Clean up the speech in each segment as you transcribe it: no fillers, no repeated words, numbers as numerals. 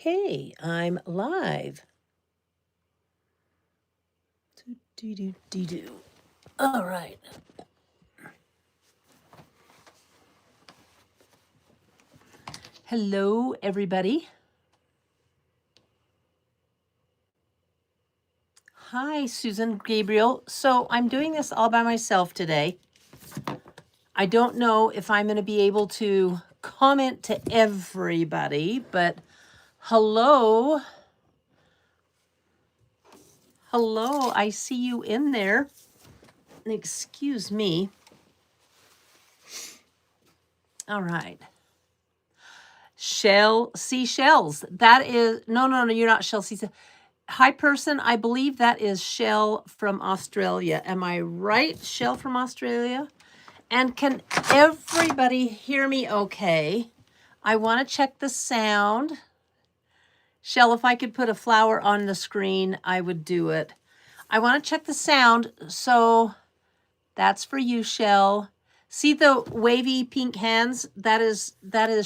Okay, I'm live. Do-do-do-do-do. All right. Hello, everybody. Hi, Susan Gabriel. So I'm doing this all by myself today. I don't know if I'm going to be able to comment to everybody, but hello. Hello, I see you in there. Excuse me. All right. Seashells. That is, no, you're not Shell Seashells. Hi, person. I believe that is Shell from Australia. Am I right? Shell from Australia? And can everybody hear me okay? I want to check the sound. Shell, if I could put a flower on the screen, I would do it. I want to check the sound. So that's for you, Shell. See the wavy pink hands? That is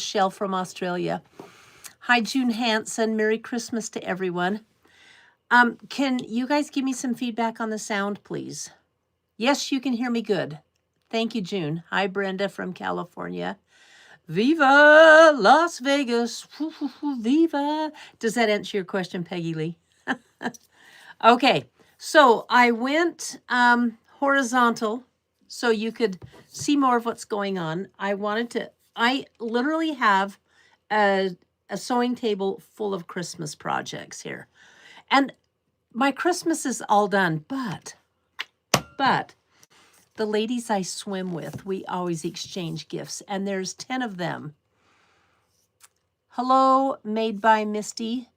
Shell from Australia. Hi, June Hansen. Merry Christmas to everyone. Can you guys give me some feedback on the sound, please? Yes, you can hear me good. Thank you, June. Hi, Brenda from California. Viva Las Vegas. Viva. Does that answer your question, Peggy Lee? Okay, so I went horizontal so you could see more of what's going on. I literally have a sewing table full of Christmas projects here. And my Christmas is all done, but the ladies I swim with, we always exchange gifts, and there's 10 of them. Hello, Made by Misty,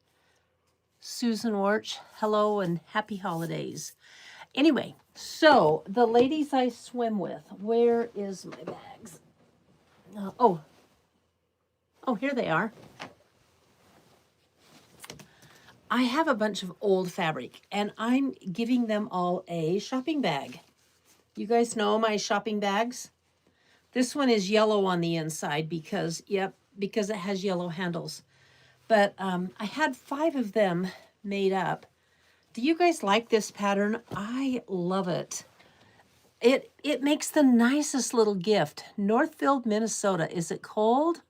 Susan Warch, hello and happy holidays. Anyway, so the ladies I swim with, where is my bags? Oh, here they are. I have a bunch of old fabric, and I'm giving them all a shopping bag. You guys know my shopping bags? This one is yellow on the inside because it has yellow handles. But I had 5 of them made up. Do you guys like this pattern? I love it. It makes the nicest little gift. Northfield, Minnesota. Is it cold?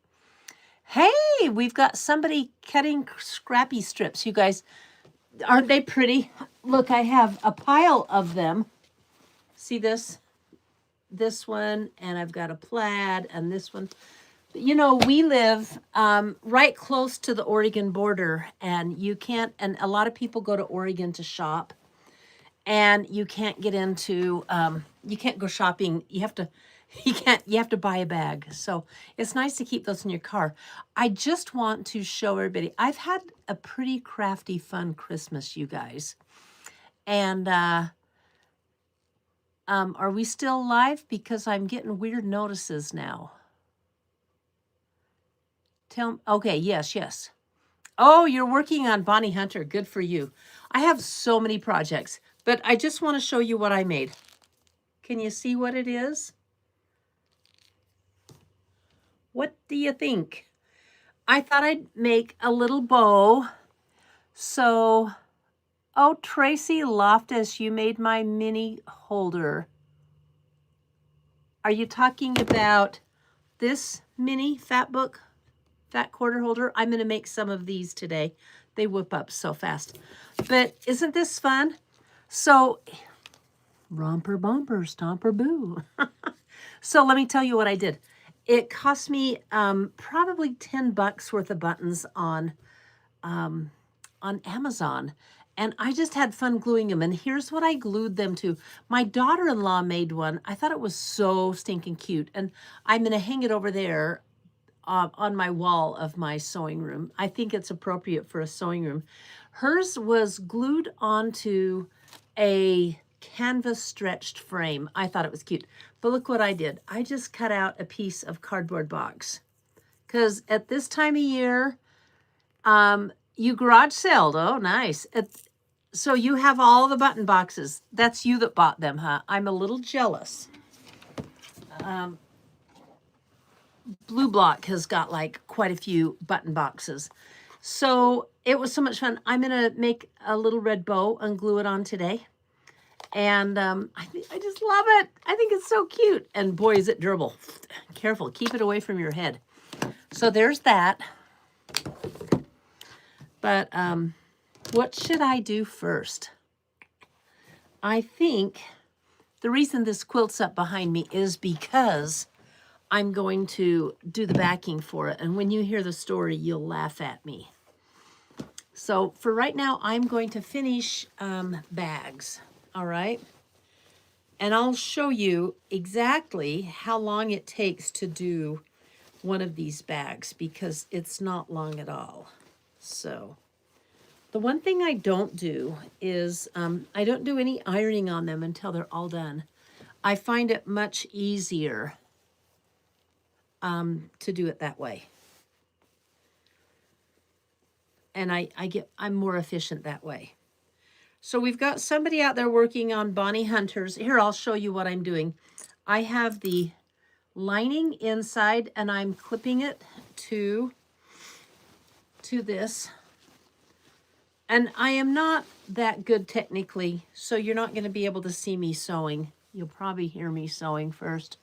Hey, we've got somebody cutting scrappy strips. You guys, aren't they pretty? Look, I have a pile of them. See this? This one, and I've got a plaid, and this one. You know, we live right close to the Oregon border, and you can't, and a lot of people go to Oregon to shop, and you can't get into, you can't go shopping. You have to buy a bag. So it's nice to keep those in your car. I just want to show everybody, I've had a pretty crafty, fun Christmas, you guys. And are we still live? Because I'm getting weird notices now. Okay, yes. Oh, you're working on Bonnie Hunter. Good for you. I have so many projects, but I just want to show you what I made. Can you see what it is? What do you think? I thought I'd make a little bow. So, oh, Tracy Loftus, you made my mini holder. Are you talking about this mini fat quarter holder? I'm going to make some of these today. They whip up so fast. But isn't this fun? So, romper bumper, stomper boo. So let me tell you what I did. It cost me probably $10 worth of buttons on Amazon. And I just had fun gluing them. And here's what I glued them to. My daughter-in-law made one. I thought it was so stinking cute. And I'm going to hang it over there on my wall of my sewing room. I think it's appropriate for a sewing room. Hers was glued onto a canvas stretched frame. I thought it was cute. But look what I did. I just cut out a piece of cardboard box. Because at this time of year, you garage saled. Oh, nice. So you have all the button boxes. That's you that bought them, huh? I'm a little jealous. Blue Block has got like quite a few button boxes. So it was so much fun. I'm going to make a little red bow and glue it on today. And I just love it. I think it's so cute. And boy, is it durable. Careful, keep it away from your head. So there's that. But what should I do first? I think the reason this quilt's up behind me is because I'm going to do the backing for it. And when you hear the story, you'll laugh at me. So for right now, I'm going to finish bags, all right? And I'll show you exactly how long it takes to do one of these bags because it's not long at all. So the one thing I don't do is I don't do any ironing on them until they're all done. I find it much easier to do it that way. And I'm more efficient that way. So we've got somebody out there working on Bonnie Hunters. Here, I'll show you what I'm doing. I have the lining inside and I'm clipping it to this. And I am not that good technically, so you're not going to be able to see me sewing. You'll probably hear me sewing first.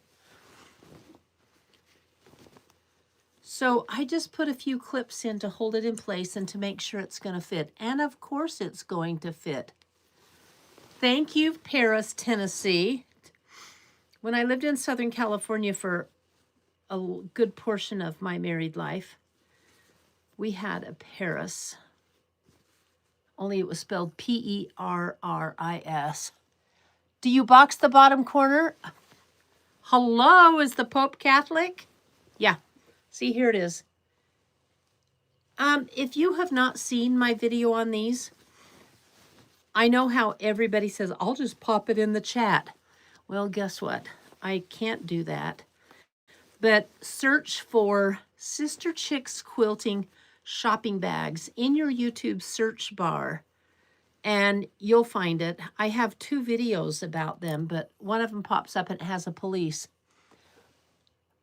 So I just put a few clips in to hold it in place and to make sure it's going to fit. And of course it's going to fit. Thank you, Paris, Tennessee. When I lived in Southern California for a good portion of my married life, we had a Paris. Only it was spelled P-E-R-R-I-S. Do you box the bottom corner? Hello, is the Pope Catholic? Yeah. See, here it is. If you have not seen my video on these, I know how everybody says, I'll just pop it in the chat. Well, guess what? I can't do that. But search for Sister Chicks Quilting shopping bags in your YouTube search bar, and you'll find it. I have 2 videos about them, but one of them pops up and it has a police.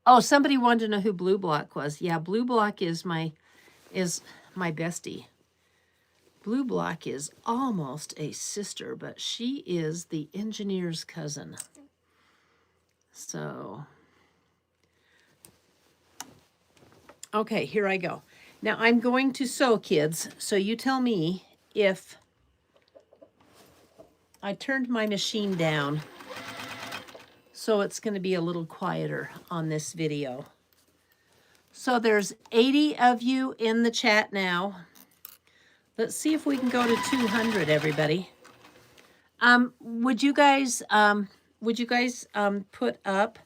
Oh, somebody wanted to know who Blue Block was. Yeah, Blue Block is my bestie. Blue Block is almost a sister, but she is the engineer's cousin. So, okay, here I go. Now I'm going to sew, kids. So you tell me if I turned my machine down. So it's going to be a little quieter on this video. So there's 80 of you in the chat now. Let's see if we can go to 200, everybody. Would you guys put up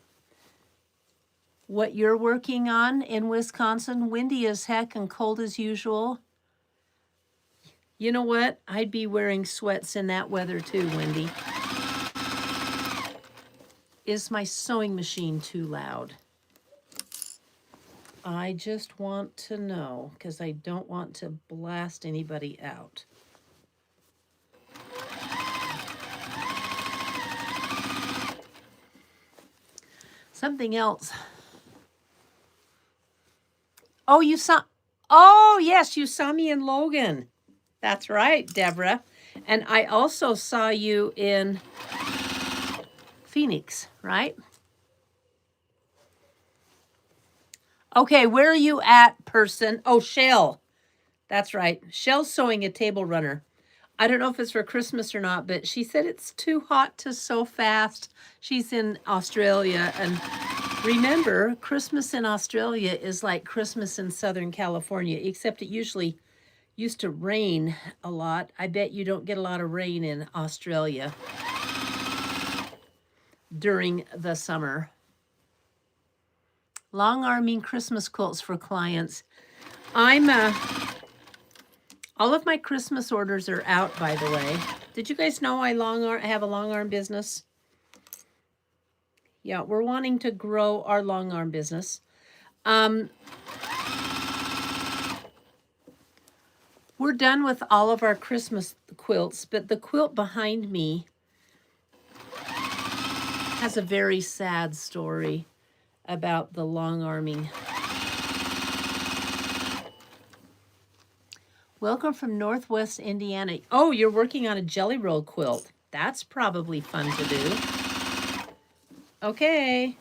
what you're working on in Wisconsin? Windy as heck and cold as usual. You know what? I'd be wearing sweats in that weather too, Wendy. Is my sewing machine too loud? I just want to know because I don't want to blast anybody out. Something else. Oh, yes, you saw me in Logan. That's right, Deborah. And I also saw you in Phoenix, right? Okay, where are you at, person? Oh, Shell. That's right. Shell's sewing a table runner. I don't know if it's for Christmas or not, but she said it's too hot to sew fast. She's in Australia. And remember, Christmas in Australia is like Christmas in Southern California, except it usually used to rain a lot. I bet you don't get a lot of rain in Australia during the summer. Long arming Christmas quilts for clients. All of my Christmas orders are out, by the way. Did you guys know I have a long arm business? Yeah, we're wanting to grow our long arm business. We're done with all of our Christmas quilts, but the quilt behind me has a very sad story about the long arming. Welcome from Northwest Indiana. Oh, you're working on a jelly roll quilt. That's probably fun to do. Okay.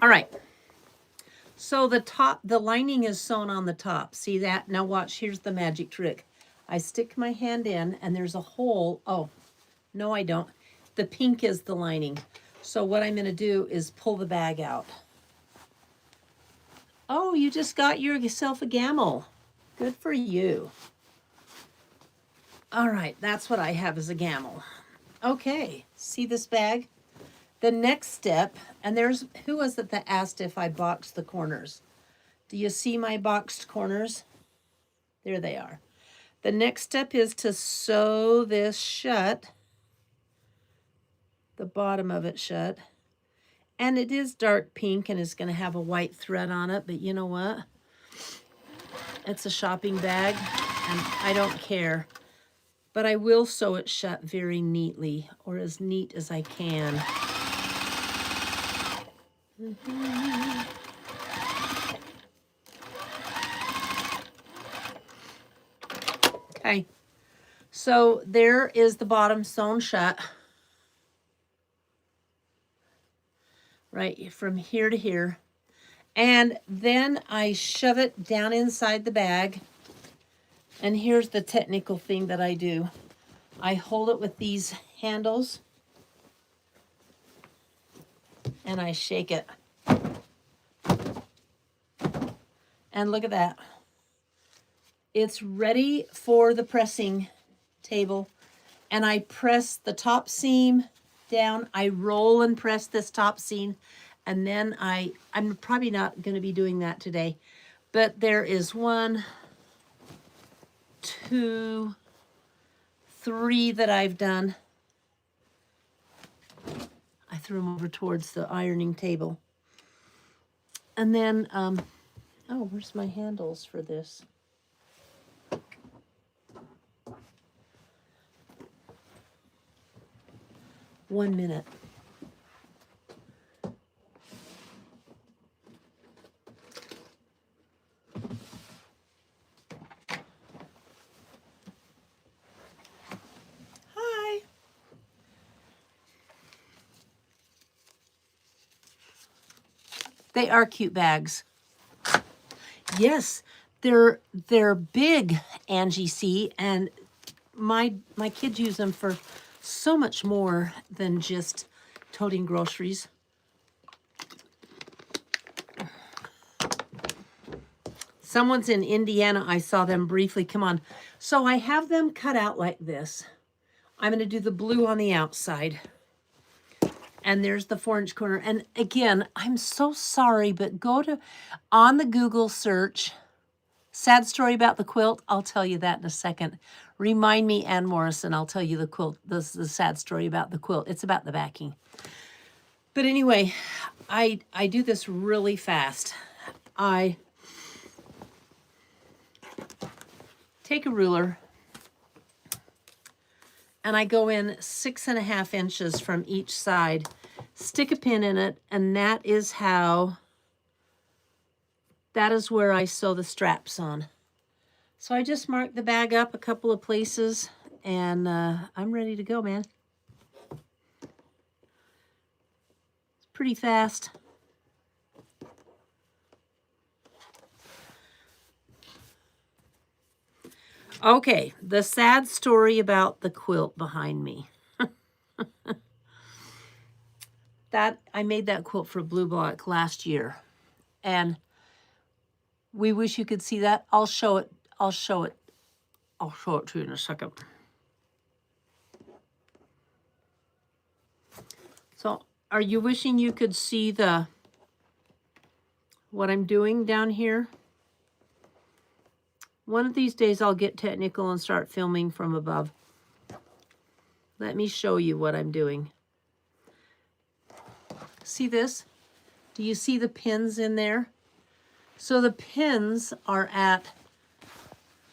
All right. So the lining is sewn on the top. See that? Now watch, here's the magic trick. I stick my hand in and there's a hole. Oh, no, I don't. The pink is the lining. So what I'm gonna do is pull the bag out. Oh, you just got yourself a gamel. Good for you. All right, that's what I have as a gamel. Okay, see this bag? The next step, and who was it that asked if I boxed the corners? Do you see my boxed corners? There they are. The next step is to sew this shut, the bottom of it shut. And it is dark pink and it's going to have a white thread on it, but you know what? It's a shopping bag and I don't care. But I will sew it shut very neatly, or as neat as I can. Okay, so there is the bottom sewn shut. Right from here to here. And then I shove it down inside the bag. And here's the technical thing that I do. I hold it with these handles and I shake it. And look at that. It's ready for the pressing table. And I press the top seam down. I roll and press this top seam. And then I'm probably not going to be doing that today. But there is 1, 2, 3 that I've done. I threw them over towards the ironing table. And then, oh, where's my handles for this? One minute. Hi. They are cute bags. Yes, they're big, Angie C, and my kids use them for so much more than just toting groceries. Someone's in Indiana. I saw them briefly come on. So I have them cut out like this. I'm going to do the blue on the outside. And there's the 4-inch corner. And again, I'm so sorry, but go to on the Google search, sad story about the quilt. I'll tell you that in a second. Remind me, Ann Morrison, I'll tell you the quilt, the sad story about the quilt. It's about the backing. But anyway, I do this really fast. I take a ruler and I go in 6.5 inches from each side, stick a pin in it, and that is where I sew the straps on. So I just mark the bag up a couple of places, and I'm ready to go, man. It's pretty fast. Okay, the sad story about the quilt behind me. I made that quilt for Blue Block last year, and we wish you could see that. I'll show it to you in a second. So, are you wishing you could see what I'm doing down here? One of these days I'll get technical and start filming from above. Let me show you what I'm doing. See this? Do you see the pins in there? So the pins are at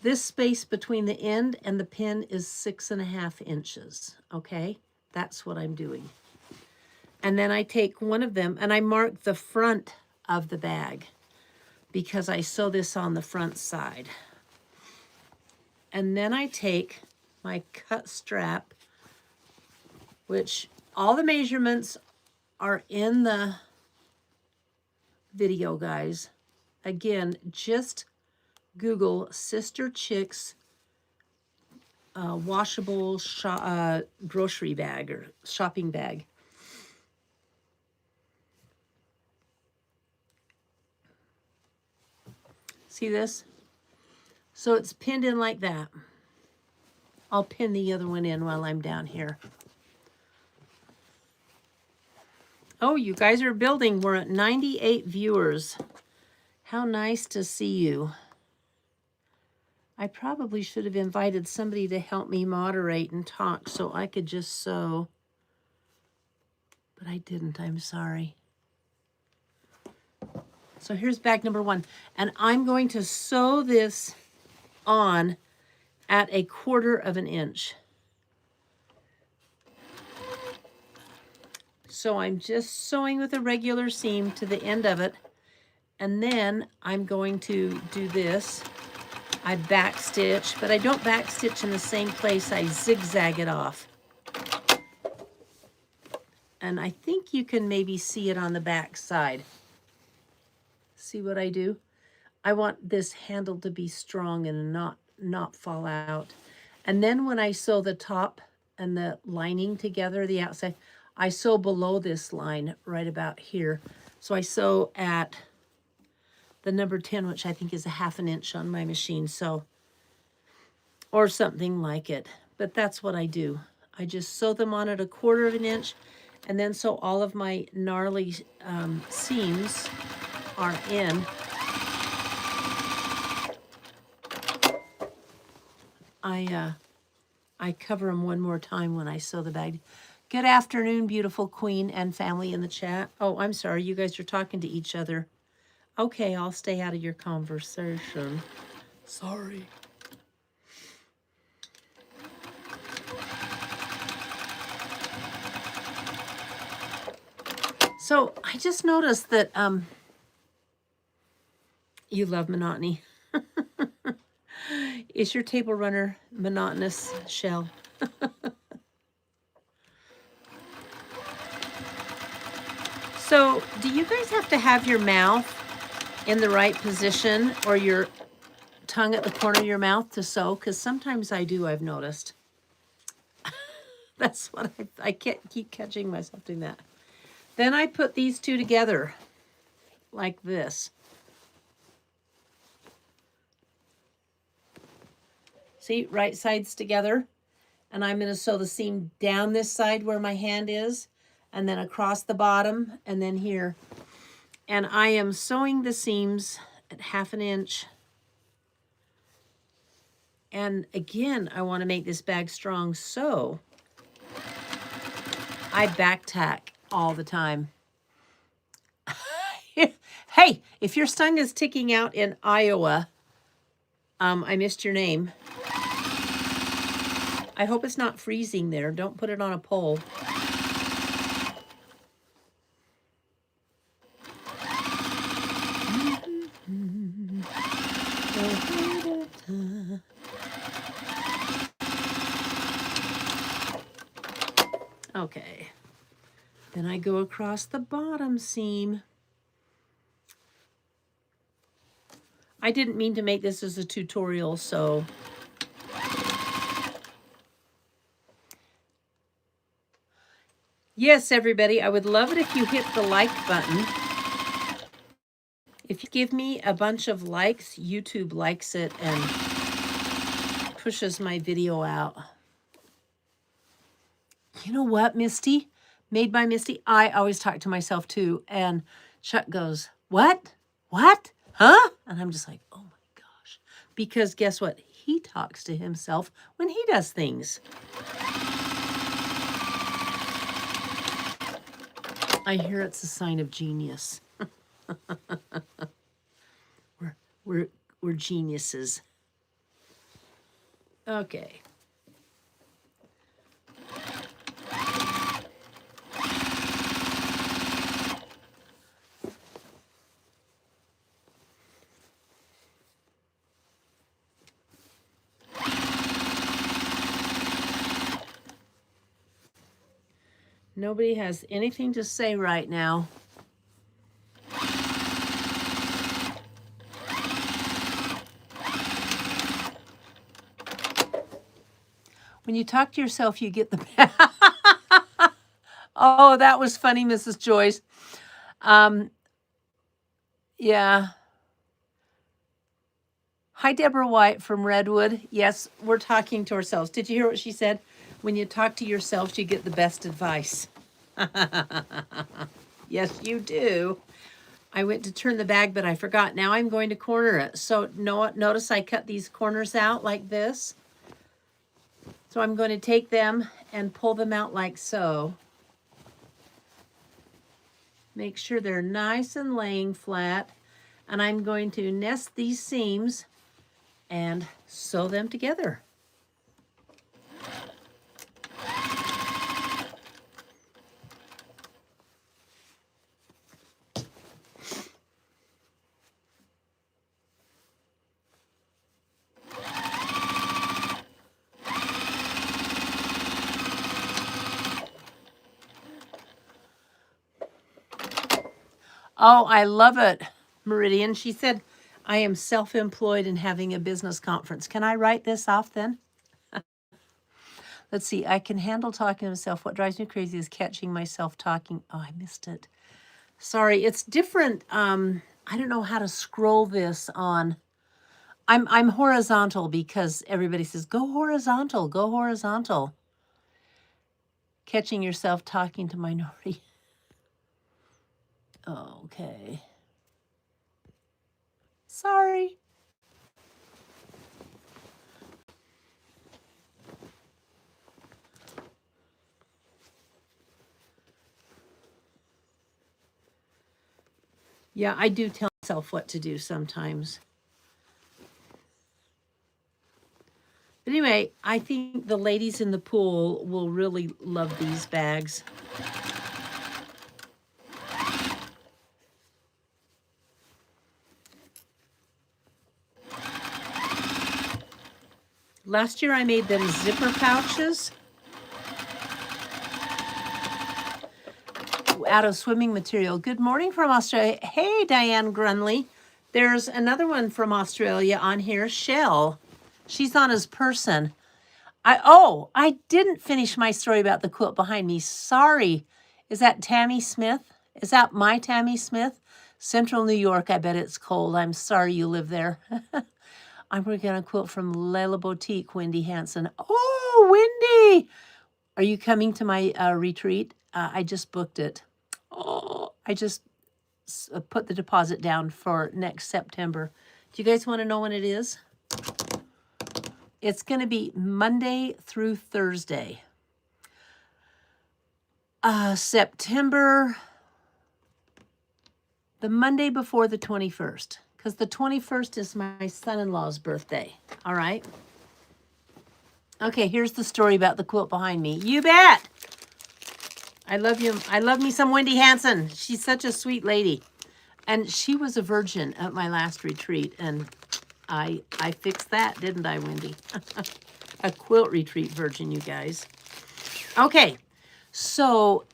this space between the end and the pin is 6.5 inches, okay? That's what I'm doing. And then I take one of them and I mark the front of the bag because I sew this on the front side. And then I take my cut strap, which all the measurements are in the video, guys. Again, just Google Sister Chicks washable grocery bag or shopping bag. See this? So it's pinned in like that. I'll pin the other one in while I'm down here. Oh, you guys are building. We're at 98 viewers. How nice to see you. I probably should have invited somebody to help me moderate and talk so I could just sew. But I didn't. I'm sorry. So here's bag number 1. And I'm going to sew this on at 1/4 of an inch. So I'm just sewing with a regular seam to the end of it. And then I'm going to do this. I backstitch, but I don't backstitch in the same place. I zigzag it off. And I think you can maybe see it on the back side. See what I do? I want this handle to be strong and not fall out. And then when I sew the top and the lining together, the outside, I sew below this line right about here. So I sew at the number 10, which I think is 1/2 inch on my machine. So, or something like it. But that's what I do. I just sew them on at 1/4 of an inch, and then sew all of my gnarly seams are in. I cover them one more time when I sew the bag. Good afternoon, beautiful queen and family in the chat. Oh, I'm sorry. You guys are talking to each other. Okay, I'll stay out of your conversation. Sorry. So I just noticed that you love monotony. Is your table runner monotonous, Shell? So do you guys have to have your mouth in the right position or your tongue at the corner of your mouth to sew? Because sometimes I do, I've noticed. That's what I can't keep catching myself doing that. Then I put these two together like this. See, right sides together. And I'm going to sew the seam down this side where my hand is, and then across the bottom, and then here. And I am sewing the seams at 1/2 inch. And again, I want to make this bag strong, so I back tack all the time. Hey, if your sun is ticking out in Iowa, I missed your name. I hope it's not freezing there. Don't put it on a pole. Okay. Then I go across the bottom seam. I didn't mean to make this as a tutorial, so yes, everybody, I would love it if you hit the like button. If you give me a bunch of likes, YouTube likes it and pushes my video out. You know what, Misty? Made by Misty. I always talk to myself too. And Chuck goes, what? What? Huh? And I'm just like, oh my gosh. Because guess what? He talks to himself when he does things. I hear it's a sign of genius. We're geniuses. Okay. Nobody has anything to say right now. When you talk to yourself, you get the... Oh, that was funny, Mrs. Joyce. Yeah. Hi, Deborah White from Redwood. Yes, we're talking to ourselves. Did you hear what she said? When you talk to yourselves, you get the best advice. Yes, you do. I went to turn the bag, but I forgot. Now I'm going to corner it. So notice I cut these corners out like this. So I'm going to take them and pull them out like so. Make sure they're nice and laying flat. And I'm going to nest these seams and sew them together. Oh, I love it, Meridian. She said, I am self-employed and having a business conference. Can I write this off then? Let's see. I can handle talking to myself. What drives me crazy is catching myself talking. Oh, I missed it. Sorry, it's different. I don't know how to scroll this on. I'm horizontal because everybody says, go horizontal, go horizontal. Catching yourself talking to minority. Okay. Sorry. Yeah, I do tell myself what to do sometimes. But anyway, I think the ladies in the pool will really love these bags. Last year I made them zipper pouches out of swimming material. Good morning from Australia. Hey, Diane Grunley. There's another one from Australia on here, Shell. She's on as person. I didn't finish my story about the quilt behind me. Sorry. Is that Tammy Smith? Is that my Tammy Smith? Central New York, I bet it's cold. I'm sorry you live there. I'm working on a quilt from Layla Boutique, Wendy Hansen. Oh, Wendy! Are you coming to my retreat? I just booked it. Oh, I just put the deposit down for next September. Do you guys want to know when it is? It's going to be Monday through Thursday. September, the Monday before the 21st. Because the 21st is my son-in-law's birthday. All right. Okay, here's the story about the quilt behind me. You bet. I love you. I love me some Wendy Hansen. She's such a sweet lady. And she was a virgin at my last retreat. And I fixed that, didn't I, Wendy? A quilt retreat virgin, you guys. Okay, so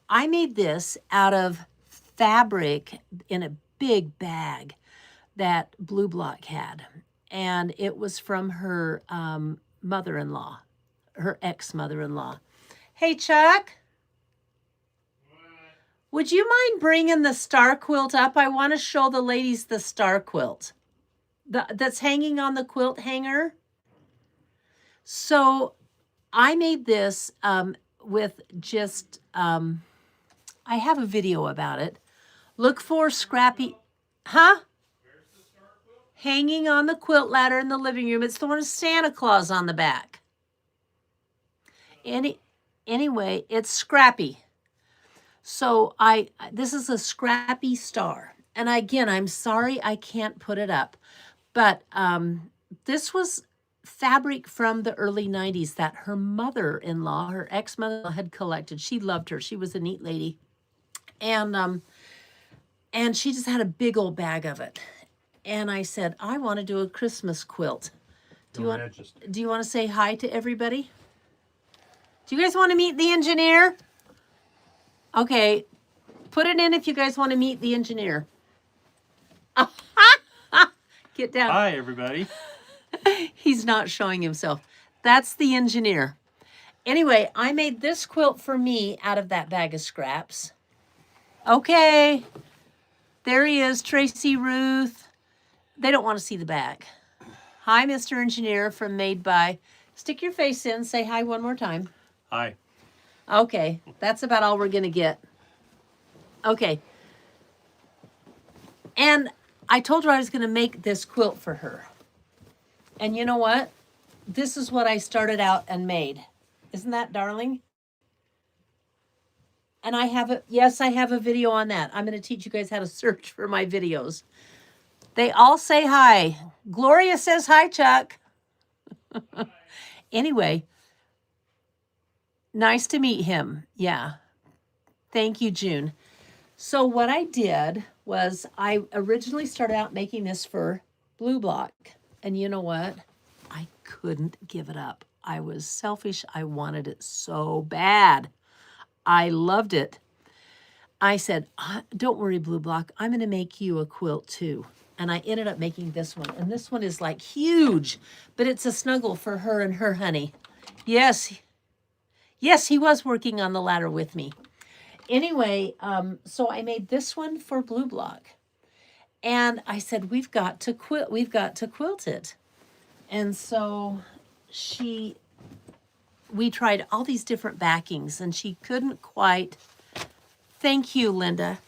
I made this out of fabric in a big bag that Blue Block had. And it was from her mother-in-law, her ex-mother-in-law. Hey, Chuck. Would you mind bringing the star quilt up? I want to show the ladies the star quilt that's hanging on the quilt hanger. So I made this with just, I have a video about it. Look for Scrappy, huh? Hanging on the quilt ladder in the living room. It's the one with Santa Claus on the back. Anyway, it's Scrappy. So this is a Scrappy star. And again, I'm sorry I can't put it up. But this was fabric from the early 90s that her mother-in-law, her ex-mother-in-law had collected. She loved her. She was a neat lady. And she just had a big old bag of it. And I said, I want to do a Christmas quilt. Do you want to say hi to everybody? Do you guys want to meet the engineer? Okay, put it in if you guys want to meet the engineer. Get down. Hi, everybody. He's not showing himself. That's the engineer. Anyway, I made this quilt for me out of that bag of scraps. Okay. There he is, Tracy Ruth. They don't want to see the bag. Hi, Mr. Engineer from Made By. Stick your face in. Say hi one more time. Hi. Okay, that's about all we're going to get. Okay. And I told her I was going to make this quilt for her. And you know what? This is what I started out and made. Isn't that darling? And I have a, yes, I have a video on that. I'm going to teach you guys how to search for my videos. They all say hi. Gloria says hi, Chuck. Anyway, nice to meet him. Yeah. Thank you, June. So what I did was I originally started out making this for Blue Block. And you know what? I couldn't give it up. I was selfish. I wanted it so bad. I loved it. I said, don't worry, Blue Block. I'm going to make you a quilt too. And I ended up making this one. And this one is like huge, but it's a snuggle for her and her honey. Yes. Yes, he was working on the ladder with me. Anyway, so I made this one for Blue Block. And I said, we've got to quilt it. And so we tried all these different backings and she couldn't quite, thank you, Linda.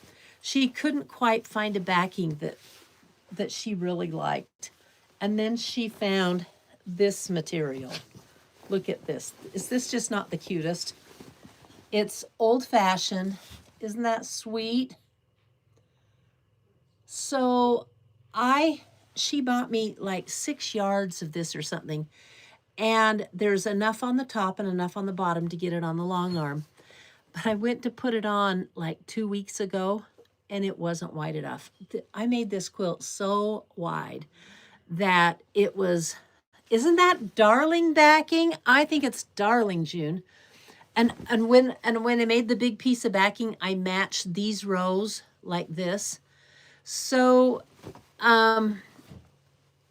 She couldn't quite find a backing that she really liked. And then she found this material. Look at this. Is this just not the cutest? It's old-fashioned. Isn't that sweet? So she bought me like 6 yards of this or something. And there's enough on the top and enough on the bottom to get it on the long arm. But I went to put it on like 2 weeks ago and it wasn't wide enough. I made this quilt so wide that it was, isn't that darling backing? I think it's darling, June. And when I made the big piece of backing, I matched these rows like this. So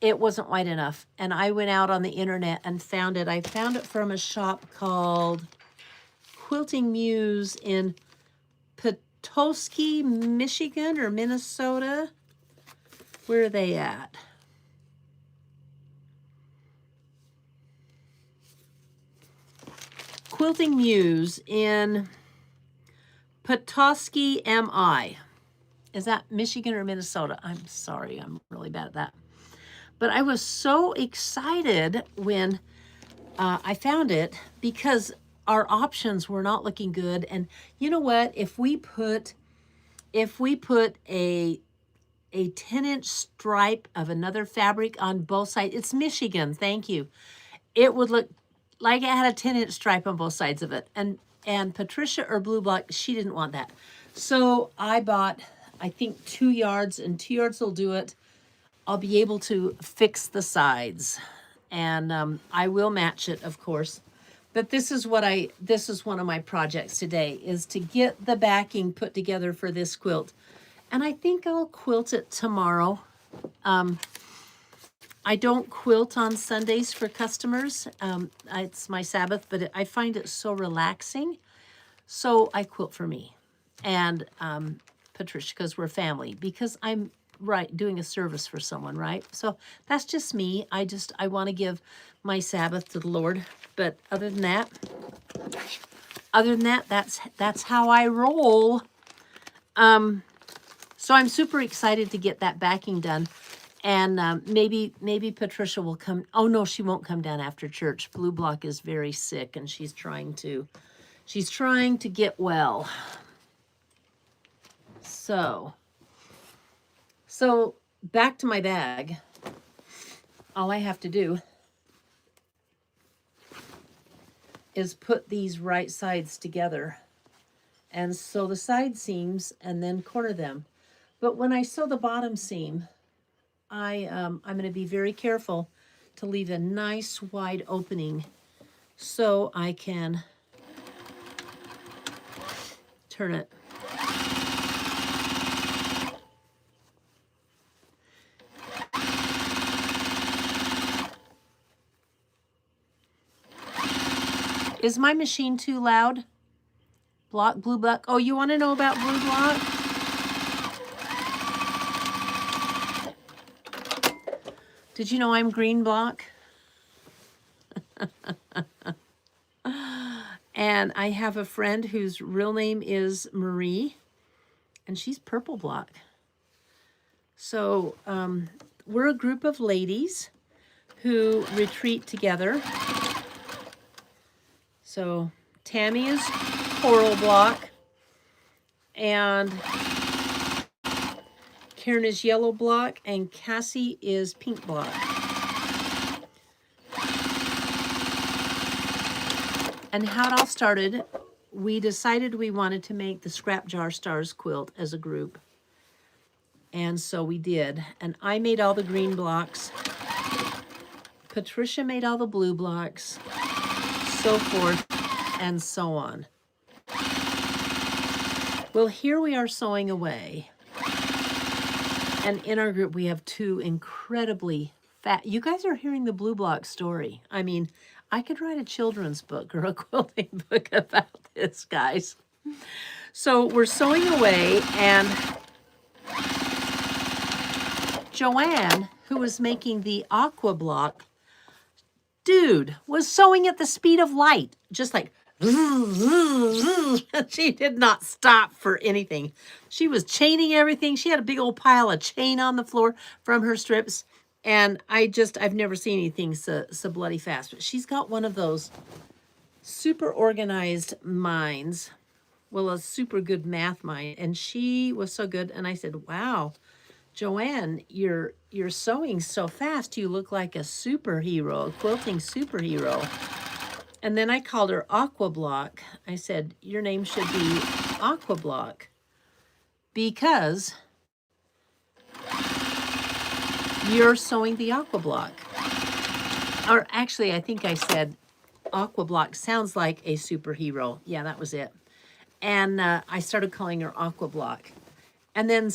it wasn't wide enough. And I went out on the internet and found it. I found it from a shop called Quilting Muse in Petoskey, Michigan or Minnesota. Where are they at? Quilting Muse in Petoskey, MI. Is that Michigan or Minnesota? I'm sorry, I'm really bad at that. But I was so excited when I found it because our options were not looking good. And you know what? If we put a 10-inch stripe of another fabric on both sides, it's Michigan, thank you. It would look like it had a 10-inch stripe on both sides of it. And Patricia or Blue Block, she didn't want that. So I bought, I think 2 yards, and 2 yards will do it. I'll be able to fix the sides. And I will match it, of course. But this is one of my projects today, is to get the backing put together for this quilt. And I think I'll quilt it tomorrow. I don't quilt on Sundays for customers. It's my Sabbath, but I find it so relaxing. So I quilt for me and Patricia, because we're family, because I'm doing a service for someone, right? So that's just me. I want to give my Sabbath to the Lord. But other than that, that's how I roll. So I'm super excited to get that backing done. And maybe Patricia will come. Oh, no, she won't come down after church. Blue Block is very sick, and she's trying to get well. So back to my bag. All I have to do is put these right sides together and sew the side seams and then corner them. But when I sew the bottom seam, I'm going to be very careful to leave a nice wide opening so I can turn it. Is my machine too loud? Blue block. Oh, you want to know about blue block? Did you know I'm green block? And I have a friend whose real name is Marie, and she's purple block. So we're a group of ladies who retreat together. So Tammy is coral block, and Karen is yellow block, and Cassie is pink block. And how it all started, we decided we wanted to make the Scrap Jar Stars quilt as a group. And so we did. And I made all the green blocks. Patricia made all the blue blocks, so forth and so on. Well, here we are sewing away. And in our group, we have two incredibly fat. You guys are hearing the blue block story. I mean, I could write a children's book or a quilting book about this, guys. So we're sewing away, and Joanne, who was making the aqua block, dude, was sewing at the speed of light, just like, she did not stop for anything. She was chaining everything. She had a big old pile of chain on the floor from her strips. And I've never seen anything so bloody fast. But she's got one of those super organized minds. Well, a super good math mind. And she was so good. And I said, wow, Joanne, you're sewing so fast. You look like a superhero, a quilting superhero. And then I called her Aqua Block. I said, your name should be Aqua Block, because you're sewing the aqua block. Or actually, I think I said aqua block sounds like a superhero. Yeah, that was it. And I started calling her aqua block. And then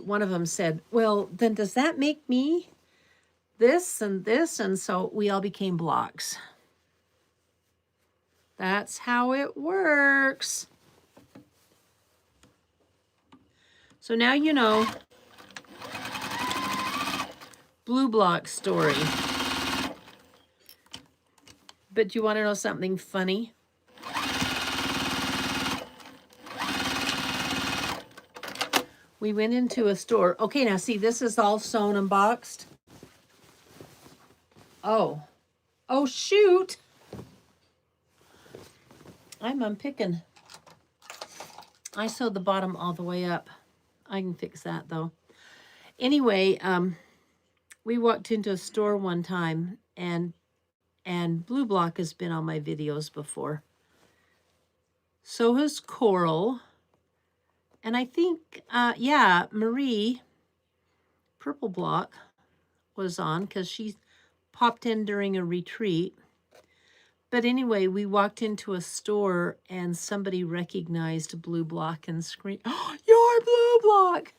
one of them said, well, then does that make me this and this? And so we all became blocks. That's how it works. So now you know blue block story. But do you want to know something funny? We went into a store. Okay, now see, this is all sewn and boxed. Oh, shoot. I'm unpicking. I sewed the bottom all the way up. I can fix that though. Anyway, we walked into a store one time, and blue block has been on my videos before. So has coral. And I think, yeah, Marie, purple block, was on because she popped in during a retreat. But anyway, we walked into a store and somebody recognized blue block and screamed, oh, you're blue block.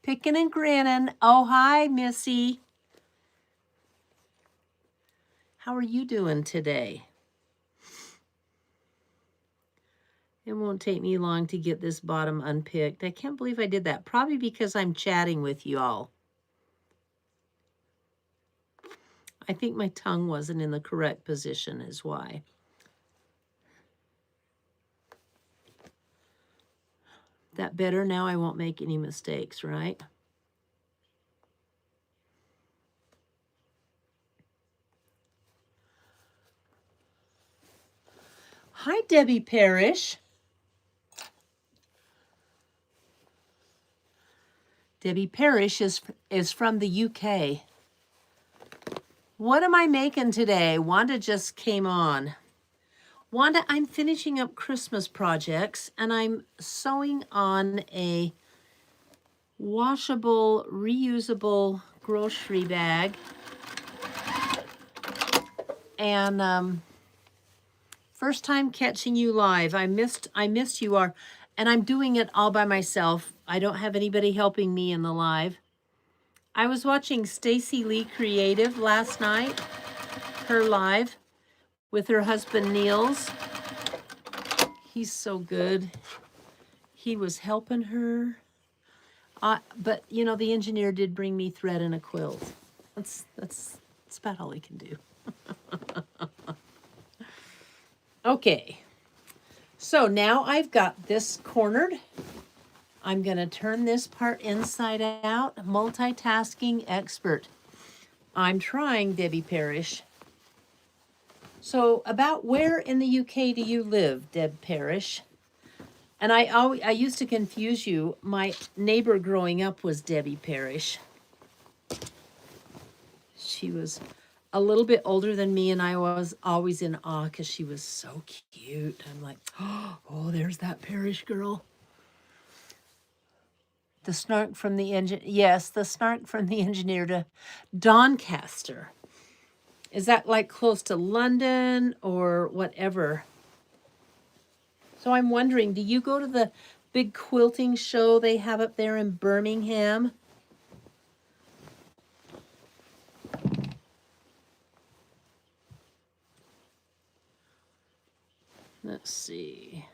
Picking and grinning. Oh, hi, Missy. How are you doing today? It won't take me long to get this bottom unpicked. I can't believe I did that. Probably because I'm chatting with you all. I think my tongue wasn't in the correct position is why. That better? Now I won't make any mistakes, right? Hi, Debbie Parrish. Debbie Parrish is from the UK. What am I making today? Wanda just came on. Wanda, I'm finishing up Christmas projects, and I'm sewing on a washable, reusable grocery bag. And First time catching you live. I missed you are, and I'm doing it all by myself. I don't have anybody helping me in the live. I was watching Stacy Lee Creative last night, her live with her husband Niels. He's so good. He was helping her. But you know, the engineer did bring me thread and a quilt. That's about all he can do. Okay. So now I've got this cornered. I'm going to turn this part inside out. Multitasking expert. I'm trying, Debbie Parrish. So about where in the UK do you live, Deb Parrish? And I used to confuse you. My neighbor growing up was Debbie Parrish. She was a little bit older than me, and I was always in awe because she was so cute. I'm like, oh, there's that Parrish girl. The snark from the engine. Yes, the snark from the engineer to Doncaster. Is that like close to London or whatever? So I'm wondering, do you go to the big quilting show they have up there in Birmingham? Let's see.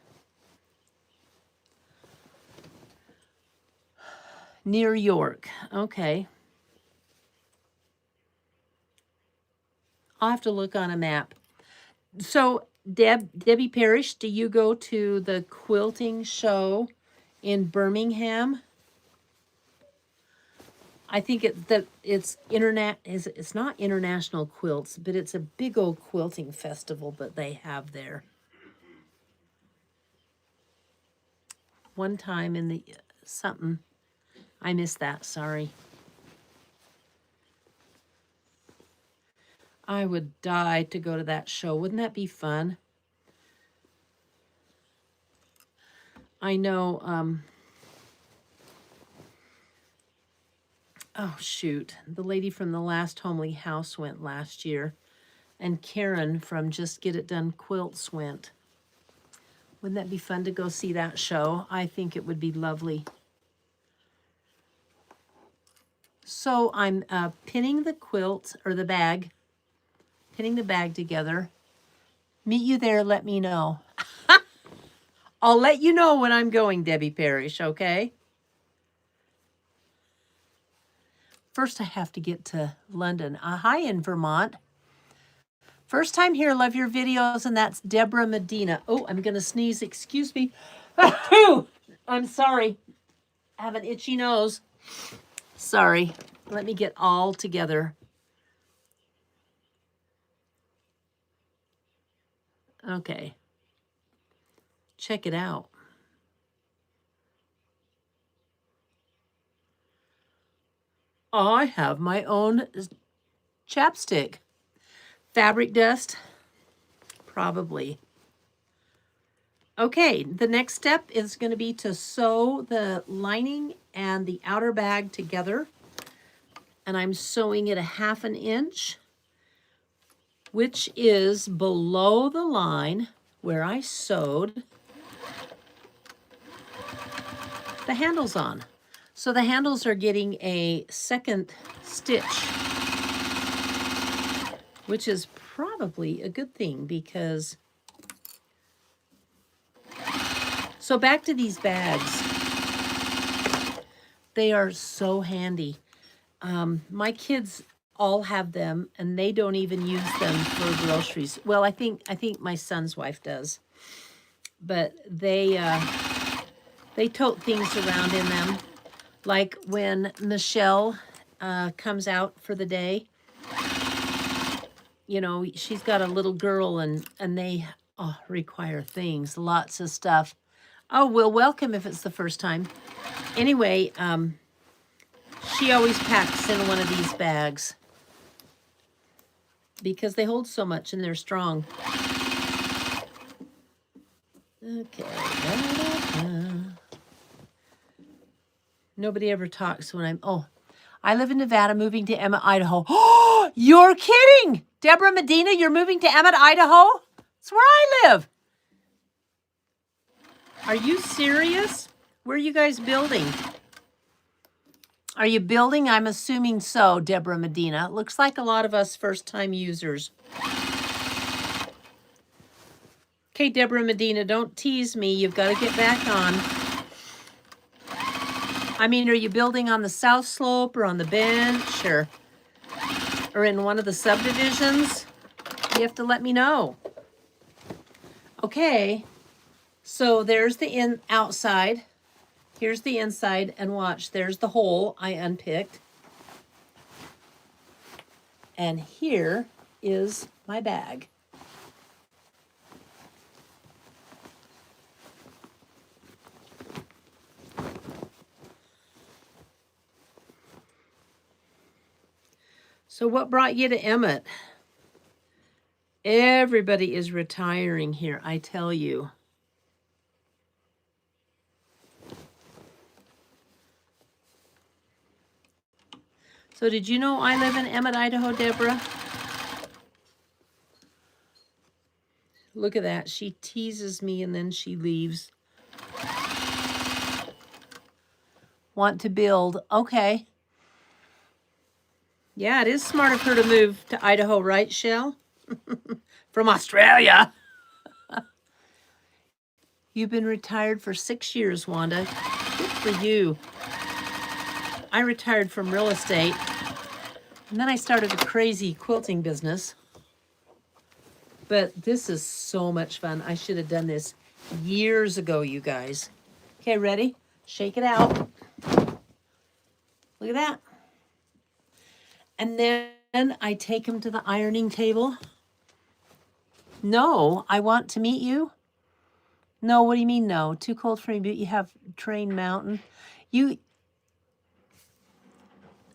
Near York. Okay. I'll have to look on a map. So, Debbie Parrish, do you go to the quilting show in Birmingham? I think it's not International Quilts, but it's a big old quilting festival that they have there. One time in the something. I missed that, sorry. I would die to go to that show. Wouldn't that be fun? I know, oh shoot, the lady from the last Homely House went last year, and Karen from Just Get It Done Quilts went. Wouldn't that be fun to go see that show? I think it would be lovely. So I'm pinning the quilt, or the bag, pinning the bag together. Meet you there, let me know. I'll let you know when I'm going, Debbie Parrish, okay? First, I have to get to London. Hi in Vermont. First time here, love your videos, and that's Deborah Medina. Oh, I'm going to sneeze, excuse me. I'm sorry. I have an itchy nose. Sorry. Let me get all together. Okay. Check it out. I have my own chapstick. Fabric dust? Probably. Okay, the next step is going to be to sew the lining and the outer bag together. And I'm sewing it 1/2 inch, which is below the line where I sewed the handles on. So the handles are getting a second stitch, which is probably a good thing because... So back to these bags. They are so handy. My kids all have them, and they don't even use them for groceries. Well, I think my son's wife does. But they tote things around in them. Like when Michelle comes out for the day, you know, she's got a little girl, and they require things, lots of stuff. Oh, well, welcome if it's the first time. Anyway, she always packs in one of these bags because they hold so much and they're strong. Okay. Nobody ever talks when I'm... Oh, I live in Nevada, moving to Emmett, Idaho. Oh, you're kidding! Deborah Medina, you're moving to Emmett, Idaho? It's where I live. Are you serious? Where are you guys building? Are you building? I'm assuming so, Deborah Medina. It looks like a lot of us first-time users. Okay, Deborah Medina, don't tease me. You've got to get back on. I mean, are you building on the south slope or on the bench or in one of the subdivisions? You have to let me know. Okay, so there's the outside. Here's the inside, and watch, there's the hole I unpicked. And here is my bag. So what brought you to Emmett? Everybody is retiring here, I tell you. So did you know I live in Emmett, Idaho, Deborah? Look at that. She teases me and then she leaves. Want to build. Okay. Yeah, it is smart of her to move to Idaho, right, Shell? From Australia. You've been retired for 6 years, Wanda. Good for you. I retired from real estate, and then I started a crazy quilting business. But this is so much fun. I should have done this years ago, you guys. Okay, ready? Shake it out. Look at that. And then I take them to the ironing table. No, I want to meet you. No, what do you mean no? Too cold for me, but you have Train Mountain.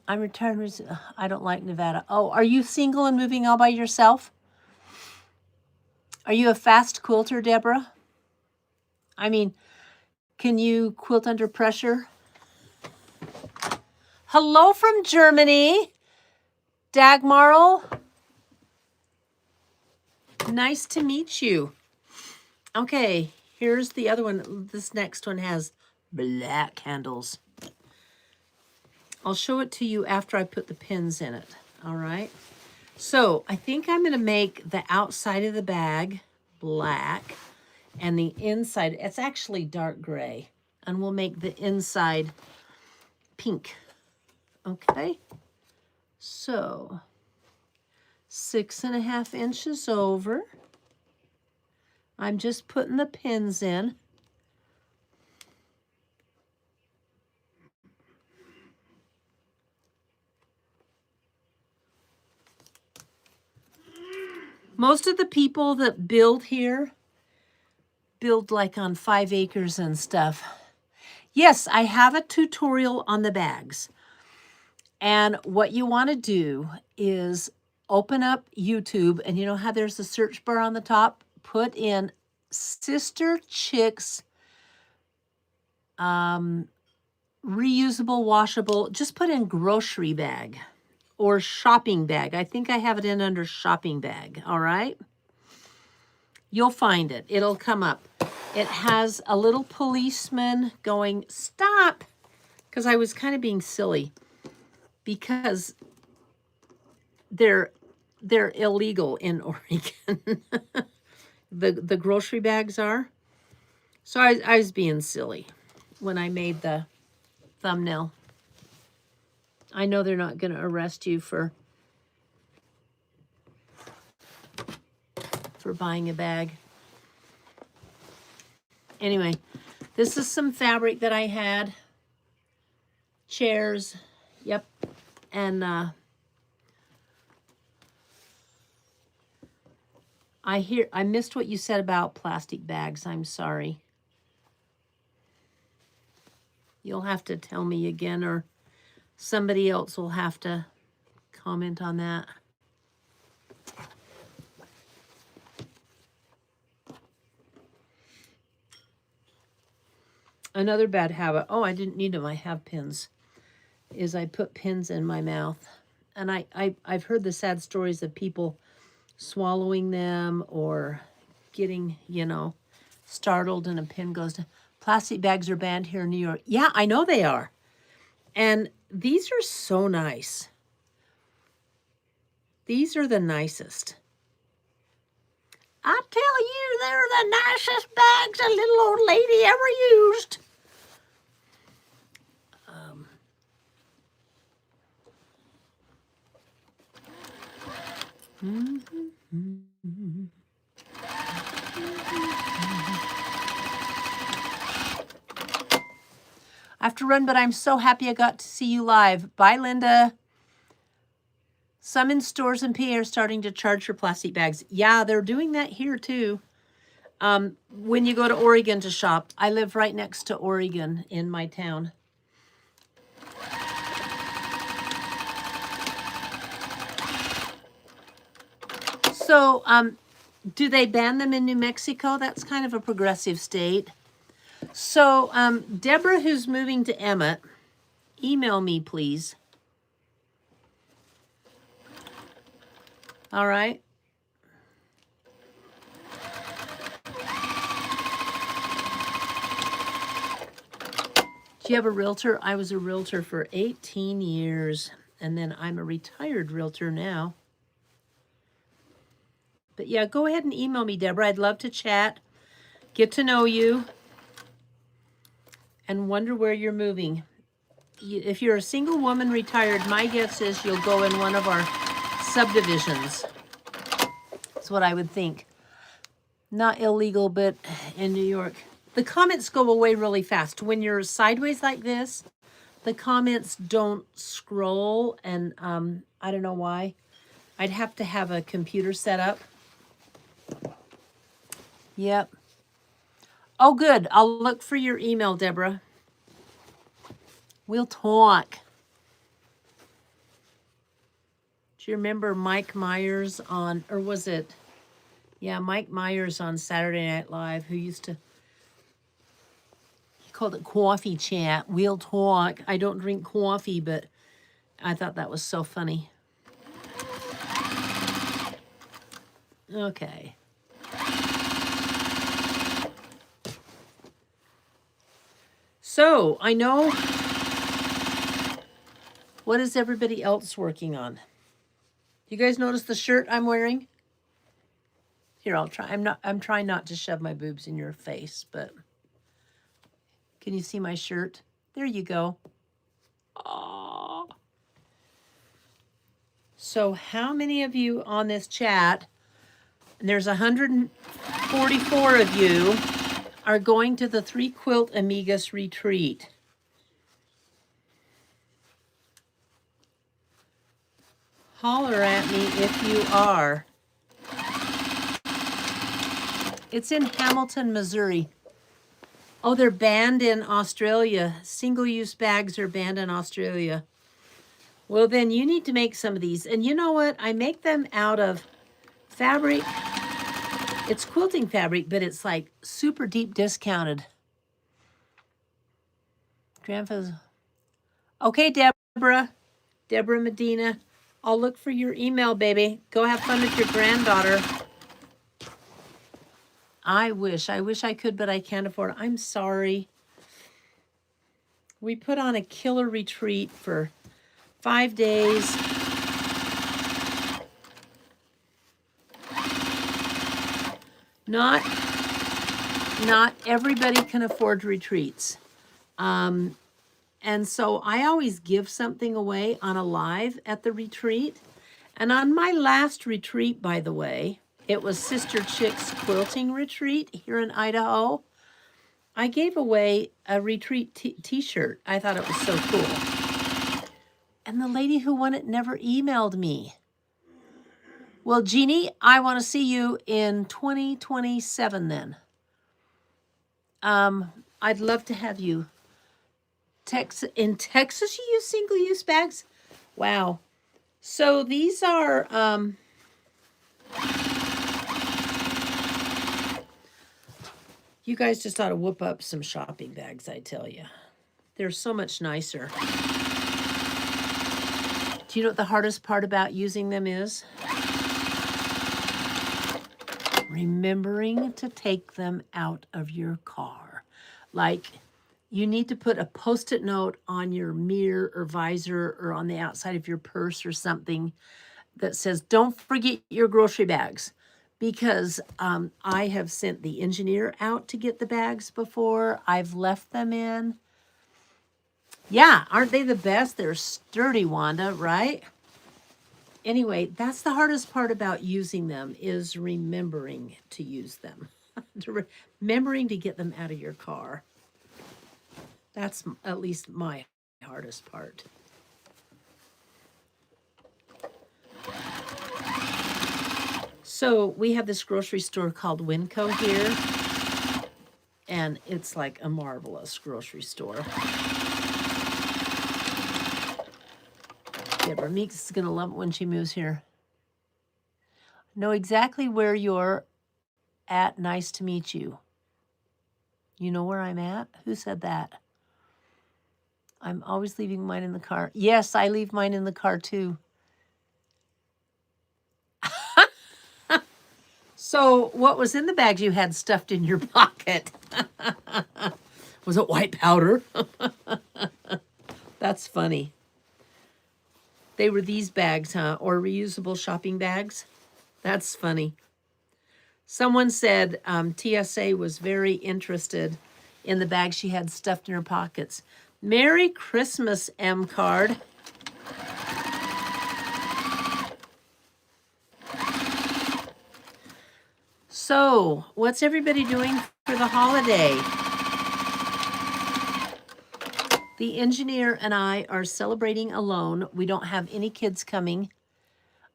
I'm retired. I don't like Nevada. Oh, are you single and moving all by yourself? Are you a fast quilter, Deborah? I mean, can you quilt under pressure? Hello from Germany, Dagmarl. Nice to meet you. Okay, here's the other one. This next one has black handles. I'll show it to you after I put the pins in it, all right? So I think I'm gonna make the outside of the bag black and the inside, it's actually dark gray, and we'll make the inside pink, okay? So 6.5 inches over. I'm just putting the pins in. Most of the people that build here build like on 5 acres and stuff. Yes, I have a tutorial on the bags. And what you want to do is open up YouTube, and you know how there's a search bar on the top? Put in Sister Chicks reusable, washable. Just put in grocery bag or shopping bag. I think I have it in under shopping bag, all right? You'll find it. It'll come up. It has a little policeman going, stop, because I was kind of being silly because they're illegal in Oregon. the grocery bags are. So I was being silly when I made the thumbnail. I know they're not going to arrest you for buying a bag. Anyway, this is some fabric that I had. Chairs. Yep. And I missed what you said about plastic bags. I'm sorry. You'll have to tell me again, or somebody else will have to comment on that. Another bad habit, oh, I didn't need them, I have pins, is I put pins in my mouth. And I've heard the sad stories of people swallowing them or getting, you know, startled and a pin goes down. Plastic bags are banned here in New York. Yeah, I know they are. And these are so nice. These are the nicest. I tell you, they're the nicest bags a little old lady ever used. I have to run, but I'm so happy I got to see you live. Bye, Linda. Some in stores in PA are starting to charge for plastic bags. Yeah, they're doing that here too. When you go to Oregon to shop, I live right next to Oregon in my town. So, do they ban them in New Mexico? That's kind of a progressive state. So, Deborah, who's moving to Emmett, email me, please. All right. Do you have a realtor? I was a realtor for 18 years, and then I'm a retired realtor now. But yeah, go ahead and email me, Deborah. I'd love to chat, get to know you, and wonder where you're moving. If you're a single woman retired, my guess is you'll go in one of our subdivisions. That's what I would think. Not illegal, but in New York. The comments go away really fast. When you're sideways like this, the comments don't scroll, and I don't know why. I'd have to have a computer set up. Yep. Oh, good. I'll look for your email, Deborah. We'll talk. Do you remember Mike Myers on, or was it? Yeah, Mike Myers on Saturday Night Live, who used to, he called it coffee chat. We'll talk. I don't drink coffee, but I thought that was so funny. Okay. So, I know, what is everybody else working on? You guys notice the shirt I'm wearing? Here, I'll try. I'm trying not to shove my boobs in your face, but can you see my shirt? There you go. Aww. So how many of you on this chat, and there's 144 of you, are going to the 3 Quilt Amigas retreat? Holler at me if you are. It's in Hamilton, Missouri. Oh, they're banned in Australia. Single-use bags are banned in Australia. Well, then you need to make some of these. And you know what? I make them out of fabric. It's quilting fabric, but it's like super deep discounted. Grandpa's. Okay, Deborah. Deborah Medina. I'll look for your email, baby. Go have fun with your granddaughter. I wish I could, but I can't afford it. I'm sorry. We put on a killer retreat for 5 days. Not everybody can afford retreats. And so I always give something away on a live at the retreat. And on my last retreat, by the way, it was Sister Chicks Quilting retreat here in Idaho. I gave away a retreat t-shirt. I thought it was so cool. And the lady who won it never emailed me. Well, Jeannie, I want to see you in 2027 then. I'd love to have you. In Texas, you use single-use bags? Wow. So these are... you guys just ought to whoop up some shopping bags, I tell you. They're so much nicer. Do you know what the hardest part about using them is? remembering to take them out of your car. Like, you need to put a Post-it note on your mirror or visor or on the outside of your purse or something that says, don't forget your grocery bags. Because I have sent the engineer out to get the bags before. I've left them in. Yeah, aren't they the best? They're sturdy, Wanda, right? Anyway, that's the hardest part about using them, is remembering to use them. Remembering to get them out of your car. That's at least my hardest part. So we have this grocery store called Winco here, and it's like a marvelous grocery store. Deborah Meeks is going to love it when she moves here. Know exactly where you're at. Nice to meet you. You know where I'm at? Who said that? I'm always leaving mine in the car. Yes, I leave mine in the car too. So what was in the bags you had stuffed in your pocket? Was it white powder? That's funny. They were these bags, huh? Or reusable shopping bags? That's funny. Someone said TSA was very interested in the bag she had stuffed in her pockets. Merry Christmas, M Card. So, what's everybody doing for the holiday? The engineer and I are celebrating alone. We don't have any kids coming.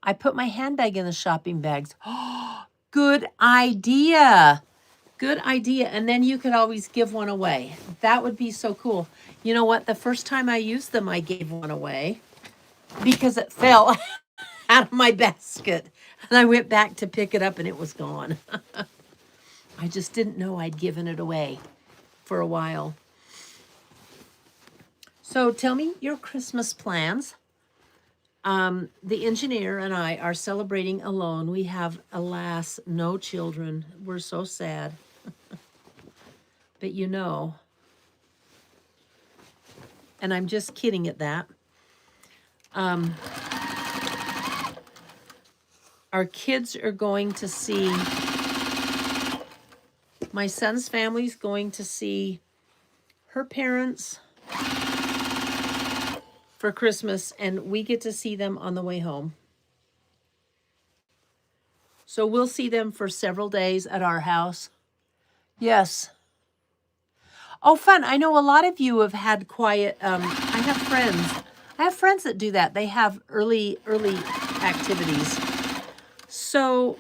I put my handbag in the shopping bags. Oh, good idea. Good idea. And then you could always give one away. That would be so cool. You know what? The first time I used them, I gave one away because it fell out of my basket. And I went back to pick it up and it was gone. I just didn't know I'd given it away for a while. So tell me your Christmas plans. The engineer and I are celebrating alone. We have, alas, no children. We're so sad. But you know, and I'm just kidding at that. Our kids are going to see, my son's family's going to see her parents for Christmas, and we get to see them on the way home. So we'll see them for several days at our house. Yes. Oh, fun. I know a lot of you have had quiet, I have friends that do that. They have early activities. So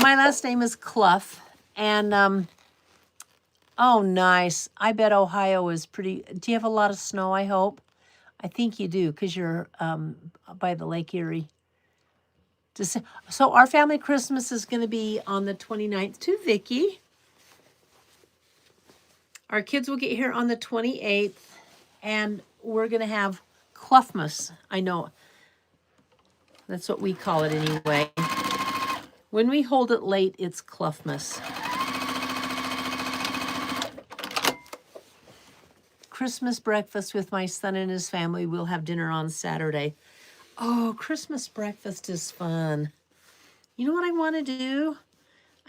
my last name is Clough, and oh, nice. I bet Ohio is pretty. Do you have a lot of snow, I hope? I think you do, because you're by the Lake Erie. So our family Christmas is going to be on the 29th too, Vicki. Our kids will get here on the 28th, and we're going to have Cloughmas. I know. That's what we call it anyway. When we hold it late, it's Cloughmas. Christmas breakfast with my son and his family. We'll have dinner on Saturday. Oh, Christmas breakfast is fun. You know what I want to do?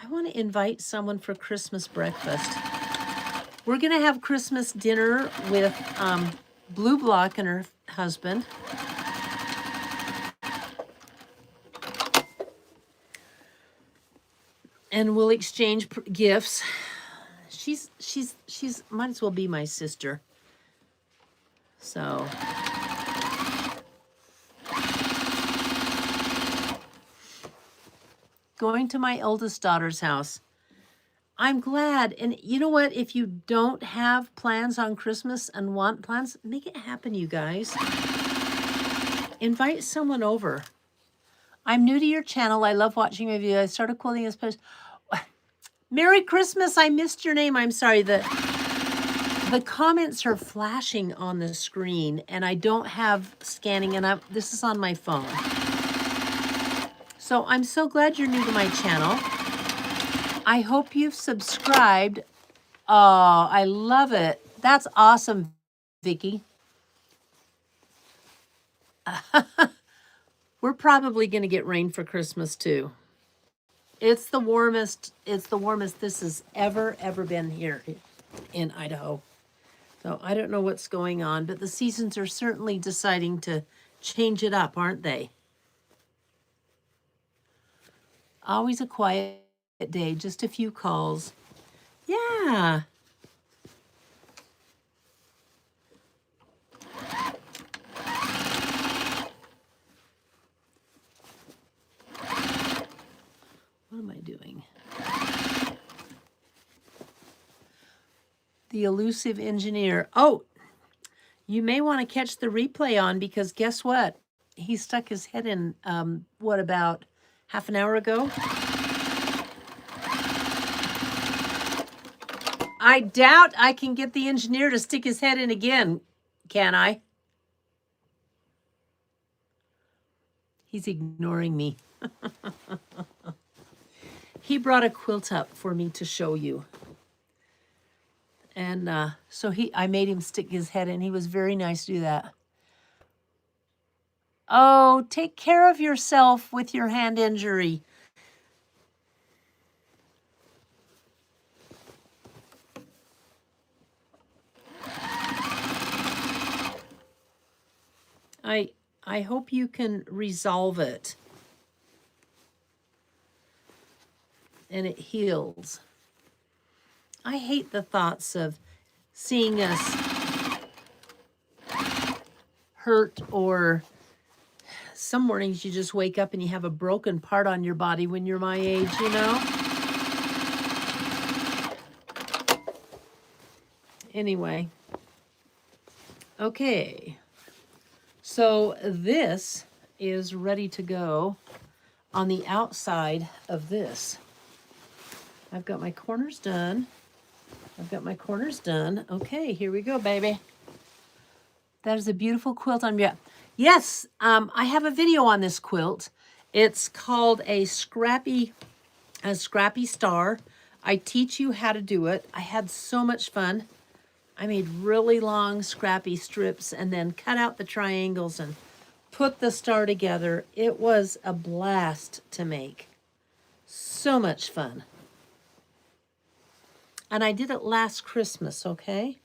I want to invite someone for Christmas breakfast. We're going to have Christmas dinner with Blue Block and her husband. And we'll exchange gifts. She's might as well be my sister. So going to my oldest daughter's house. I'm glad. And you know what? If you don't have plans on Christmas and want plans, make it happen, you guys. Invite someone over. I'm new to your channel. I love watching your videos. I started quilting this post. Merry Christmas. I missed your name. I'm sorry. The comments are flashing on the screen, and I don't have scanning, and this is on my phone. So I'm so glad you're new to my channel. I hope you've subscribed. Oh, I love it. That's awesome, Vicky. We're probably going to get rain for Christmas too. It's the warmest this has ever been here in Idaho. So I don't know what's going on, but the seasons are certainly deciding to change it up, aren't they? Always a quiet day, just a few calls. Yeah. What am I doing? The elusive engineer. Oh, you may want to catch the replay on, because guess what? He stuck his head in, what, about half an hour ago? I doubt I can get the engineer to stick his head in again, can I? He's ignoring me. He brought a quilt up for me to show you. And so I made him stick his head in. He was very nice to do that. Oh, take care of yourself with your hand injury. I hope you can resolve it. And it heals. I hate the thoughts of seeing us hurt, or some mornings you just wake up and you have a broken part on your body when you're my age, you know? Anyway. Okay. So this is ready to go on the outside of this. I've got my corners done. Okay, here we go, baby. That is a beautiful quilt on me. Yes, I have a video on this quilt. It's called a scrappy star. I teach you how to do it. I had so much fun. I made really long scrappy strips and then cut out the triangles and put the star together. It was a blast to make. So much fun. And I did it last Christmas, okay?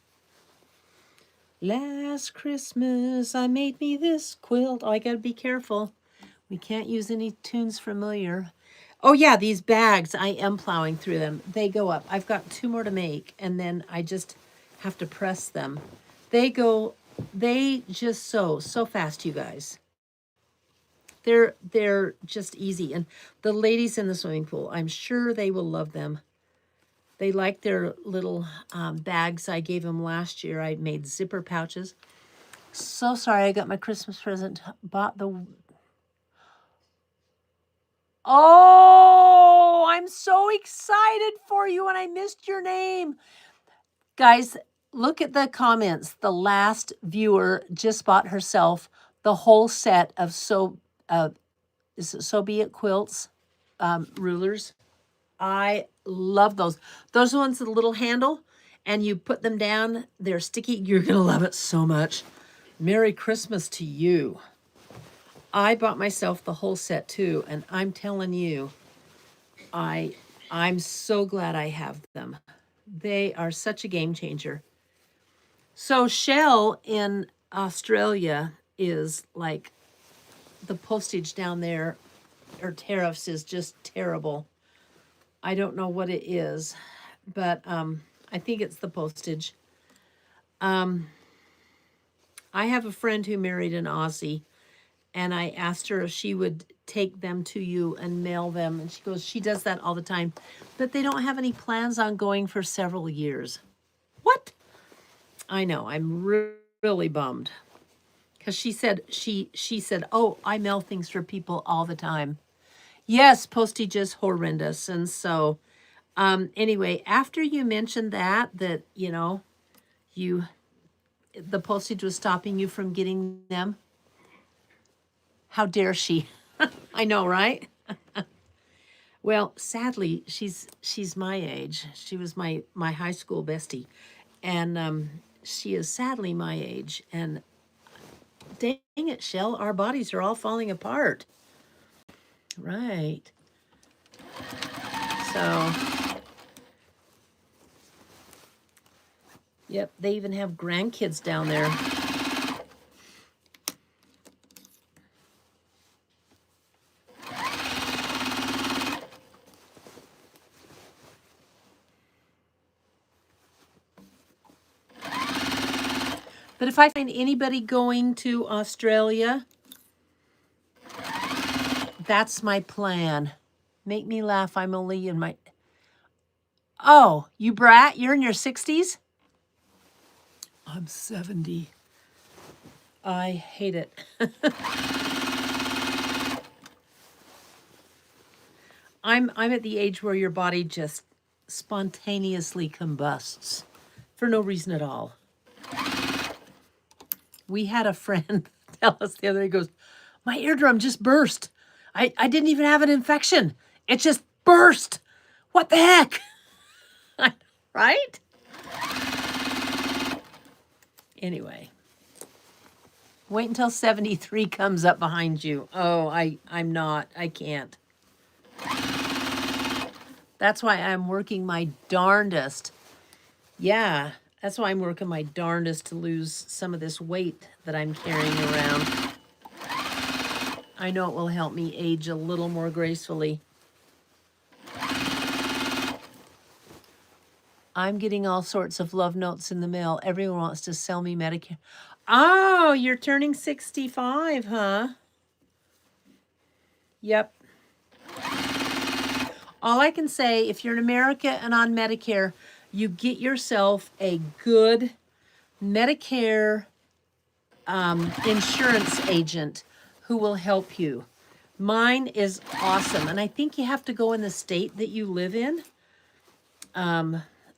Last Christmas, I made me this quilt. Oh, I gotta be careful. We can't use any tunes familiar. Oh yeah, these bags, I am plowing through them. They go up. I've got 2 more to make, and then I just have to press them. They just sew so fast, you guys. They're just easy. And the ladies in the swimming pool, I'm sure they will love them. They like their little bags I gave them last year. I made zipper pouches. So sorry, I got my Christmas present. Oh, I'm so excited for you, and I missed your name. Guys, look at the comments. The last viewer just bought herself the whole set of So Be It quilts, rulers. I love those. Those ones with a little handle, and you put them down. They're sticky. You're going to love it so much. Merry Christmas to you. I bought myself the whole set too, and I'm telling you, I'm so glad I have them. They are such a game changer. So shell in Australia is like, the postage down there, or tariffs, is just terrible. I don't know what it is, but I think it's the postage. I have a friend who married an Aussie, and I asked her if she would take them to you and mail them. And she goes, she does that all the time, but they don't have any plans on going for several years. What? I know, I'm really bummed. Because she said, oh, I mail things for people all the time. Yes, postage is horrendous. And so, anyway, after you mentioned that, you know, the postage was stopping you from getting them. How dare she? I know, right? Well, sadly, she's my age. She was my high school bestie, and she is sadly my age. And dang it, Shell, our bodies are all falling apart. Right. So, yep, they even have grandkids down there. But if I find anybody going to Australia, that's my plan. Make me laugh. I'm only in my... Oh, you brat, you're in your 60s? I'm 70. I hate it. I'm at the age where your body just spontaneously combusts for no reason at all. We had a friend tell us the other day, he goes, my eardrum just burst. I didn't even have an infection. It just burst. What the heck? Right? Anyway. Wait until 73 comes up behind you. Oh, I'm not. I can't. That's why I'm working my darndest. Yeah, that's why I'm working my darndest to lose some of this weight that I'm carrying around. I know it will help me age a little more gracefully. I'm getting all sorts of love notes in the mail. Everyone wants to sell me Medicare. Oh, you're turning 65, huh? Yep. All I can say, if you're in America and on Medicare, you get yourself a good Medicare insurance agent who will help you. Mine is awesome. And I think you have to go in the state that you live in.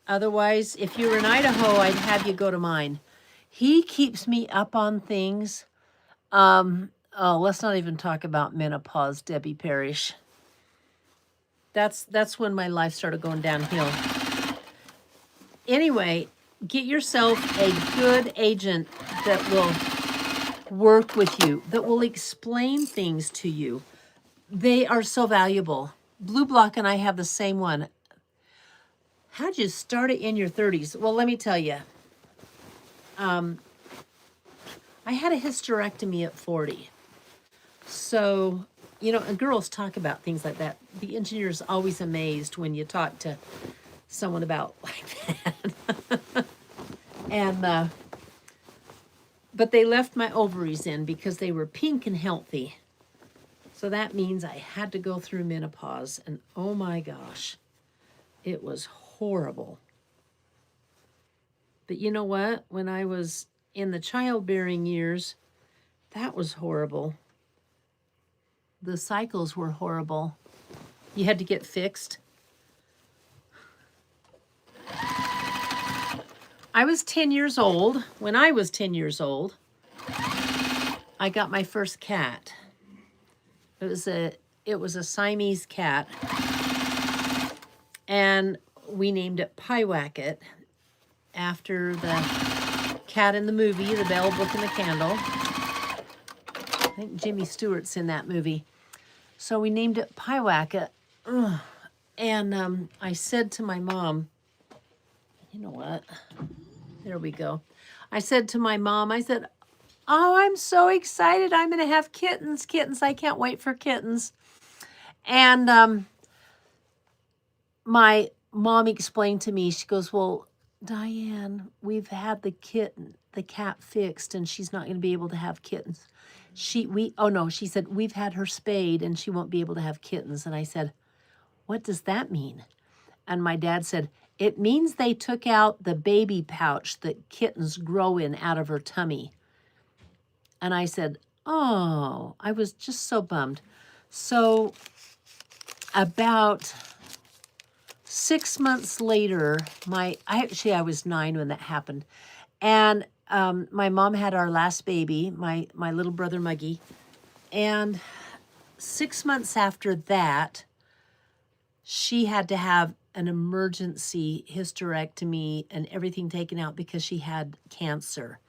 Otherwise, if you were in Idaho, I'd have you go to mine. He keeps me up on things. Oh, let's not even talk about menopause, Debbie Parrish. That's when my life started going downhill. Anyway, get yourself a good agent that will work with you, that will explain things to you. They are so valuable. Blue Block and I have the same one. How'd you start it in your 30s? Well, let me tell you. I had a hysterectomy at 40. So, you know, and girls talk about things like that. The engineer's always amazed when you talk to someone about like that. And, but they left my ovaries in because they were pink and healthy. So that means I had to go through menopause. And oh my gosh, it was horrible. But you know what? When I was in the childbearing years, that was horrible. The cycles were horrible. You had to get fixed. I was 10 years old. When I was 10 years old, I got my first cat. It was a Siamese cat. And we named it Pyewacket after the cat in the movie, The Bell, Book, and the Candle. I think Jimmy Stewart's in that movie. So we named it Pyewacket. And I said to my mom, you know what? There we go. I said to my mom, I said, oh, I'm so excited. I'm going to have kittens. Kittens. I can't wait for kittens. And my mom explained to me, she goes, well, Diane, we've had the cat fixed, and she's not going to be able to have kittens. She said, we've had her spayed, and she won't be able to have kittens. And I said, what does that mean? And my dad said, it means they took out the baby pouch that kittens grow in out of her tummy. And I said, oh, I was just so bummed. So about 6 months later, I was 9 when that happened. And my mom had our last baby, my little brother Muggy. And 6 months after that, she had to have an emergency hysterectomy and everything taken out because she had cancer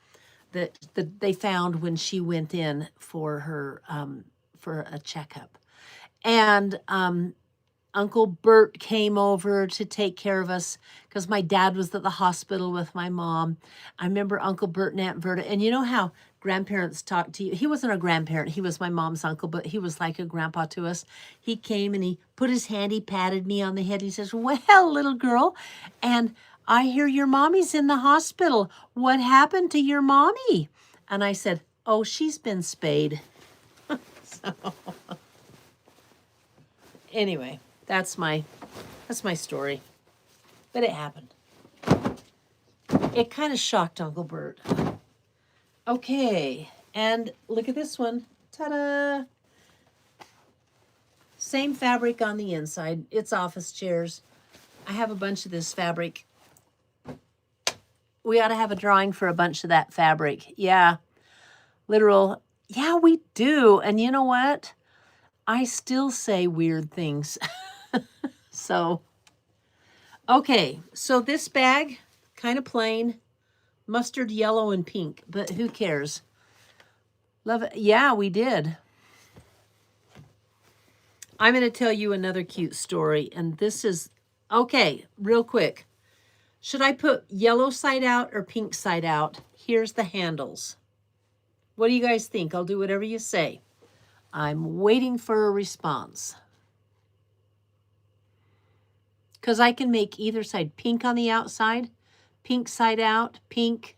that they found when she went in for her for a checkup. And Uncle Bert came over to take care of us because my dad was at the hospital with my mom. I remember Uncle Bert and Aunt Verta. And you know how grandparents talk to you? He wasn't a grandparent. He was my mom's uncle, but he was like a grandpa to us. He came and he put his hand, he patted me on the head. He says, well, little girl, and I hear your mommy's in the hospital. What happened to your mommy? And I said, oh, she's been spayed. So anyway, that's my story. But it happened. It kind of shocked Uncle Bert. Okay, and look at this one. Ta-da! Same fabric on the inside. It's office chairs. I have a bunch of this fabric. We ought to have a drawing for a bunch of that fabric. Yeah, literal. Yeah, we do. And you know what? I still say weird things. So, okay. So this bag, kind of plain. Mustard, yellow, and pink. But who cares? Love it. Yeah, we did. I'm going to tell you another cute story. And this is, okay, real quick. Should I put yellow side out or pink side out? Here's the handles. What do you guys think? I'll do whatever you say. I'm waiting for a response. Because I can make either side. Pink on the outside, pink side out, pink,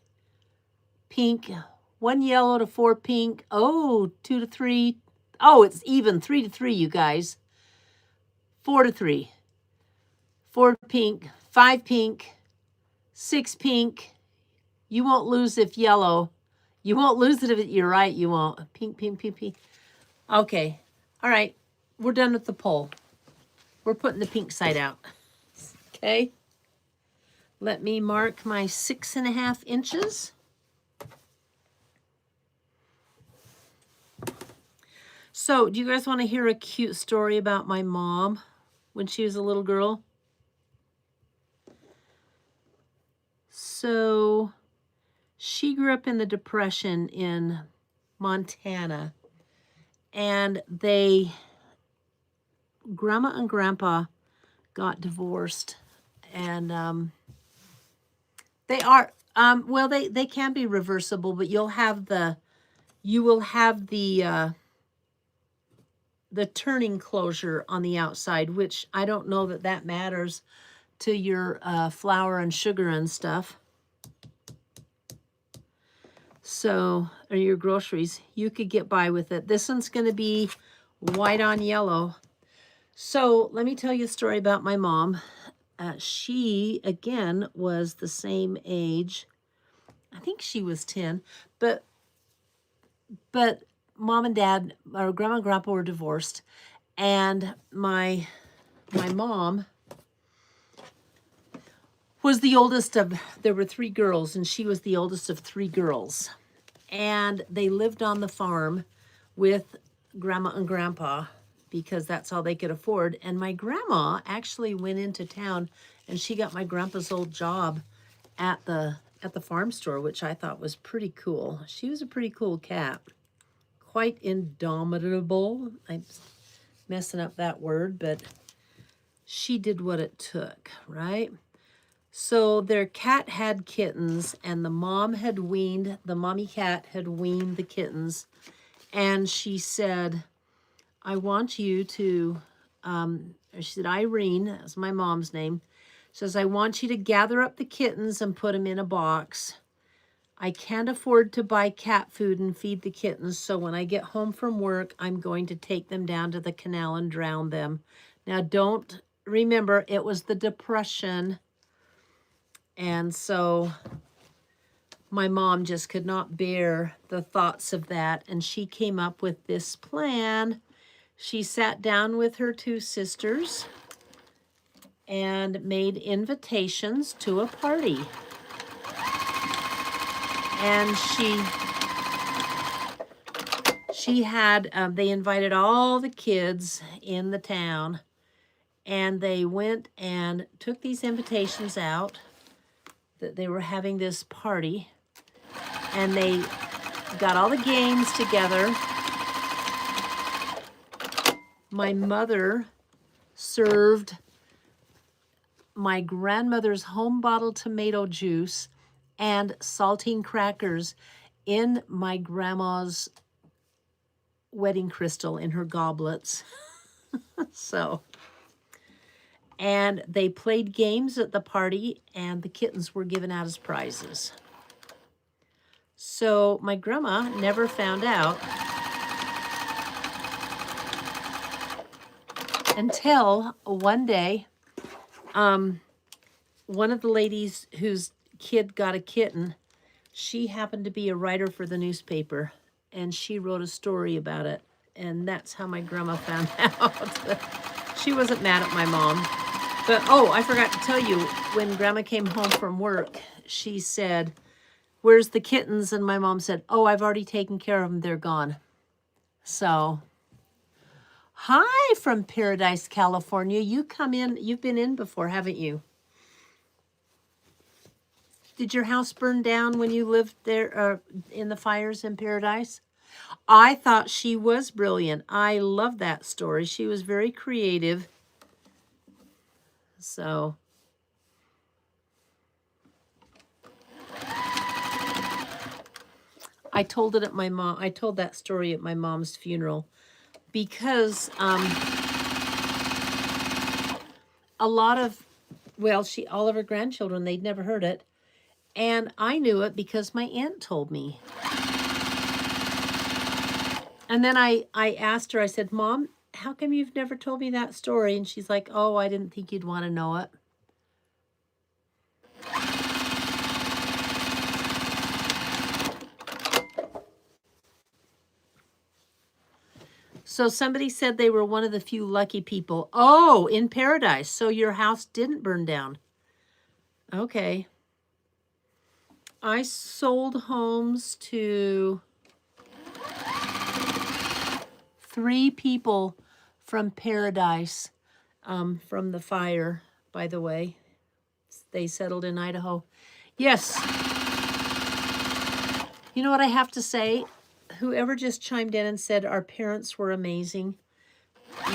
pink, 1 yellow to 4 pink. Oh, 2 to 3. Oh, it's even 3 to 3, you guys. 4 to 3. 4 pink, 5 pink, 6 pink. You won't lose if yellow. You won't lose it if you're right. You won't. Pink, pink, pink, pink. Okay. All right. We're done with the poll. We're putting the pink side out. Okay. Let me mark my 6.5 inches. So, do you guys want to hear a cute story about my mom when she was a little girl? So, she grew up in the Depression in Montana, and Grandma and Grandpa got divorced, and they are, well, they can be reversible, but you will have the turning closure on the outside, which I don't know that matters to your flour and sugar and stuff. So, or your groceries, you could get by with it. This one's going to be white on yellow. So let me tell you a story about my mom. She, again, was the same age. I think she was 10, but Mom and Dad, or Grandma and Grandpa, were divorced, and my mom was the oldest of, there were 3 girls, and she was the oldest of 3 girls. And they lived on the farm with Grandma and Grandpa because that's all they could afford. And my grandma actually went into town and she got my grandpa's old job at the farm store, which I thought was pretty cool. She was a pretty cool cat. Quite indomitable. I'm messing up that word, but she did what it took, right? So their cat had kittens, and the mommy cat had weaned the kittens. And she said, I want you to, she said, Irene, that's my mom's name, says, I want you to gather up the kittens and put them in a box. I can't afford to buy cat food and feed the kittens, so when I get home from work, I'm going to take them down to the canal and drown them. Now, don't remember, it was the Depression. And so my mom just could not bear the thoughts of that. And she came up with this plan. She sat down with her 2 sisters and made invitations to a party. And she had, they invited all the kids in the town, and they went and took these invitations out that they were having this party, and they got all the games together. My mother served my grandmother's home bottled tomato juice and saltine crackers in my grandma's wedding crystal in her goblets. So, and they played games at the party, and the kittens were given out as prizes. So my grandma never found out until one day, one of the ladies whose kid got a kitten, she happened to be a writer for the newspaper, and she wrote a story about it. And that's how my grandma found out. She wasn't mad at my mom. But, oh, I forgot to tell you, when Grandma came home from work, she said, "Where's the kittens?" And my mom said, "Oh, I've already taken care of them. They're gone." So, hi from Paradise, California. You come in. You've been in before, haven't you? Did your house burn down when you lived there in the fires in Paradise? I thought she was brilliant. I love that story. She was very creative. So, I told that story at my mom's funeral because a lot of, well, all of her grandchildren, they'd never heard it. And I knew it because my aunt told me. And then I asked her, I said, "Mom, how come you've never told me that story?" And she's like, "Oh, I didn't think you'd want to know it." So somebody said they were one of the few lucky people. Oh, in Paradise. So your house didn't burn down. Okay. I sold homes to 3 people from Paradise, from the fire, by the way. They settled in Idaho. Yes. You know what I have to say? Whoever just chimed in and said our parents were amazing.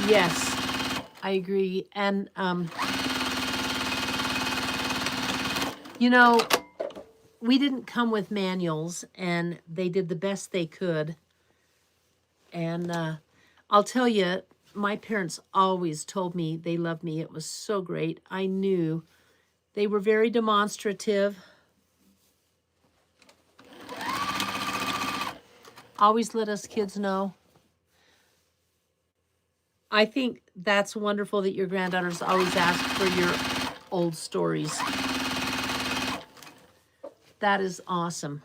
Yes, I agree. And, you know, we didn't come with manuals, and they did the best they could. And I'll tell you, my parents always told me they loved me. It was so great. I knew. They were very demonstrative. Always let us kids know. I think that's wonderful that your granddaughters always ask for your old stories. That is awesome.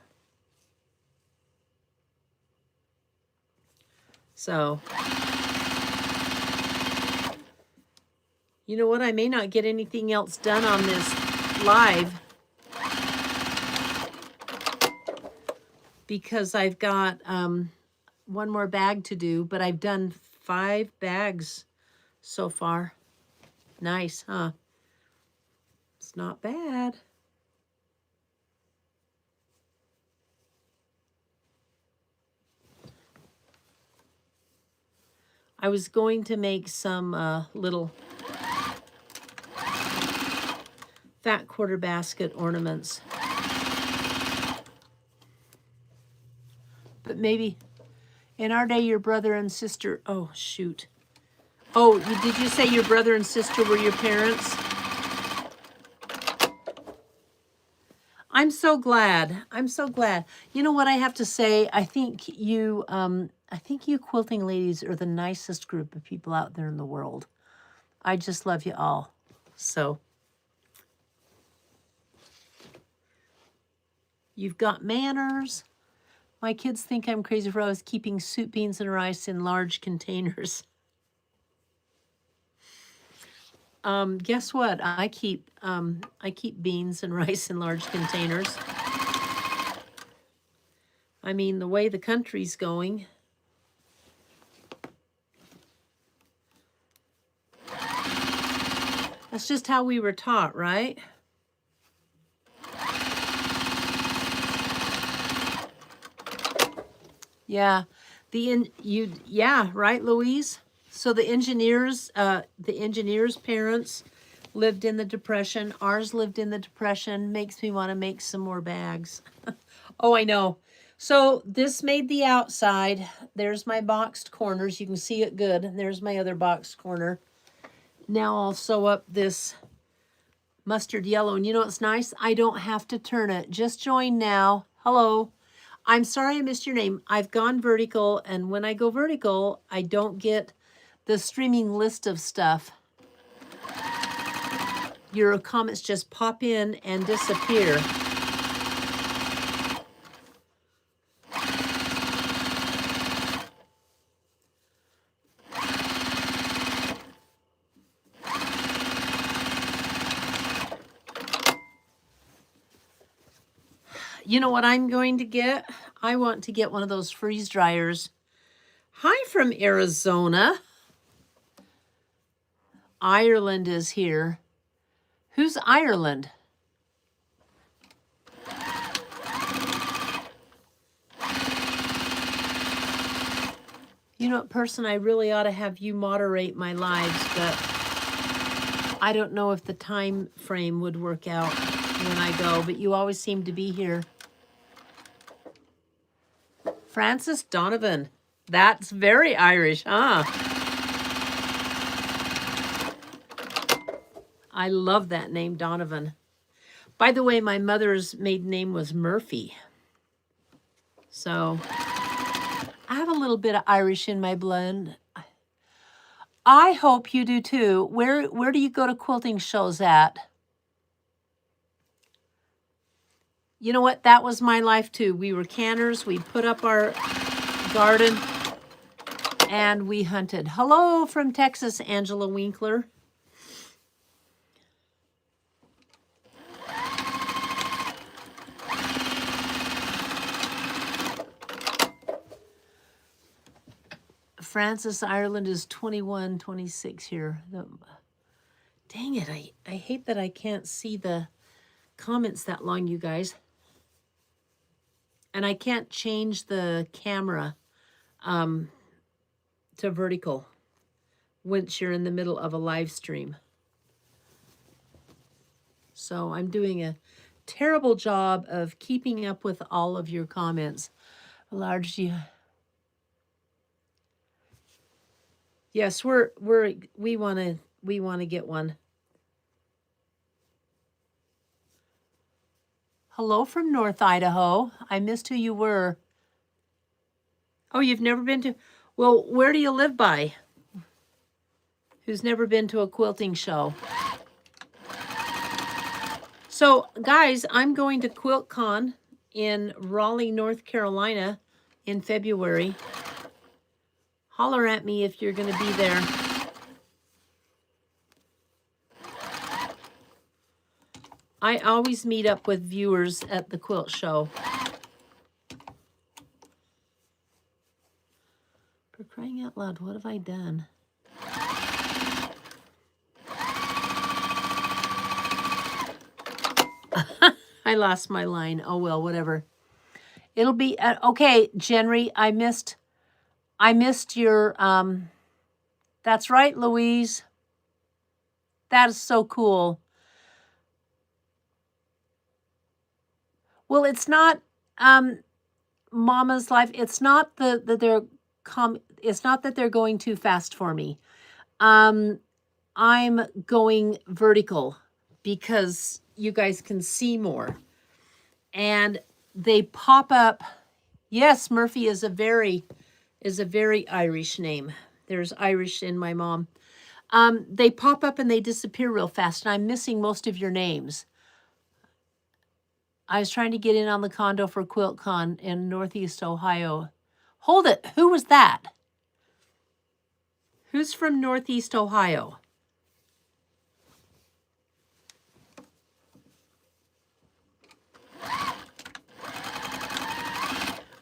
So, you know what? I may not get anything else done on this live because I've got one more bag to do, but I've done 5 bags so far. Nice, huh? It's not bad. I was going to make some little fat quarter basket ornaments. But maybe in our day, your brother and sister, oh, shoot. Oh, did you say your brother and sister were your parents? I'm so glad. I'm so glad. You know what I have to say? I think you quilting ladies are the nicest group of people out there in the world. I just love you all. So, you've got manners. My kids think I'm crazy for always keeping soup, beans, and rice in large containers. Guess what? I keep beans and rice in large containers. I mean, the way the country's going, That's just how we were taught, right? Yeah. Yeah, right, Louise? So the engineers' parents lived in the Depression. Ours lived in the Depression. Makes me want to make some more bags. Oh, I know. So this made the outside. There's my boxed corners. You can see it good. And there's my other boxed corner. Now I'll sew up this mustard yellow. And you know what's nice? I don't have to turn it. Just join now. Hello. I'm sorry I missed your name. I've gone vertical, and when I go vertical, I don't get the streaming list of stuff. Your comments just pop in and disappear. You know what I'm going to get? I want to get one of those freeze dryers. Hi from Arizona. Ireland is here. Who's Ireland? You know what, person, I really ought to have you moderate my lives, but I don't know if the time frame would work out when I go, but you always seem to be here. Francis Donovan. That's very Irish, huh? I love that name, Donovan. By the way, my mother's maiden name was Murphy. So I have a little bit of Irish in my blood. I hope you do too. Where do you go to quilting shows at? You know what? That was my life too. We were canners. We put up our garden and we hunted. Hello from Texas, Angela Winkler. Francis, Ireland is 21, 26 here. Dang it, I hate that I can't see the comments that long, you guys. And I can't change the camera to vertical once you're in the middle of a live stream. So I'm doing a terrible job of keeping up with all of your comments. Large, yes, we want to get one. Hello from North Idaho. I missed who you were. Oh, you've never been to, well, where do you live by? Who's never been to a quilting show? So, guys, I'm going to QuiltCon in Raleigh, North Carolina in February. Holler at me if you're going to be there. I always meet up with viewers at the quilt show. For crying out loud, what have I done? I lost my line. Oh, well, whatever. It'll be, okay, Jenry, I missed your, that's right, Louise. That is so cool. Well, it's not, Mama's Life. It's not it's not that they're going too fast for me. I'm going vertical because you guys can see more. And they pop up. Yes, Murphy is a very Irish name. There's Irish in my mom. They pop up and they disappear real fast, and I'm missing most of your names. I was trying to get in on the condo for QuiltCon in Northeast Ohio. Hold it. Who was that? Who's from Northeast Ohio?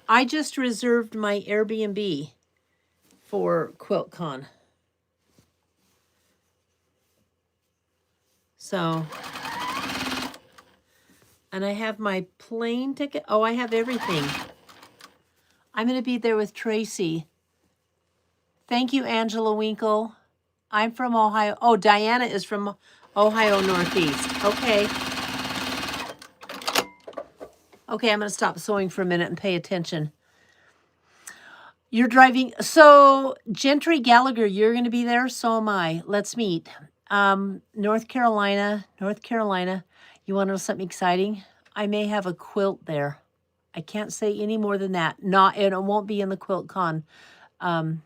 I just reserved my Airbnb for QuiltCon. So, and I have my plane ticket. Oh, I have everything. I'm going to be there with Tracy. Thank you, Angela Winkle. I'm from Ohio. Oh, Diana is from Ohio Northeast. Okay. Okay, I'm going to stop sewing for a minute and pay attention. You're driving. So, Gentry Gallagher, you're going to be there. So am I. Let's meet. North Carolina. You want to know something exciting? I may have a quilt there. I can't say any more than that. It won't be in the Quilt Con. Do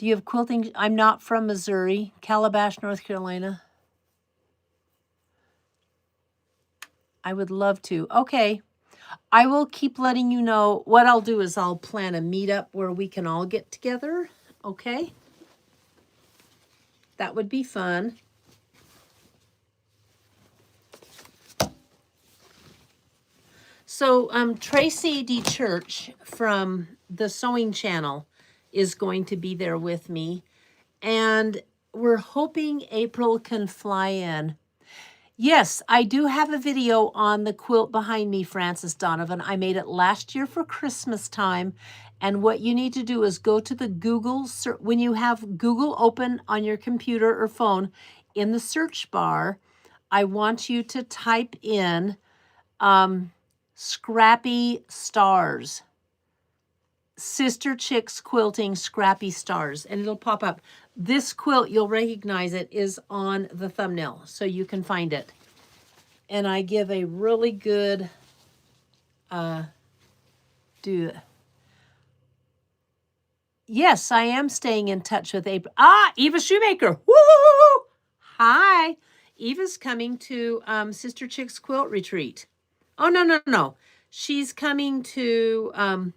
you have quilting? I'm not from Missouri. Calabash, North Carolina. I would love to. Okay. I will keep letting you know. What I'll do is I'll plan a meetup where we can all get together. Okay? That would be fun. So Tracy D. Church from the Sewing Channel is going to be there with me. And we're hoping April can fly in. Yes, I do have a video on the quilt behind me, Frances Donovan. I made it last year for Christmas time. And what you need to do is go to the Google, when you have Google open on your computer or phone, in the search bar, I want you to type in Scrappy Stars. Sister Chicks Quilting Scrappy Stars, and it'll pop up. This quilt, you'll recognize it, is on the thumbnail, so you can find it. And I give a really good Yes, I am staying in touch with April. Eva Shoemaker. Woo! Hi. Eva's coming to Sister Chicks Quilt Retreat. Oh, no. She's coming to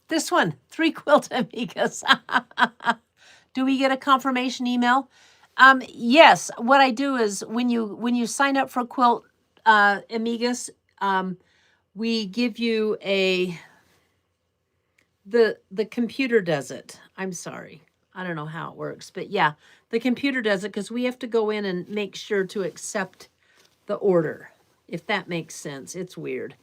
this one, 3 Quilt Amigas. Do we get a confirmation email? Yes. What I do is when you sign up for Quilt Amigas, we give you the computer does it. I'm sorry. I don't know how it works, but yeah, the computer does it because we have to go in and make sure to accept the order, if that makes sense. It's weird.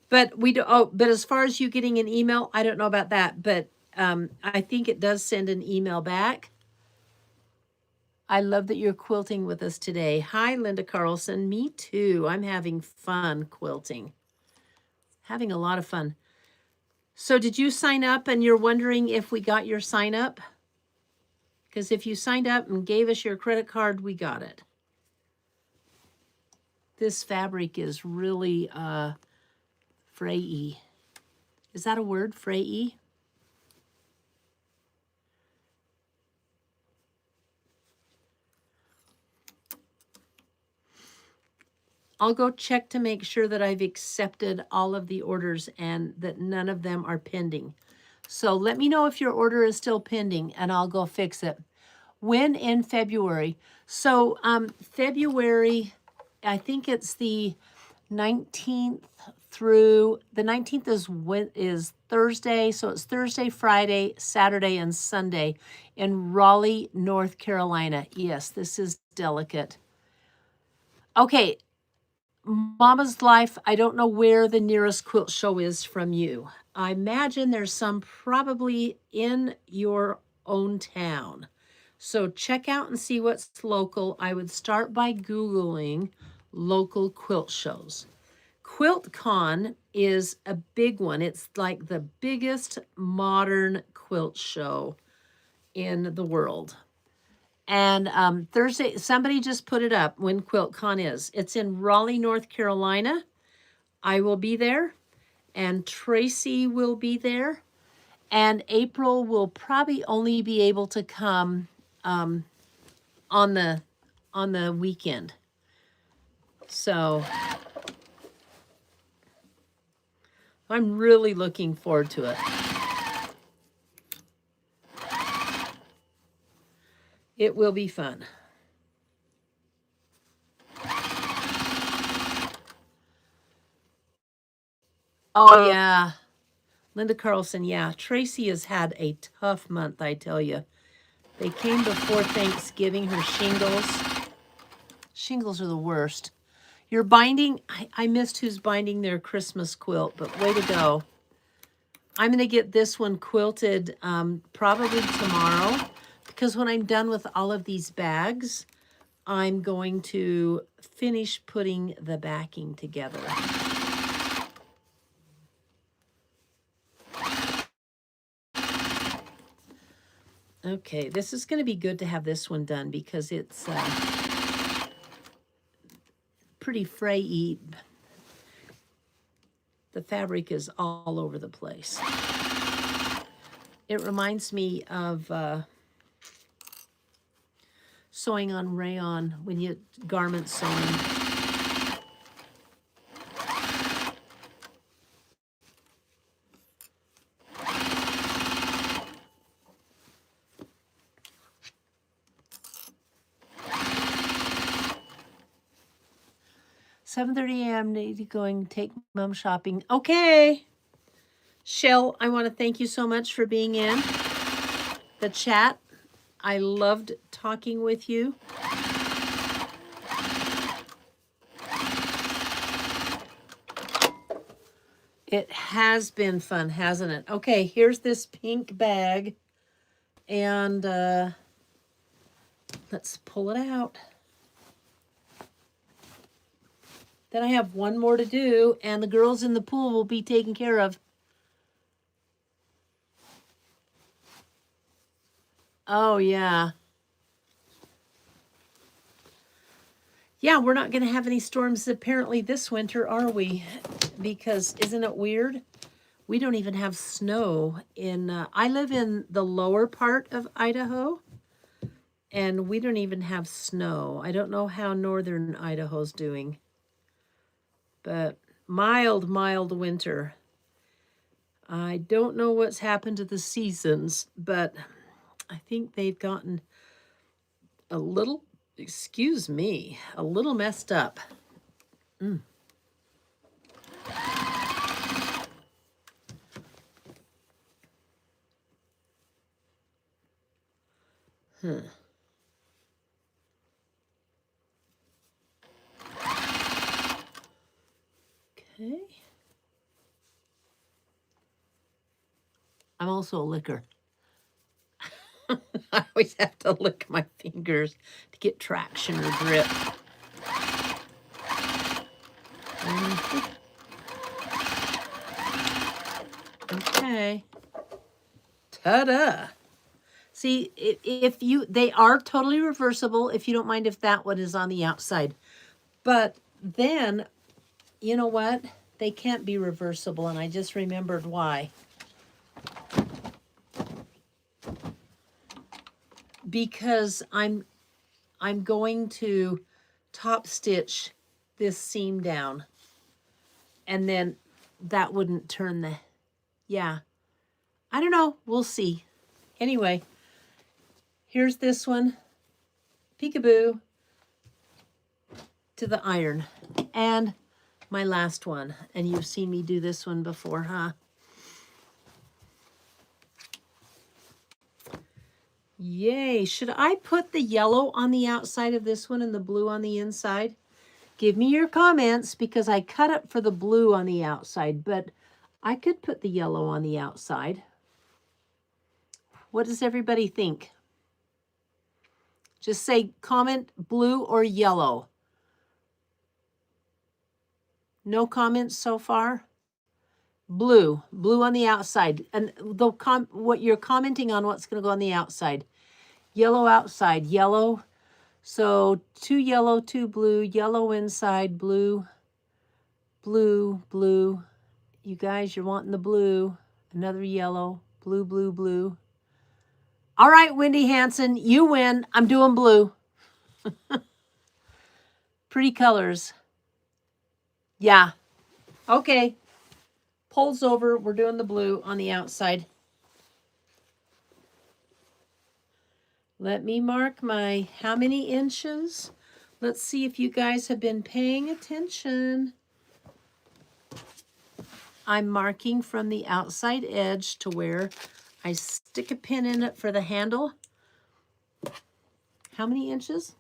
But we do. Oh, but as far as you getting an email, I don't know about that. But I think it does send an email back. I love that you're quilting with us today. Hi, Linda Carlson. Me too. I'm having fun quilting. Having a lot of fun. So did you sign up and you're wondering if we got your sign up? Because if you signed up and gave us your credit card, we got it. This fabric is really frayy. Is that a word, frayy? I'll go check to make sure that I've accepted all of the orders and that none of them are pending. So let me know if your order is still pending and I'll go fix it. When in February? So February, I think it's the 19th through, the 19th is Thursday. So it's Thursday, Friday, Saturday, and Sunday in Raleigh, North Carolina. Yes, this is delicate. Okay. Mama's Life, I don't know where the nearest quilt show is from you. I imagine there's some probably in your own town. So check out and see what's local. I would start by Googling local quilt shows. QuiltCon is a big one. It's like the biggest modern quilt show in the world. And Thursday, somebody just put it up when QuiltCon is. It's in Raleigh, North Carolina. I will be there. And Tracy will be there. And April will probably only be able to come on the weekend. So I'm really looking forward to it. It will be fun. Oh, yeah. Linda Carlson, yeah. Tracy has had a tough month, I tell you. They came before Thanksgiving, her shingles. Shingles are the worst. You're binding, I missed who's binding their Christmas quilt, but way to go. I'm going to get this one quilted probably tomorrow, because when I'm done with all of these bags, I'm going to finish putting the backing together. Okay, this is going to be good to have this one done because it's pretty frayy. The fabric is all over the place. It reminds me of sewing on rayon when you garment sewing. $7:30 a.m. need to go and take mom shopping. Okay. Shell, I want to thank you so much for being in the chat. I loved talking with you. It has been fun, hasn't it? Okay, here's this pink bag. And let's pull it out. Then I have one more to do, and the girls in the pool will be taken care of. Oh, yeah. Yeah, we're not going to have any storms apparently this winter, are we? Because isn't it weird? We don't even have snow in... I live in the lower part of Idaho, and we don't even have snow. I don't know how northern Idaho's doing. But mild, mild winter. I don't know what's happened to the seasons, but I think they've gotten a little, excuse me, a little messed up. Okay. I'm also a licker. I always have to lick my fingers to get traction or grip. Okay. Ta-da. See, if you, they are totally reversible if you don't mind if that one is on the outside. But then, you know what? They can't be reversible, and I just remembered why. Because I'm going to top stitch this seam down, and then that wouldn't turn the, yeah. I don't know. We'll see. Anyway, here's this one. Peekaboo to the iron. And my last one. And you've seen me do this one before, huh? Yay. Should I put the yellow on the outside of this one and the blue on the inside? Give me your comments, because I cut it for the blue on the outside, but I could put the yellow on the outside. What does everybody think? Just say comment blue or yellow. No comments so far? Blue on the outside. And what you're commenting on, what's going to go on the outside. Yellow outside, yellow. So 2 yellow, 2 blue, yellow inside, blue, blue, blue. You guys, you're wanting the blue. Another yellow, blue, blue, blue. All right, Wendy Hansen, you win. I'm doing blue. Pretty colors. Yeah. Okay. Polls over. We're doing the blue on the outside. Let me mark my how many inches. Let's see if you guys have been paying attention. I'm marking from the outside edge to where I stick a pin in it for the handle. How many inches?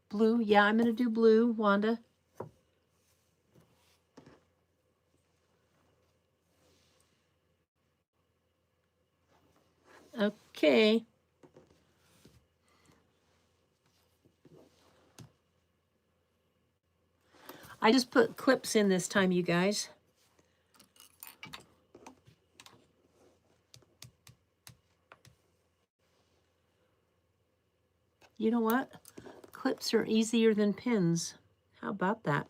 Blue. Yeah, I'm going to do blue, Wanda. Okay. I just put clips in this time, you guys. You know what? Clips are easier than pins. How about that?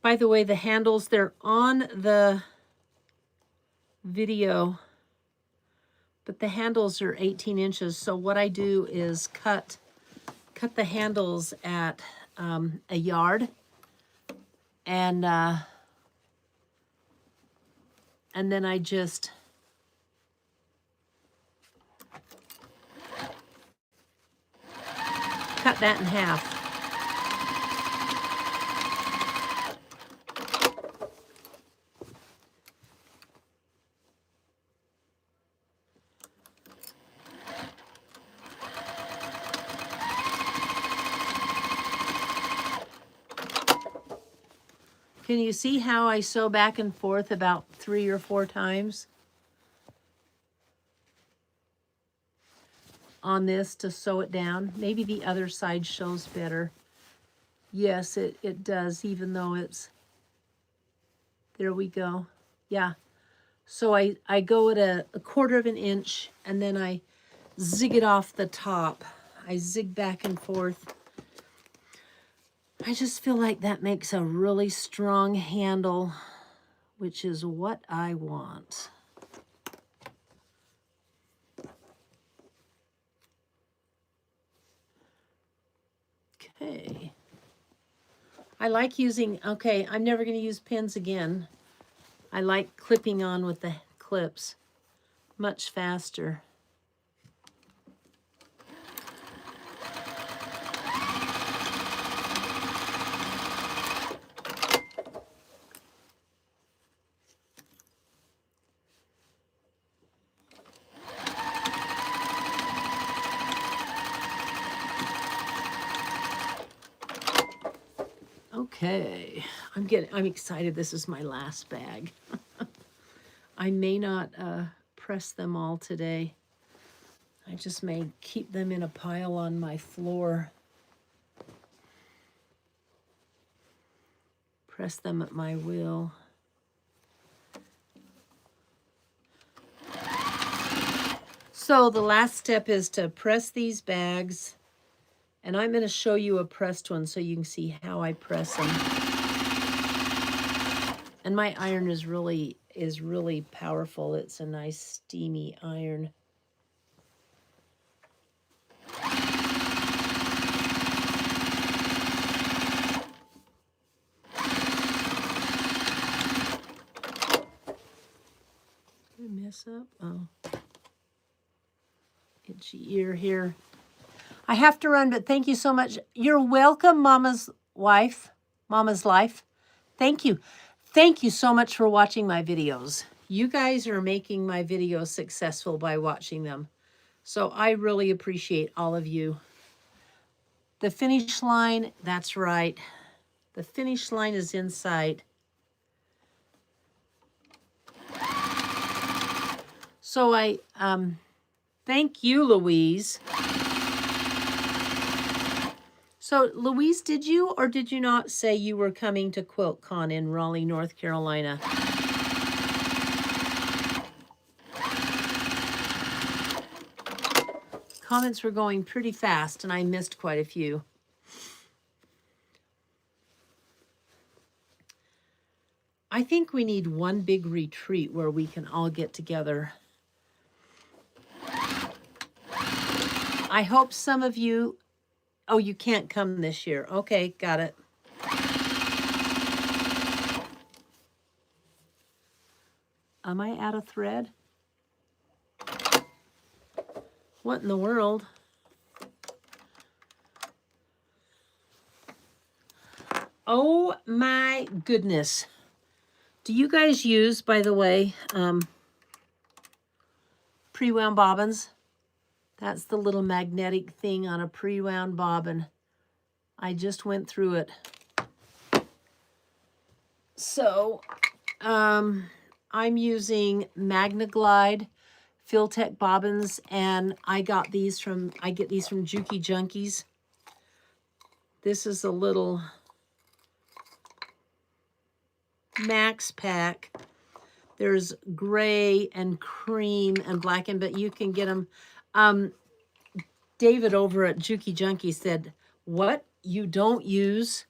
By the way, the handles, they're on the video, but the handles are 18 inches. So what I do is cut the handles at a yard, and then I just cut that in half. Can you see how I sew back and forth about 3 or 4 times on this to sew it down? Maybe the other side shows better. Yes, it does, even though it's, there we go. Yeah. So I go at a 1/4 of an inch, and then I zig it off the top. I zig back and forth. I just feel like that makes a really strong handle, which is what I want. Okay. I like using, okay, I'm never going to use pins again. I like clipping on with the clips much faster. Okay, I'm excited. This is my last bag. I may not press them all today. I just may keep them in a pile on my floor. Press them at my will. So the last step is to press these bags, and I'm going to show you a pressed one so you can see how I press them. And my iron is really powerful. It's a nice steamy iron. Did I mess up? Oh. Itchy ear here. I have to run, but thank you so much. You're welcome, Mama's wife, Mama's life. Thank you. Thank you so much for watching my videos. You guys are making my videos successful by watching them. So I really appreciate all of you. The finish line, that's right. The finish line is in sight. So I thank you, Louise. So Louise, did you or did you not say you were coming to QuiltCon in Raleigh, North Carolina? Comments were going pretty fast and I missed quite a few. I think we need one big retreat where we can all get together. I hope some of you, oh, you can't come this year. Okay, got it. Am I out of thread? What in the world? Oh my goodness. Do you guys use, by the way, pre-wound bobbins? That's the little magnetic thing on a pre-wound bobbin. I just went through it. So, I'm using Magnaglide Filtech bobbins, and I get these from Juki Junkies. This is a little max pack. There's gray and cream and black, but you can get them. David over at Juki Junkie said, "What? You don't use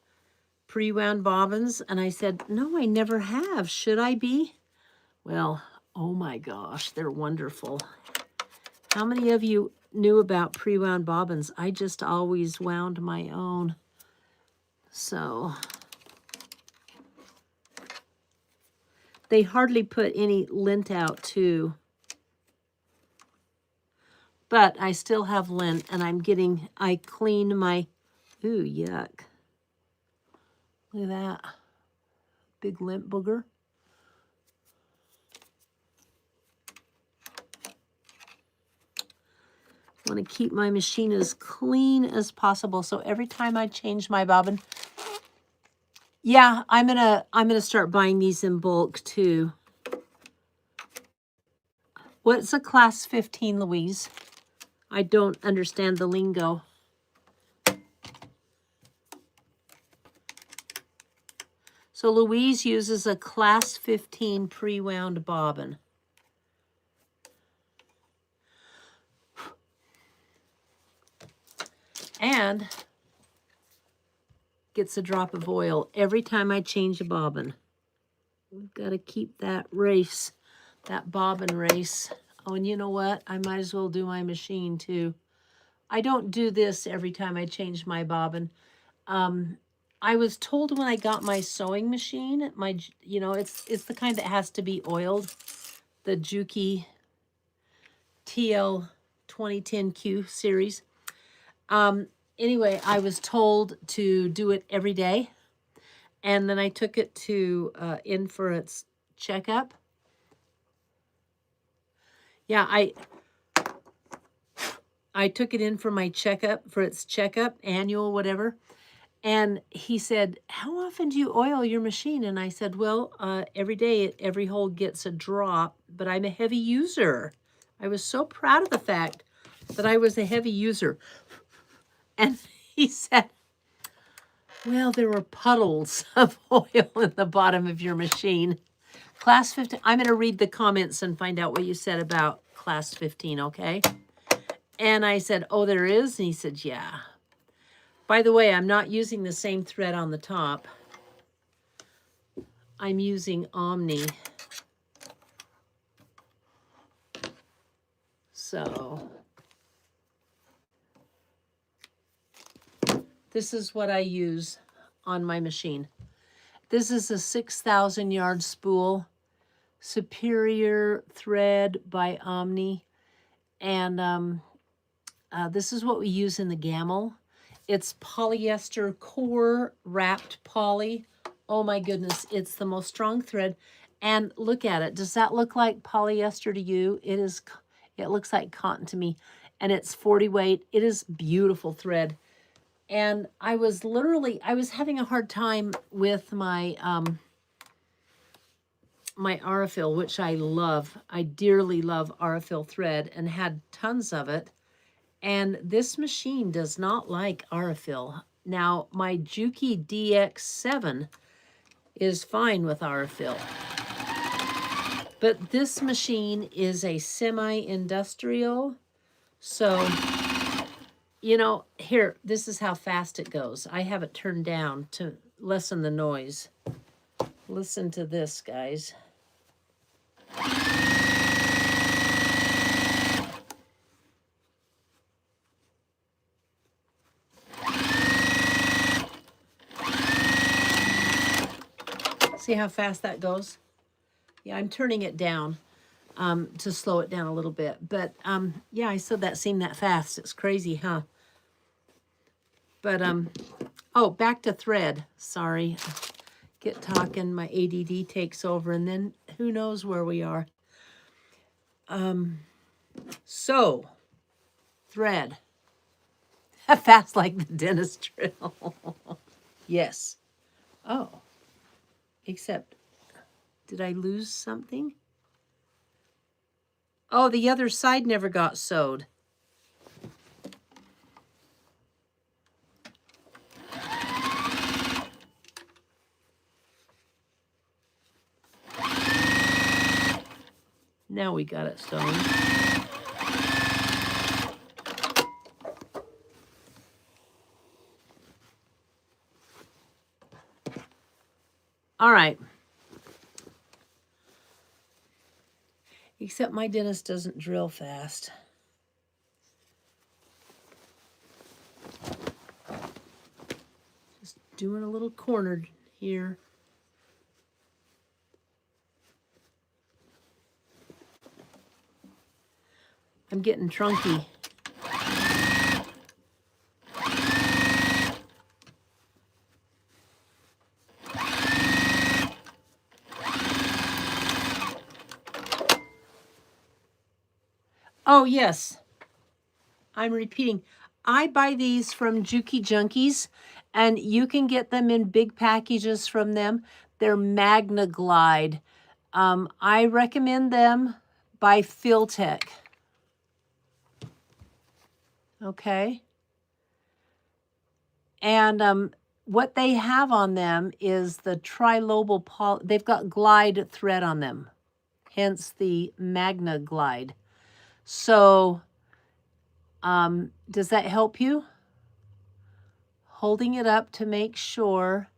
pre-wound bobbins?" And I said, "No, I never have. Should I be?" Well, oh my gosh, they're wonderful. How many of you knew about pre-wound bobbins? I just always wound my own. So they hardly put any lint out too. But I still have lint, and I clean my, ooh, yuck. Look at that. Big lint booger. I want to keep my machine as clean as possible. So every time I change my bobbin, yeah, I'm gonna start buying these in bulk too. What's a class 15, Louise? I don't understand the lingo. So Louise uses a class 15 pre-wound bobbin. And gets a drop of oil every time I change a bobbin. We've got to keep that race, that bobbin race. Oh, and you know what? I might as well do my machine too. I don't do this every time I change my bobbin. I was told when I got my sewing machine, it's the kind that has to be oiled, the Juki TL 2010Q series. Anyway, I was told to do it every day. And then I took it in for its checkup. Yeah, I took it in for my its checkup, annual, whatever. And he said, "How often do you oil your machine?" And I said, "Well, every day, every hole gets a drop, but I'm a heavy user." I was so proud of the fact that I was a heavy user. And he said, "Well, there were puddles of oil in the bottom of your machine." Class 15, I'm going to read the comments and find out what you said about class 15, okay? And I said, "Oh, there is?" And he said, "Yeah." By the way, I'm not using the same thread on the top. I'm using Omni. So this is what I use on my machine. This is a 6,000 yard spool, Superior thread by Omni. And this is what we use in the Gamel. It's polyester core wrapped poly. Oh my goodness, it's the most strong thread. And look at it. Does that look like polyester to you? It looks like cotton to me. And it's 40 weight. It is beautiful thread. And I was having a hard time with my my Aurifil, which I love. I dearly love Aurifil thread and had tons of it. And this machine does not like Aurifil. Now, my Juki DX7 is fine with Aurifil. But this machine is a semi-industrial. So, here, this is how fast it goes. I have it turned down to lessen the noise. Listen to this, guys. See how fast that goes? Yeah, I'm turning it down to slow it down a little bit. But yeah, I said that seemed that fast. It's crazy, huh? But Oh, back to thread. Sorry. Get talking, my ADD takes over, and then who knows where we are. So, thread. Fast like the dentist drill. Yes. Oh. Except, did I lose something? Oh, the other side never got sewed. Now we got it sewn. All right. Except my dentist doesn't drill fast. Just doing a little corner here. I'm getting trunky. Oh, yes. I'm repeating. I buy these from Juki Junkies, and you can get them in big packages from them. They're Magna Glide. I recommend them by Filtech. Okay. And what they have on them is the trilobal poly. They've got glide thread on them, hence the Magna Glide. So, does that help you? Holding it up to make sure.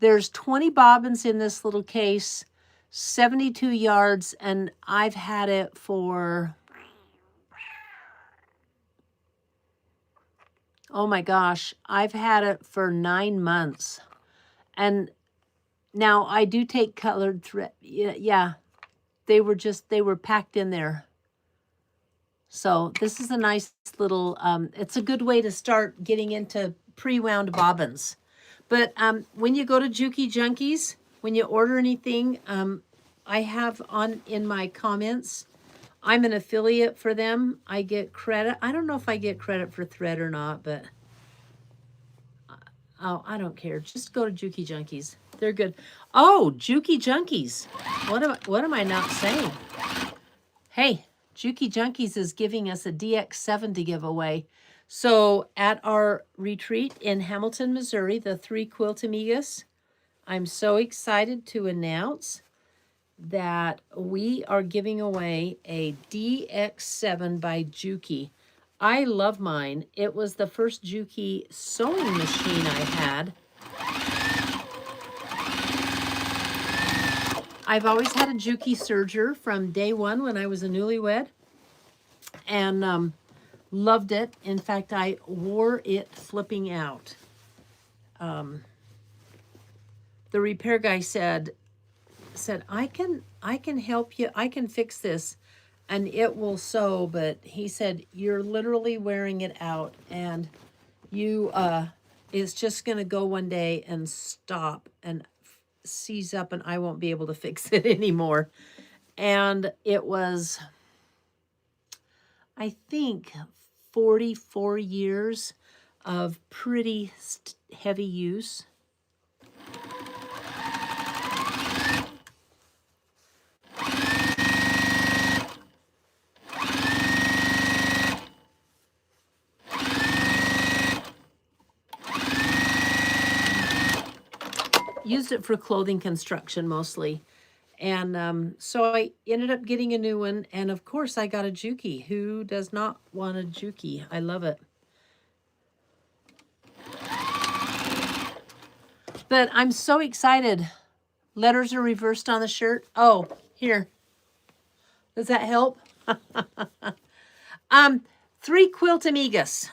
There's 20 bobbins in this little case, 72 yards, and I've had it for, oh my gosh, I've had it for 9 months. And now I do take colored thread. Yeah, they were packed in there. So this is a nice little, it's a good way to start getting into pre-wound bobbins. But when you go to Juki Junkies, when you order anything, I have in my comments, I'm an affiliate for them. I get credit. I don't know if I get credit for thread or not, but oh, I don't care. Just go to Juki Junkies. They're good. Oh, Juki Junkies. What am I not saying? Hey, Juki Junkies is giving us a DX7 to give away. So at our retreat in Hamilton, Missouri, the 3 Quilt Amigas, I'm so excited to announce that we are giving away a DX7 by Juki. I love mine. It was the first Juki sewing machine I had. I've always had a Juki serger from day one when I was a newlywed, and loved it. In fact, I wore it flipping out. The repair guy said, I can help you. I can fix this, and it will sew. But he said, you're literally wearing it out, and you it's just gonna go one day and stop and seize up, and I won't be able to fix it anymore. And it was, I think, 44 years of pretty heavy use. Used it for clothing construction mostly. And so I ended up getting a new one. And of course, I got a Juki. Who does not want a Juki? I love it. But I'm so excited. Letters are reversed on the shirt. Oh, here. Does that help? 3 Quilt Amigas.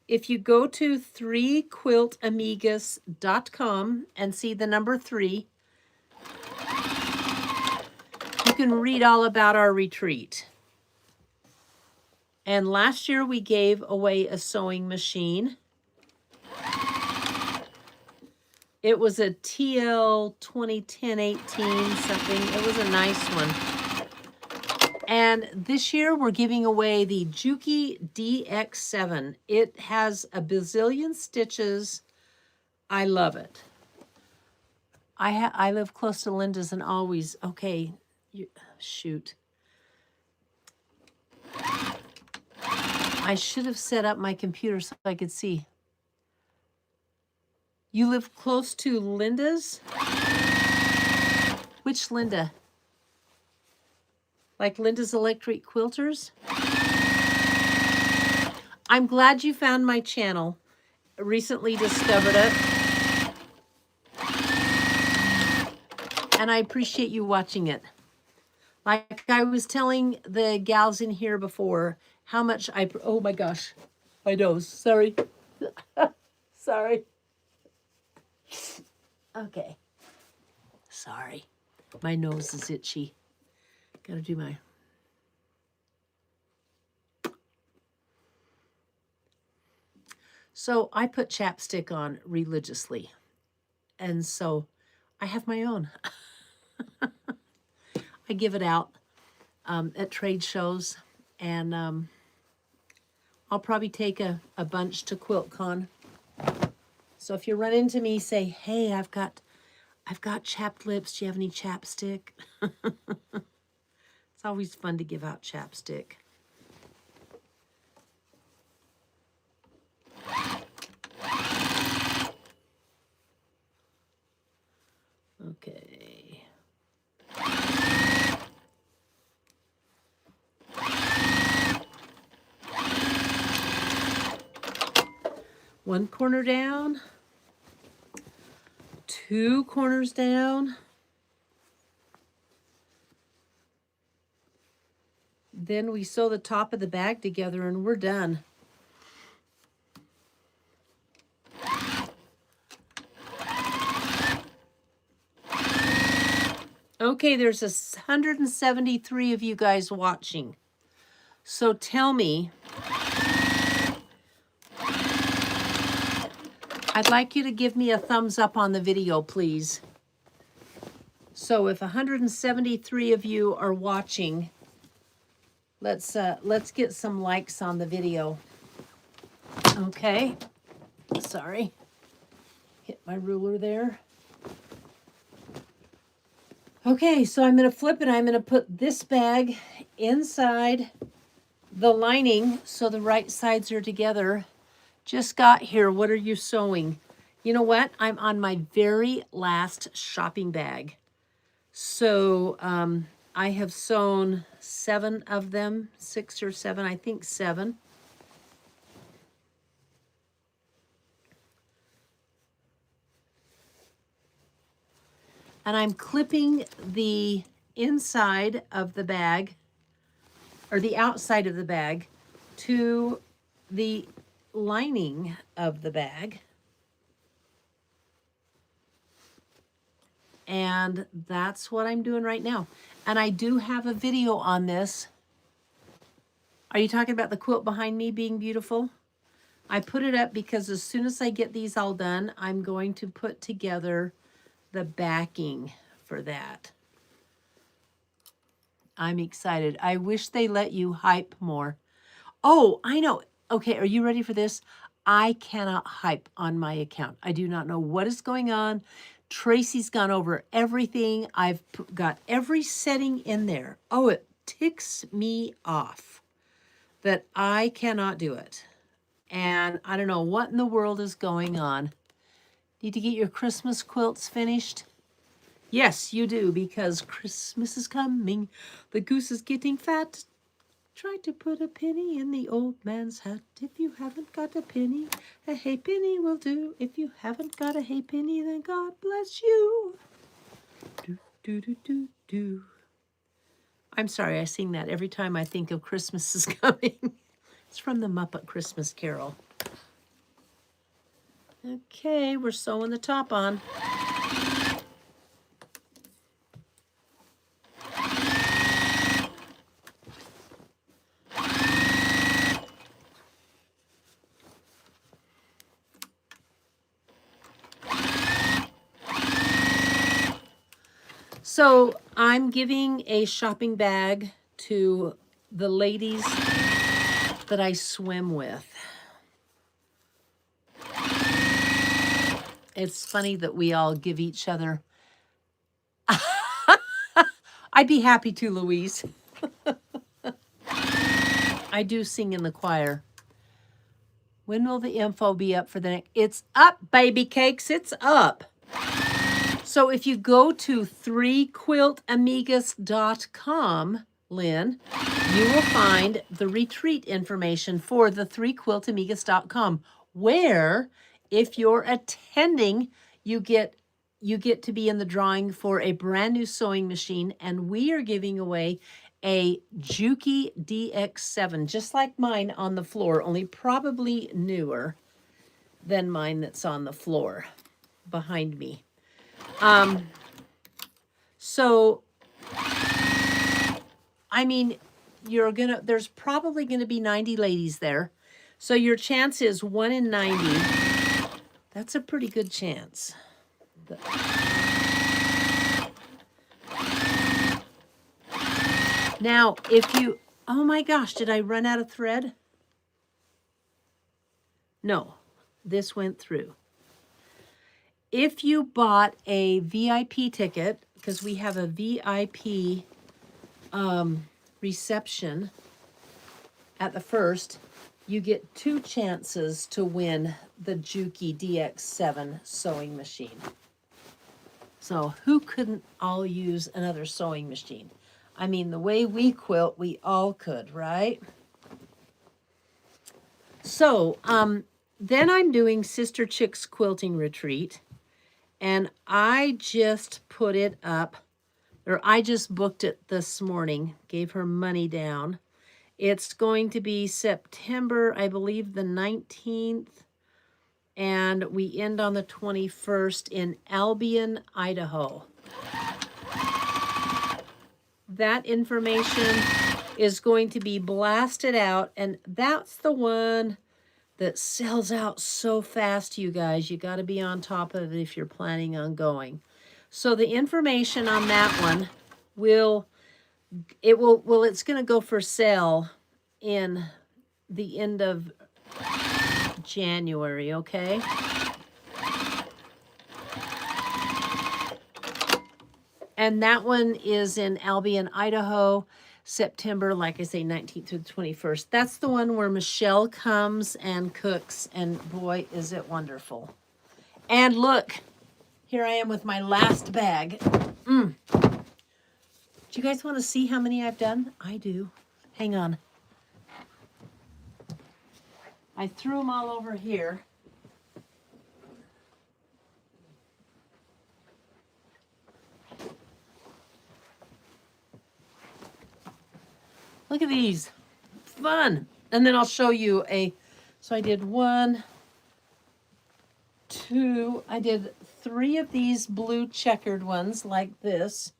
If you go to 3quiltamigas.com and see the number 3, you can read all about our retreat. And last year we gave away a sewing machine. It was a TL 2010-18 something. It was a nice one. And this year we're giving away the Juki DX7. It has a bazillion stitches. I love it. I live close to Linda's and always, okay, shoot. I should have set up my computer so I could see. You live close to Linda's? Which Linda? Like Linda's Electric Quilters? I'm glad you found my channel. Recently discovered it. And I appreciate you watching it. Like I was telling the gals in here before, how much oh my gosh, my nose, sorry. Sorry. Okay. Sorry. My nose is itchy. Gotta do my... So I put chapstick on religiously. And so I have my own. I give it out at trade shows. And I'll probably take a bunch to QuiltCon. So if you run into me, say, hey, I've got chapped lips. Do you have any chapstick? It's always fun to give out chapstick. Okay. One corner down. Two corners down. Then we sew the top of the bag together and we're done. Okay, there's 173 of you guys watching. So tell me, I'd like you to give me a thumbs up on the video, please. So if 173 of you are watching, let's get some likes on the video. Okay. Sorry. Hit my ruler there. Okay, so I'm going to flip it. I'm going to put this bag inside the lining so the right sides are together. Just got here. What are you sewing? You know what? I'm on my very last shopping bag. So I have sewn 7 of them, 6 or 7, I think 7. And I'm clipping the inside of the bag, or the outside of the bag, to the lining of the bag. And that's what I'm doing right now. And I do have a video on this. Are you talking about the quilt behind me being beautiful? I put it up because as soon as I get these all done, I'm going to put together the backing for that. I'm excited. I wish they let you hype more. Oh, I know. Okay, are you ready for this? I cannot hype on my account. I do not know what is going on. Tracy's gone over everything. I've got every setting in there. Oh, it ticks me off that I cannot do it. And I don't know what in the world is going on. Need to get your Christmas quilts finished? Yes, you do, because Christmas is coming. The goose is getting fat. Try to put a penny in the old man's hat. If you haven't got a penny, a halfpenny will do. If you haven't got a halfpenny, then God bless you. Do, do, do, do, do. I'm sorry, I sing that every time I think of Christmas is coming. It's from the Muppet Christmas Carol. Okay, we're sewing the top on. So I'm giving a shopping bag to the ladies that I swim with. It's funny that we all give each other. I'd be happy to, Louise. I do sing in the choir. When will the info be up for the next? It's up, baby cakes. It's up. So if you go to 3quiltamigas.com, Lynn, you will find the retreat information for the 3quiltamigas.com, where if you're attending, you get to be in the drawing for a brand new sewing machine, and we are giving away a Juki DX7, just like mine on the floor, only probably newer than mine that's on the floor behind me. So, I mean, there's probably gonna be 90 ladies there. So your chance is 1 in 90. That's a pretty good chance. Now, if you, oh my gosh, did I run out of thread? No, this went through. If you bought a VIP ticket, because we have a VIP reception at the first, you get 2 chances to win the Juki DX7 sewing machine. So who couldn't all use another sewing machine? I mean, the way we quilt, we all could, right? So then I'm doing Sister Chicks Quilting Retreat, and I just put it up, or I just booked it this morning, gave her money down. It's going to be September, I believe, the 19th, and we end on the 21st in Albion, Idaho. That information is going to be blasted out, and that's the one that sells out so fast, you guys. You got to be on top of it if you're planning on going. So the information on that one it's going to go for sale in the end of January, okay? And that one is in Albion, Idaho, September, like I say, 19th through the 21st. That's the one where Michelle comes and cooks, and boy, is it wonderful. And look, here I am with my last bag. Do you guys want to see how many I've done? I do. Hang on. I threw them all over here. Look at these. Fun. And then I'll show you so I did 1, 2, I did 3 of these blue checkered ones like this.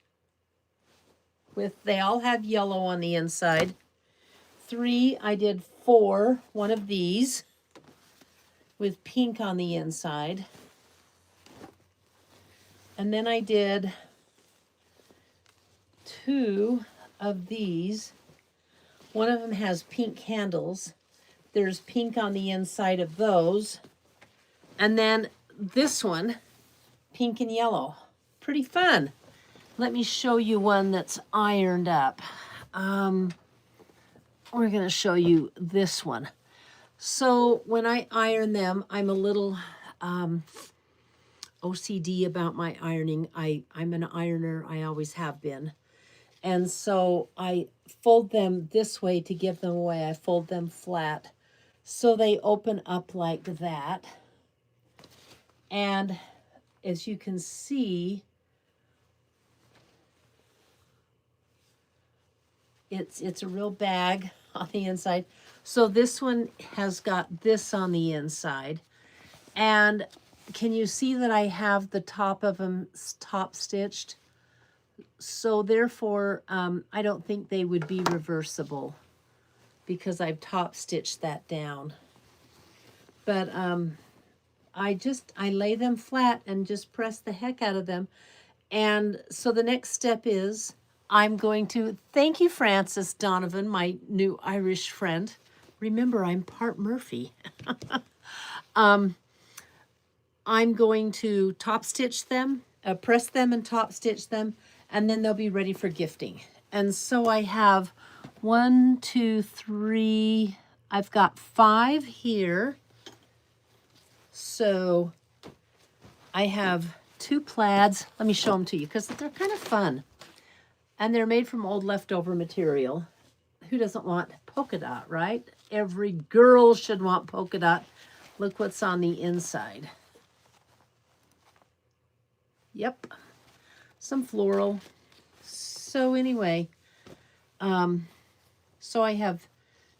They all have yellow on the inside. 3, I did 4, one of these with pink on the inside. And then I did 2 of these. One of them has pink handles. There's pink on the inside of those. And then this one, pink and yellow. Pretty fun. Let me show you one that's ironed up. We're going to show you this one. So when I iron them, I'm a little OCD about my ironing. I'm an ironer. I always have been. And so I fold them this way to give them away. I fold them flat so they open up like that. And as you can see, it's a real bag on the inside. So this one has got this on the inside. And can you see that I have the top of them top stitched? So therefore, I don't think they would be reversible because I've top stitched that down. But I lay them flat and just press the heck out of them. And so the next step is I'm going to thank you, Frances Donovan, my new Irish friend. Remember, I'm part Murphy. I'm going to top stitch them, press them and top stitch them, and then they'll be ready for gifting. And so I have 1, 2, 3, I've got 5 here. So I have 2 plaids. Let me show them to you because they're kind of fun. And they're made from old leftover material. Who doesn't want polka dot, right? Every girl should want polka dot. Look what's on the inside. Yep, some floral. So anyway, so I have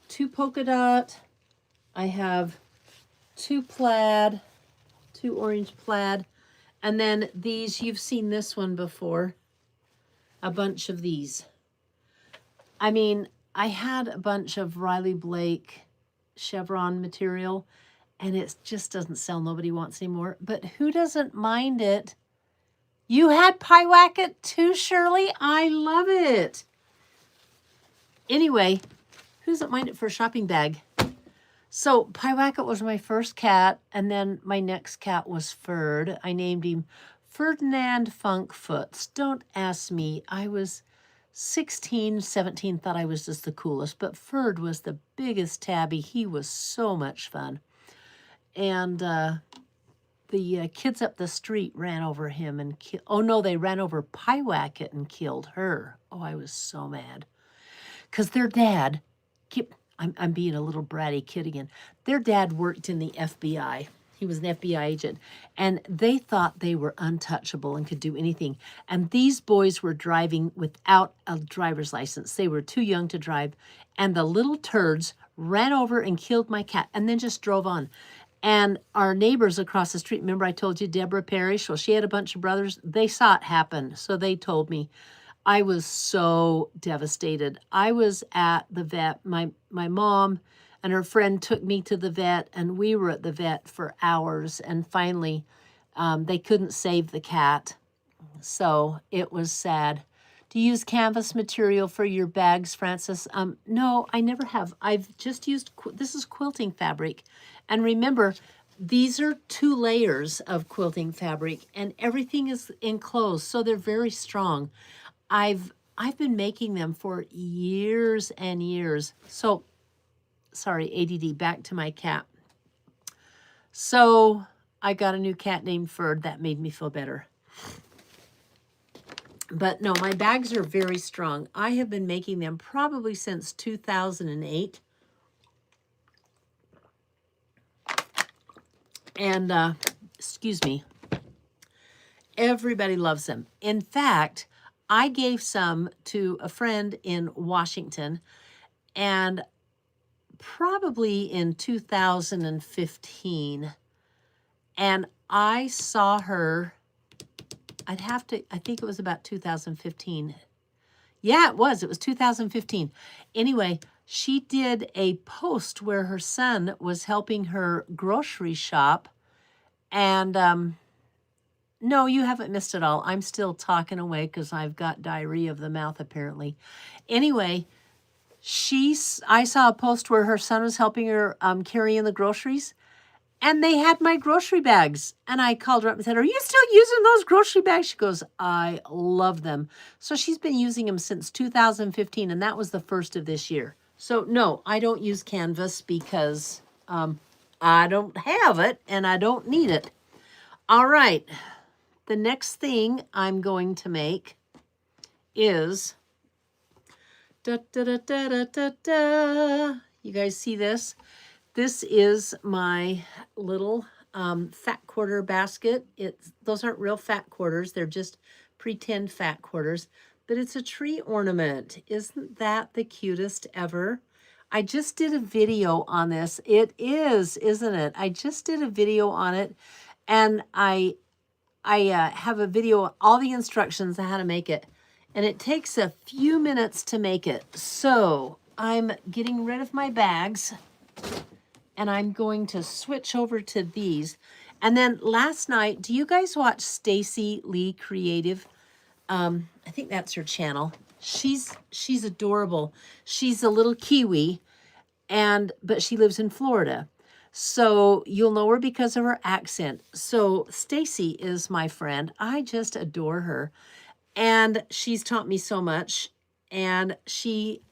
2 polka dot. I have 2 plaid, 2 orange plaid. And then these, you've seen this one before. A bunch of these. I mean, I had a bunch of Riley Blake chevron material, and it just doesn't sell. Nobody wants anymore. But who doesn't mind it? You had Pyewacket too, Shirley? I love it. Anyway, who doesn't mind it for a shopping bag? So Pyewacket was my first cat, and then my next cat was Ferd. I named him Ferdinand Funkfoots. Don't ask me. I was 16, 17, thought I was just the coolest, but Ferd was the biggest tabby. He was so much fun. And the kids up the street ran over him and killed. Oh no, they ran over Pyewacket and killed her. Oh, I was so mad. Because their dad, I'm being a little bratty kid again. Their dad worked in the FBI. He was an FBI agent. And they thought they were untouchable and could do anything. And these boys were driving without a driver's license. They were too young to drive. And the little turds ran over and killed my cat and then just drove on. And our neighbors across the street, remember I told you Deborah Parrish? Well, she had a bunch of brothers. They saw it happen. So they told me. I was so devastated. I was at the vet. My mom and her friend took me to the vet, and we were at the vet for hours. And finally, they couldn't save the cat. So it was sad. Do you use canvas material for your bags, Frances? No, I never have. I've just used, this is quilting fabric. And remember, these are 2 layers of quilting fabric, and everything is enclosed, so they're very strong. I've been making them for years and years. So, sorry, ADD, back to my cat. So I got a new cat named Ferd. That made me feel better. But no, my bags are very strong. I have been making them probably since 2008. And, excuse me, everybody loves them. In fact, I gave some to a friend in Washington, and probably in 2015, and I saw her, I think it was about 2015. Yeah, it was 2015. Anyway, she did a post where her son was helping her grocery shop, and no, you haven't missed it all. I'm still talking away because I've got diarrhea of the mouth, apparently. Anyway, I saw a post where her son was helping her carry in the groceries, and they had my grocery bags. And I called her up and said, "Are you still using those grocery bags?" She goes, "I love them." So she's been using them since 2015, and that was the first of this year. So no, I don't use canvas because I don't have it and I don't need it. All right. The next thing I'm going to make is, da, da, da, da, da, da, da. You guys see this? This is my little fat quarter basket. Those aren't real fat quarters. They're just pretend fat quarters. But it's a tree ornament. Isn't that the cutest ever? I just did a video on this. It is, isn't it? I just did a video on it, and I have a video, all the instructions on how to make it. And it takes a few minutes to make it. So I'm getting rid of my bags, and I'm going to switch over to these. And then last night, do you guys watch Stacy Lee Creative? I think that's her channel. She's adorable. She's a little Kiwi, but she lives in Florida. So you'll know her because of her accent. So Stacy is my friend. I just adore her. And she's taught me so much. And she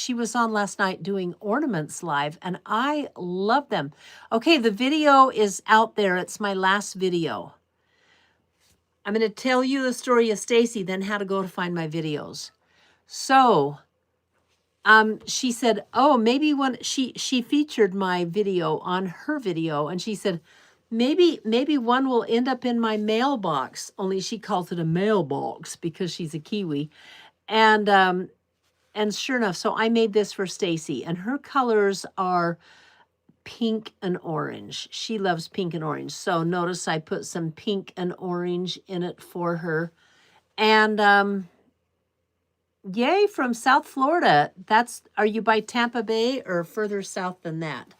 was on last night doing ornaments live, and I love them. Okay, the video is out there. It's my last video. I'm going to tell you the story of Stacy, then how to go to find my videos. So, she said, oh, maybe when she featured my video on her video, and she said, maybe one will end up in my mailbox. Only she calls it a mailbox because she's a Kiwi. And sure enough, so I made this for Stacy, and her colors are pink and orange. She loves pink and orange. So notice I put some pink and orange in it for her. And yay, from South Florida. Are you by Tampa Bay or further south than that?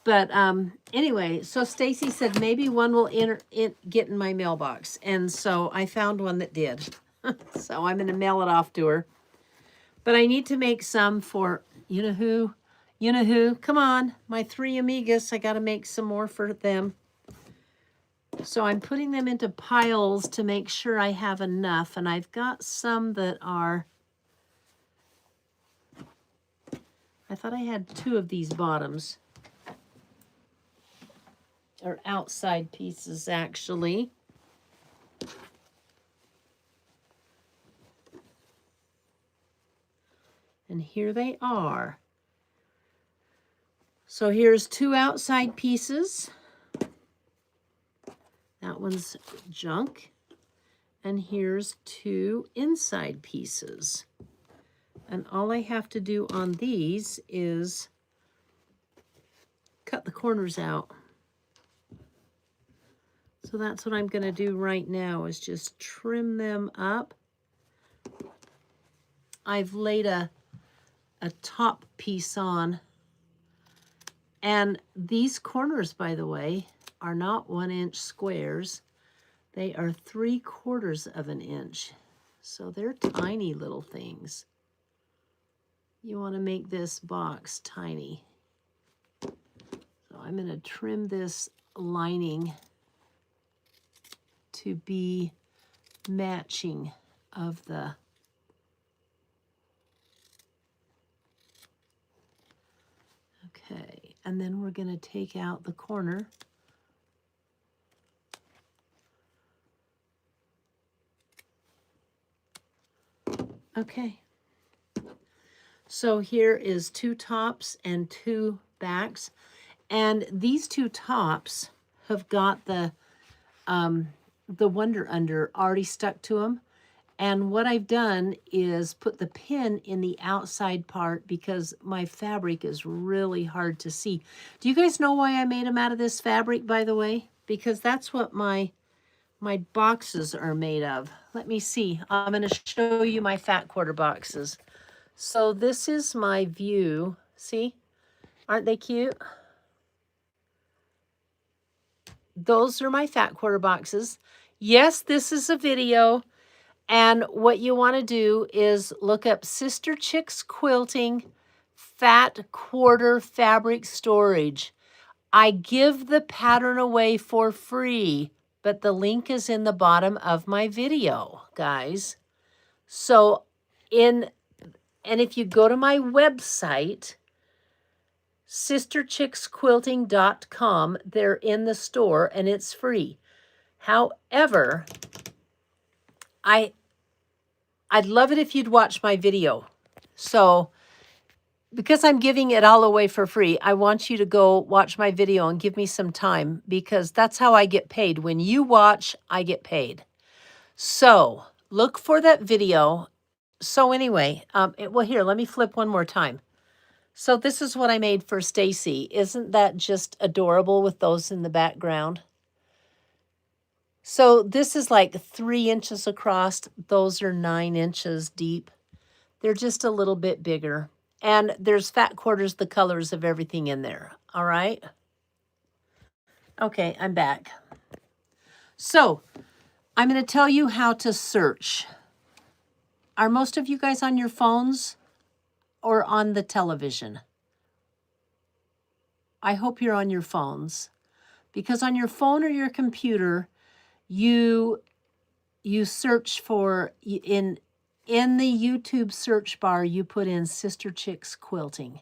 But anyway, so Stacy said maybe one will get in my mailbox. And so I found one that did. So I'm going to mail it off to her. But I need to make some for, you know who? You know who? Come on, my 3 amigas. I got to make some more for them. So I'm putting them into piles to make sure I have enough. And I've got some that are, I thought I had 2 of these bottoms. Or outside pieces, actually. And here they are. So here's 2 outside pieces. That one's junk. And here's 2 inside pieces. And all I have to do on these is cut the corners out. So that's what I'm going to do right now, is just trim them up. I've laid a top piece on. And these corners, by the way, are not 1-inch squares. They are 3/4 of an inch. So they're tiny little things. You want to make this box tiny. So I'm going to trim this lining to be matching of the okay, and then we're going to take out the corner. Okay. So here is 2 tops and 2 backs. And these 2 tops have got the Wonder Under already stuck to them. And what I've done is put the pin in the outside part because my fabric is really hard to see. Do you guys know why I made them out of this fabric, by the way? Because that's what my boxes are made of. Let me see. I'm going to show you my fat quarter boxes. So this is my view. See? Aren't they cute? Those are my fat quarter boxes. Yes, this is a video. And what you want to do is look up Sister Chicks Quilting Fat Quarter Fabric Storage. I give the pattern away for free, but the link is in the bottom of my video, guys. So and if you go to my website, sisterchicksquilting.com, they're in the store and it's free. However, I'd love it if you'd watch my video. So because I'm giving it all away for free, I want you to go watch my video and give me some time, because that's how I get paid. When you watch, I get paid. So look for that video. So anyway, well, here, let me flip one more time. So this is what I made for Stacy. Isn't that just adorable with those in the background? So this is like 3 inches across. Those are 9 inches deep. They're just a little bit bigger. And there's fat quarters, the colors of everything in there. All right? Okay, I'm back. So I'm going to tell you how to search. Are most of you guys on your phones or on the television? I hope you're on your phones, because on your phone or your computer, you search for, in the YouTube search bar, you put in Sister Chicks Quilting,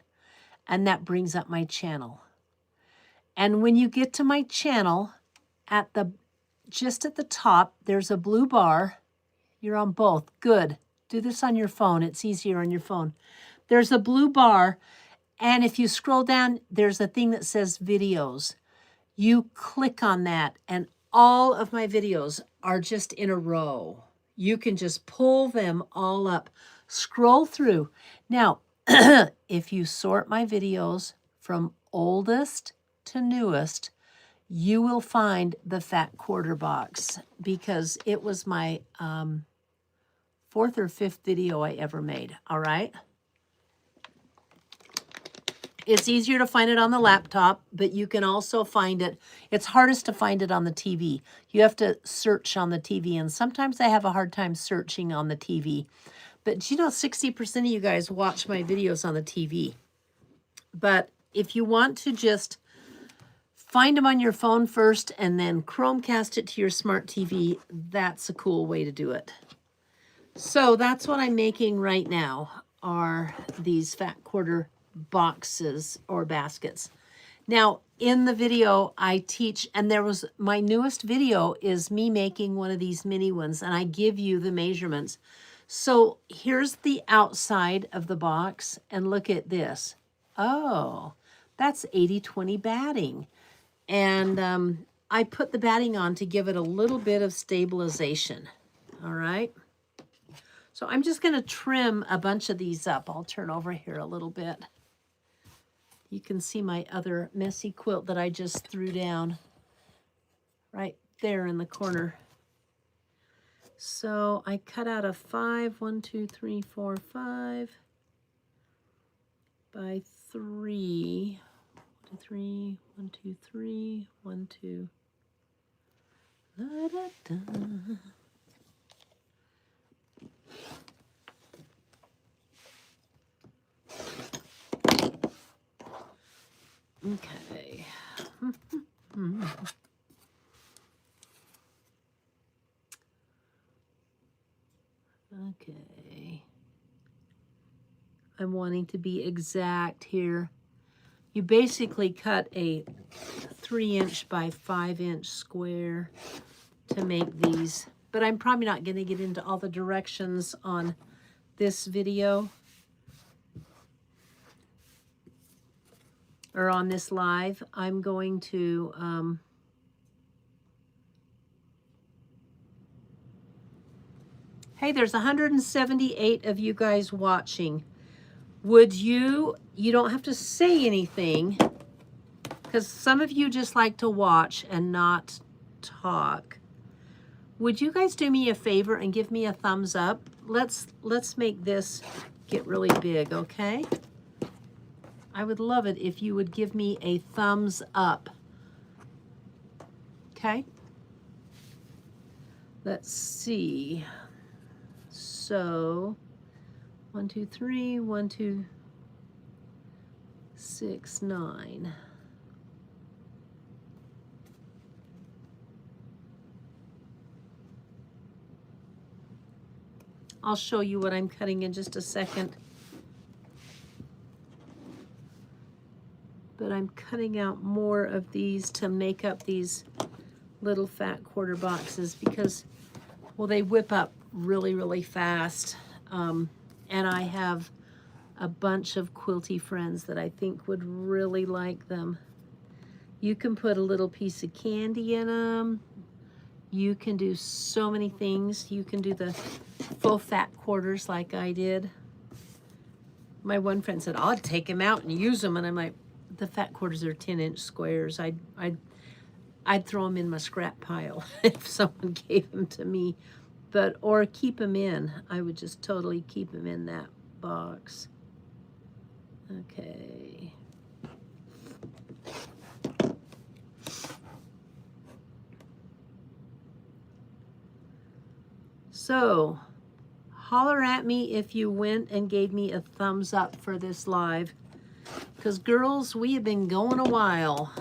and that brings up my channel. And when you get to my channel, just at the top, there's a blue bar. You're on both. Good. Do this on your phone. It's easier on your phone. There's a blue bar, and if you scroll down, there's a thing that says videos. You click on that, and all of my videos are just in a row. You can just pull them all up. Scroll through. Now, if you sort my videos from oldest to newest, you will find the fat quarter box, because it was my fourth or fifth video I ever made, all right? It's easier to find it on the laptop, but you can also find it. It's hardest to find it on the TV. You have to search on the TV, and sometimes I have a hard time searching on the TV. But you know, 60% of you guys watch my videos on the TV. But if you want to just find them on your phone first and then Chromecast it to your smart TV, that's a cool way to do it. So that's what I'm making right now, are these fat quarter boxes or baskets. Now, in the video I teach, and my newest video is me making one of these mini ones, and I give you the measurements. So here's the outside of the box, and look at this. Oh, that's 80-20 batting. And I put the batting on to give it a little bit of stabilization. All right. So I'm just going to trim a bunch of these up. I'll turn over here a little bit. You can see my other messy quilt that I just threw down right there in the corner. So I cut out a 5, 1, 2, 3, 4, 5 by 3. 1, 2, 3, 1, 2, 3, 1, 2. Da, da, da. Okay. Okay. I'm wanting to be exact here. You basically cut a 3-inch by 5-inch square to make these, but I'm probably not going to get into all the directions on this video or on this live. I'm going to hey, there's 178 of you guys watching. Would you don't have to say anything, because some of you just like to watch and not talk. Would you guys do me a favor and give me a thumbs up? Let's make this get really big, okay? I would love it if you would give me a thumbs up. Okay? Let's see. So 1, 2, 3, 1, 2, 6, 9. I'll show you what I'm cutting in just a second. But I'm cutting out more of these to make up these little fat quarter boxes because, well, they whip up really, really fast. And I have a bunch of quilty friends that I think would really like them. You can put a little piece of candy in them. You can do so many things. You can do the full fat quarters like I did. My one friend said, I'll take them out and use them. And I'm like, the fat quarters are 10-inch squares. I'd throw them in my scrap pile if someone gave them to me. Or keep them in. I would just totally keep them in that box. Okay. So, holler at me if you went and gave me a thumbs up for this live. Because, girls, we have been going a while.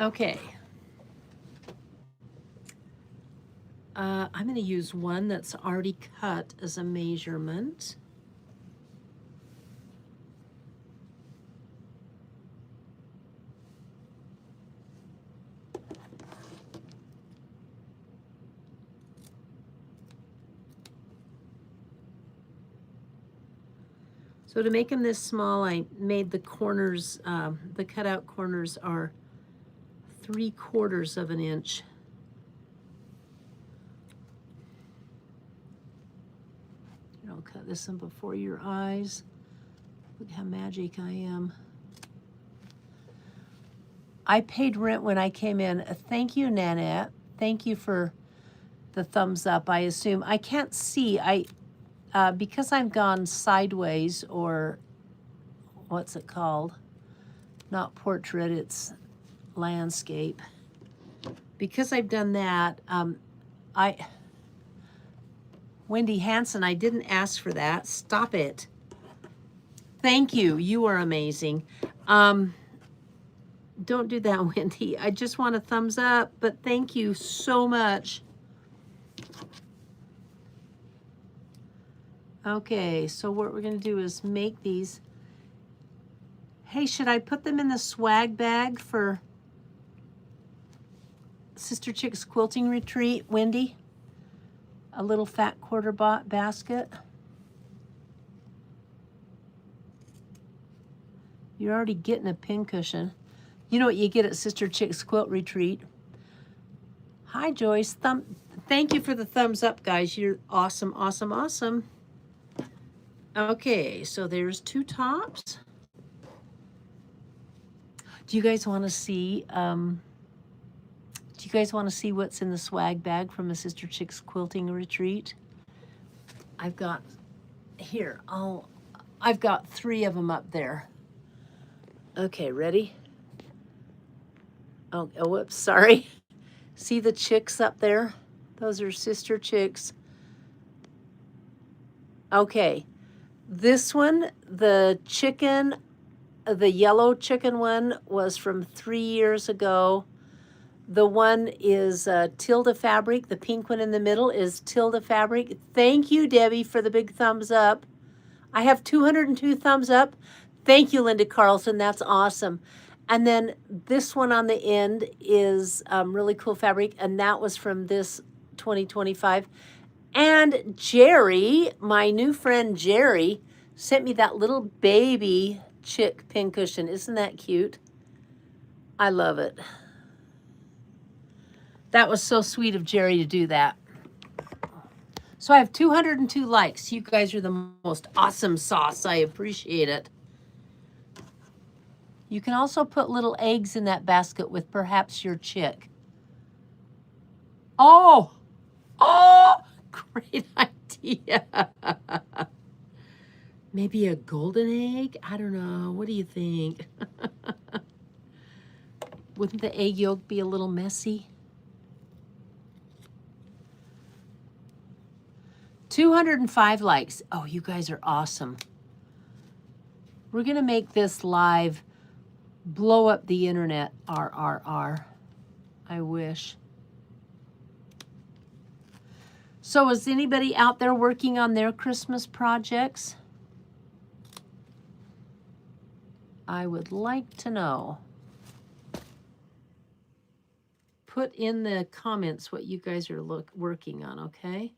Okay. I'm going to use one that's already cut as a measurement. So to make them this small, I made the corners, the cutout corners are 3/4 of an inch. I'll cut this in before your eyes. Look how magic I am. I paid rent when I came in. Thank you, Nanette. Thank you for the thumbs up. I assume I can't see. Because I've gone sideways, or what's it called? Not portrait, it's landscape. Because I've done that, Wendy Hansen, I didn't ask for that. Stop it. Thank you. You are amazing. Don't do that, Wendy. I just want a thumbs up, but thank you so much. Okay, so what we're going to do is make these. Hey, should I put them in the swag bag for Sister Chicks Quilting Retreat, Wendy? A little fat quarter basket. You're already getting a pincushion. You know what you get at Sister Chicks Quilt Retreat. Hi, Joyce. Thank you for the thumbs up, guys. You're awesome, awesome, awesome. Okay, so there's 2 tops. Do you guys want to see? Do you guys want to see what's in the swag bag from the Sister Chicks Quilting Retreat? I've got here. I've got 3 of them up there. Okay, ready? Oh, whoops, sorry. See the chicks up there? Those are Sister Chicks. Okay, this one, the chicken, the yellow chicken one was from 3 years ago. The one is Tilda fabric. The pink one in the middle is Tilda fabric. Thank you, Debbie, for the big thumbs up. I have 202 thumbs up. Thank you, Linda Carlson. That's awesome. And then this one on the end is really cool fabric, and that was from this 2025. And Jerry, my new friend Jerry, sent me that little baby chick pincushion. Isn't that cute? I love it. That was so sweet of Jerry to do that. So I have 202 likes. You guys are the most awesome sauce. I appreciate it. You can also put little eggs in that basket with perhaps your chick. Oh, great idea. Maybe a golden egg? I don't know. What do you think? Wouldn't the egg yolk be a little messy? 205 likes. Oh, you guys are awesome. We're going to make this live blow up the internet. RRR. I wish. So is anybody out there working on their Christmas projects? I would like to know. Put in the comments what you guys are working on, okay?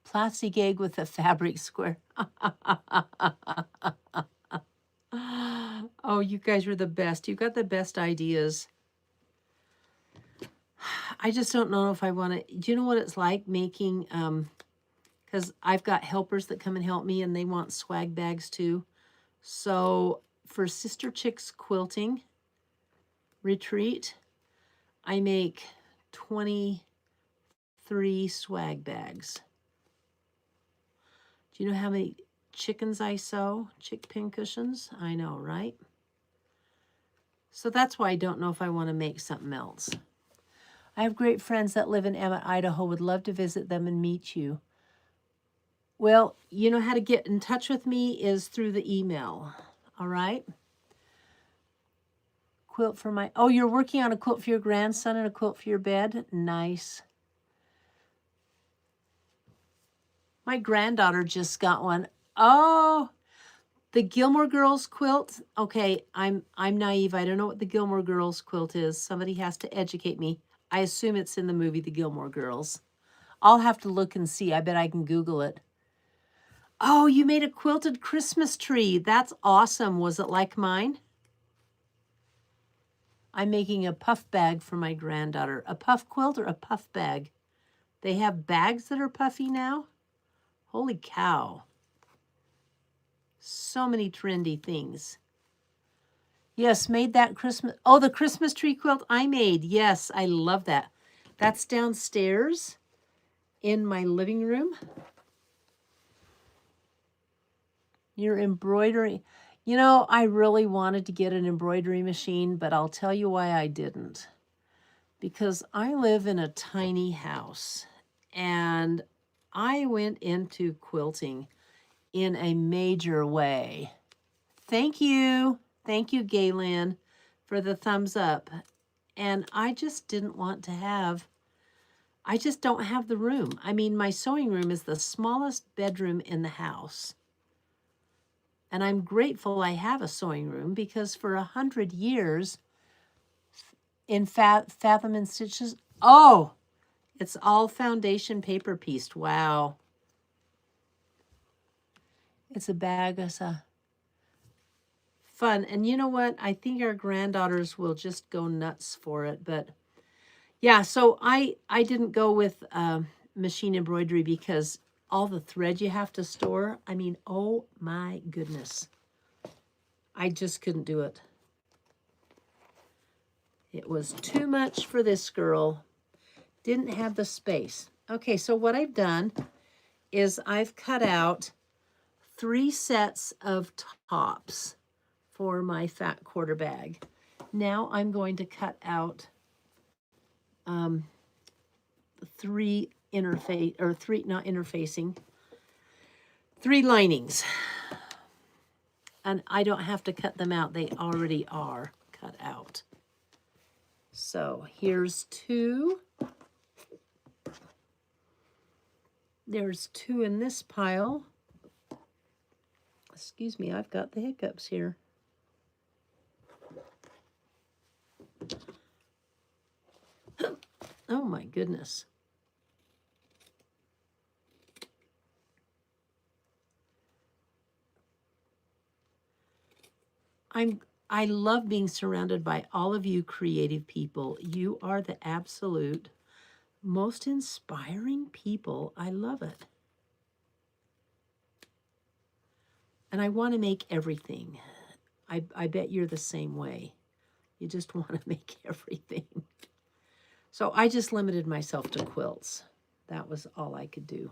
Plastic egg with a fabric square. Oh, you guys are the best. You got the best ideas. I just don't know if I want to. Do you know what it's like making, because I've got helpers that come and help me and they want swag bags too. So for Sister Chicks Quilting Retreat, I make 23 swag bags. Do you know how many chickens I sew, chick pin cushions. I know, right? So that's why I don't know if I want to make something else. I have great friends that live in Emmett, Idaho. Would love to visit them and meet you. Well, you know how to get in touch with me is through the email. All right? Quilt for my... Oh, you're working on a quilt for your grandson and a quilt for your bed? Nice. My granddaughter just got one. Oh, the Gilmore Girls quilt. Okay, I'm naive. I don't know what the Gilmore Girls quilt is. Somebody has to educate me. I assume it's in the movie The Gilmore Girls. I'll have to look and see. I bet I can Google it. Oh, you made a quilted Christmas tree. That's awesome. Was it like mine? I'm making a puff bag for my granddaughter. A puff quilt or a puff bag? They have bags that are puffy now? Holy cow. So many trendy things. Yes, made that Christmas. Oh, the Christmas tree quilt I made. Yes, I love that. That's downstairs in my living room. Your embroidery. You know, I really wanted to get an embroidery machine, but I'll tell you why I didn't. Because I live in a tiny house, and I went into quilting in a major way. Thank you. Thank you, Galen, for the thumbs up. And I just didn't want to have, I just don't have the room. I mean, my sewing room is the smallest bedroom in the house. And I'm grateful I have a sewing room because for 100 years in Fathom and Stitches, oh, it's all foundation paper pieced. Wow. It's a bag of fun. And you know what? I think our granddaughters will just go nuts for it. But yeah, so I didn't go with machine embroidery because all the thread you have to store. I mean, oh my goodness. I just couldn't do it. It was too much for this girl. Didn't have the space. Okay, so what I've done is I've cut out 3 sets of tops for my fat quarter bag. Now I'm going to cut out 3 interface, or 3, not interfacing, 3 linings. And I don't have to cut them out. They already are cut out. So here's 2. There's 2 in this pile. Excuse me, I've got the hiccups here. Oh my goodness. I love being surrounded by all of you creative people. You are the absolute most inspiring people. I love it. And I want to make everything. I bet you're the same way. You just want to make everything. So I just limited myself to quilts. That was all I could do.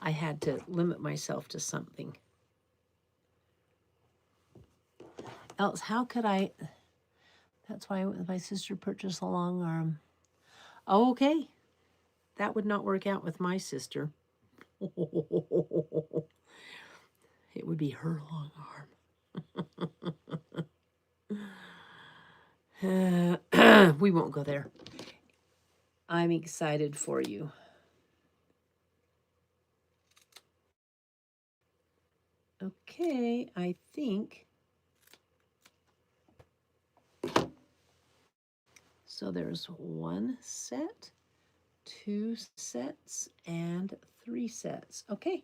I had to limit myself to something. Else, how could I? That's why I went with my sister purchased a long arm. Oh, okay. That would not work out with my sister. It would be her long arm. We won't go there. I'm excited for you. Okay, I think. So there's 1 set, 2 sets, and 3 sets. Okay,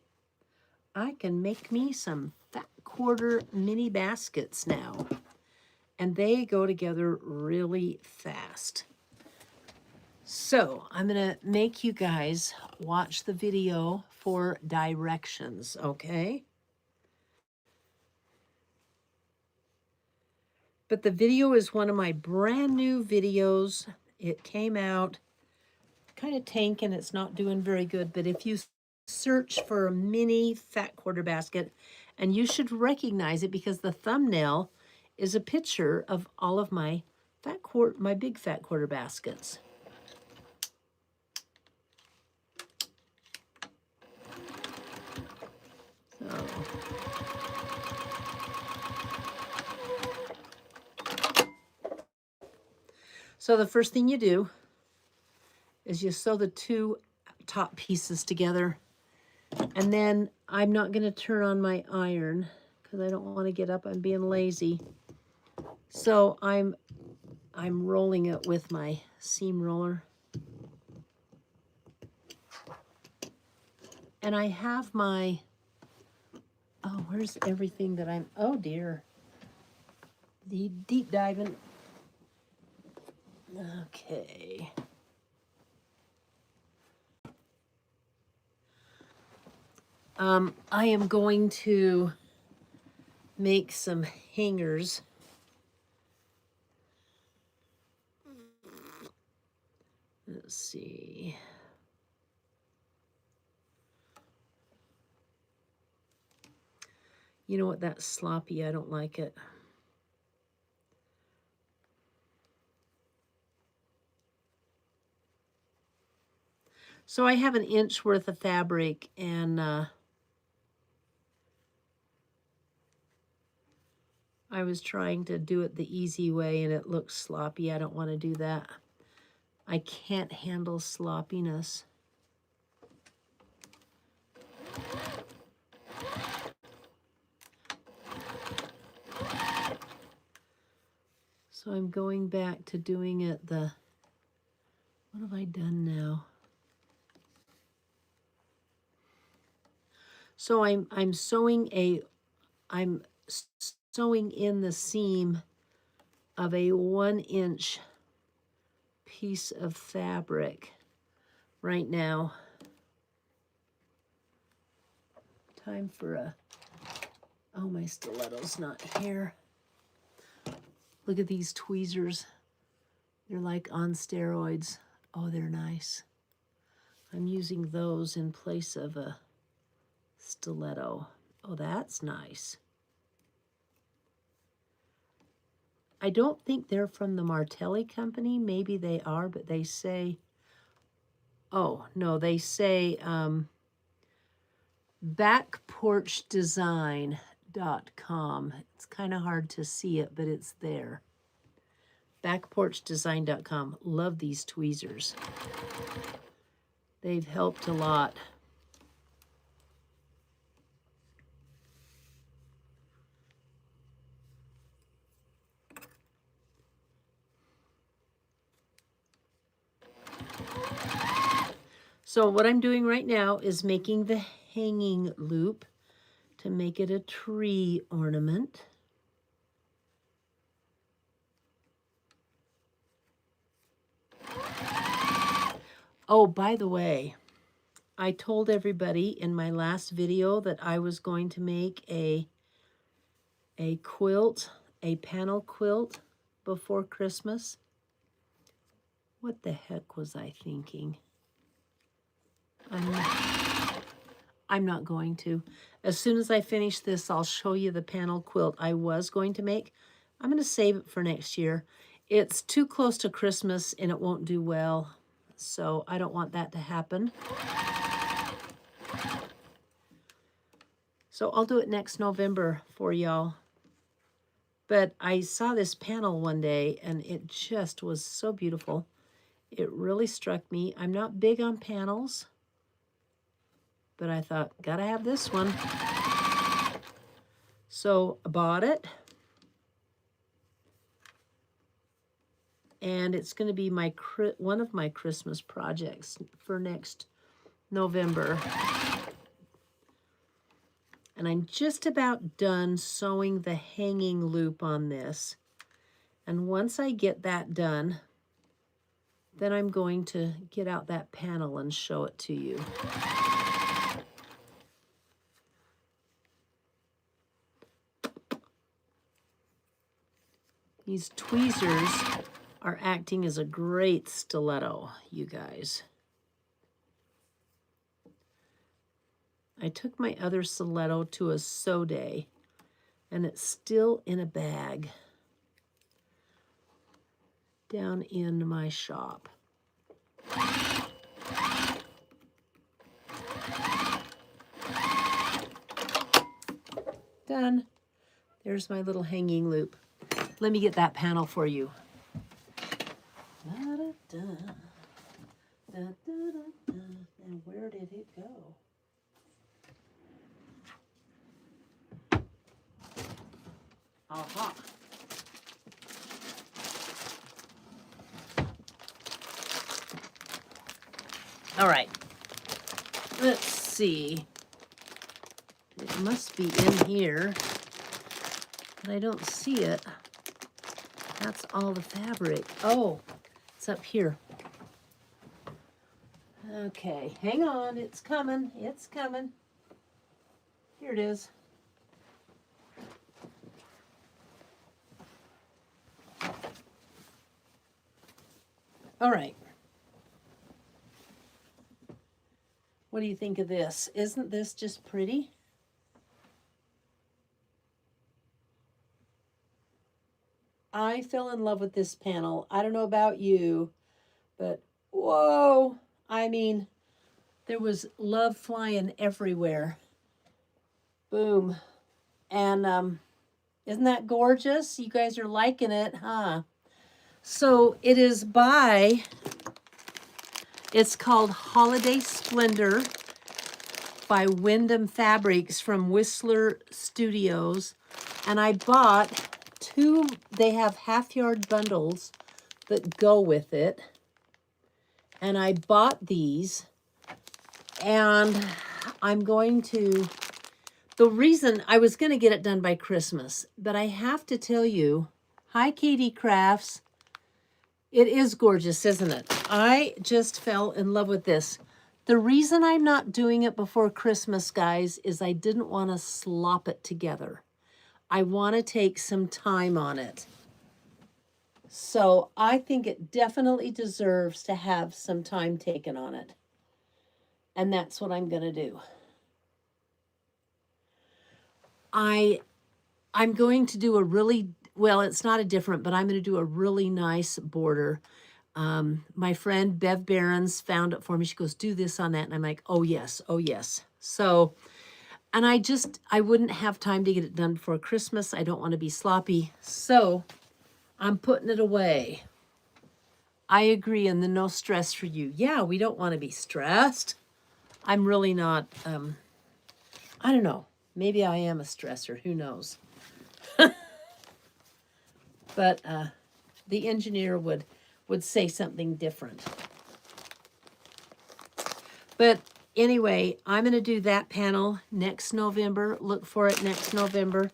I can make me some fat quarter mini baskets now. And they go together really fast. So I'm going to make you guys watch the video for directions, okay? But the video is one of my brand new videos. It came out kind of tanking. It's not doing very good. But if you search for a mini fat quarter basket, and you should recognize it because the thumbnail is a picture of all of my big fat quarter baskets. So the first thing you do is you sew the two top pieces together. And then I'm not going to turn on my iron because I don't want to get up. I'm being lazy. So I'm rolling it with my seam roller. And I have my, oh, where's everything that oh dear. The deep diving. Okay. I am going to make some hangers. Let's see. You know what? That's sloppy. I don't like it. So I have an inch worth of fabric, and I was trying to do it the easy way, and it looks sloppy. I don't want to do that. I can't handle sloppiness. So I'm going back to doing it what have I done now? So I'm sewing in the seam of a 1-inch piece of fabric right now. Time for oh, my stiletto's not here. Look at these tweezers. They're like on steroids. Oh, they're nice. I'm using those in place of a stiletto. Oh, that's nice. I don't think they're from the Martelli company. Maybe they are, but they say, oh, no, they say backporchdesign.com. It's kind of hard to see it, but it's there. Backporchdesign.com. Love these tweezers. They've helped a lot. So what I'm doing right now is making the hanging loop to make it a tree ornament. Oh, by the way, I told everybody in my last video that I was going to make a quilt, a panel quilt before Christmas. What the heck was I thinking? I'm not going to. As soon as I finish this, I'll show you the panel quilt I was going to make. I'm going to save it for next year. It's too close to Christmas and it won't do well, so I don't want that to happen. So I'll do it next November for y'all. But I saw this panel one day and it just was so beautiful. It really struck me. I'm not big on panels, but I thought, gotta have this one. So I bought it. And it's going to be one of my Christmas projects for next November. And I'm just about done sewing the hanging loop on this. And once I get that done, then I'm going to get out that panel and show it to you. These tweezers are acting as a great stiletto, you guys. I took my other stiletto to a sew day, and it's still in a bag down in my shop. Done. There's my little hanging loop. Let me get that panel for you. Da-da-da. Da-da-da-da. And where did it go? Aha. All right. Let's see. It must be in here, but I don't see it. That's all the fabric. Oh, it's up here. Okay, hang on. It's coming. It's coming. Here it is. All right. What do you think of this? Isn't this just pretty? I fell in love with this panel. I don't know about you, but whoa. I mean, there was love flying everywhere. Boom. And isn't that gorgeous? You guys are liking it, huh? So it is by, it's called Holiday Splendor by Wyndham Fabrics from Whistler Studios. And I bought two, they have half-yard bundles that go with it. And I bought these, and I'm going to, the reason I was going to get it done by Christmas, but I have to tell you, hi Katie Crafts, it is gorgeous, isn't it? I just fell in love with this. The reason I'm not doing it before Christmas, guys, is I didn't want to slop it together. I want to take some time on it. So I think it definitely deserves to have some time taken on it. And that's what I'm going to do. I'm going to do a really, well, it's not a different, but I'm going to do a really nice border. My friend Bev Barons found it for me. She goes, do this on that. And I'm like, oh yes, oh yes. So, and I wouldn't have time to get it done before Christmas. I don't want to be sloppy. So I'm putting it away. I agree, and the no stress for you. Yeah, we don't want to be stressed. I'm really not, I don't know. Maybe I am a stressor. Who knows? But the engineer would say something different. But anyway, I'm going to do that panel next November. Look for it next November.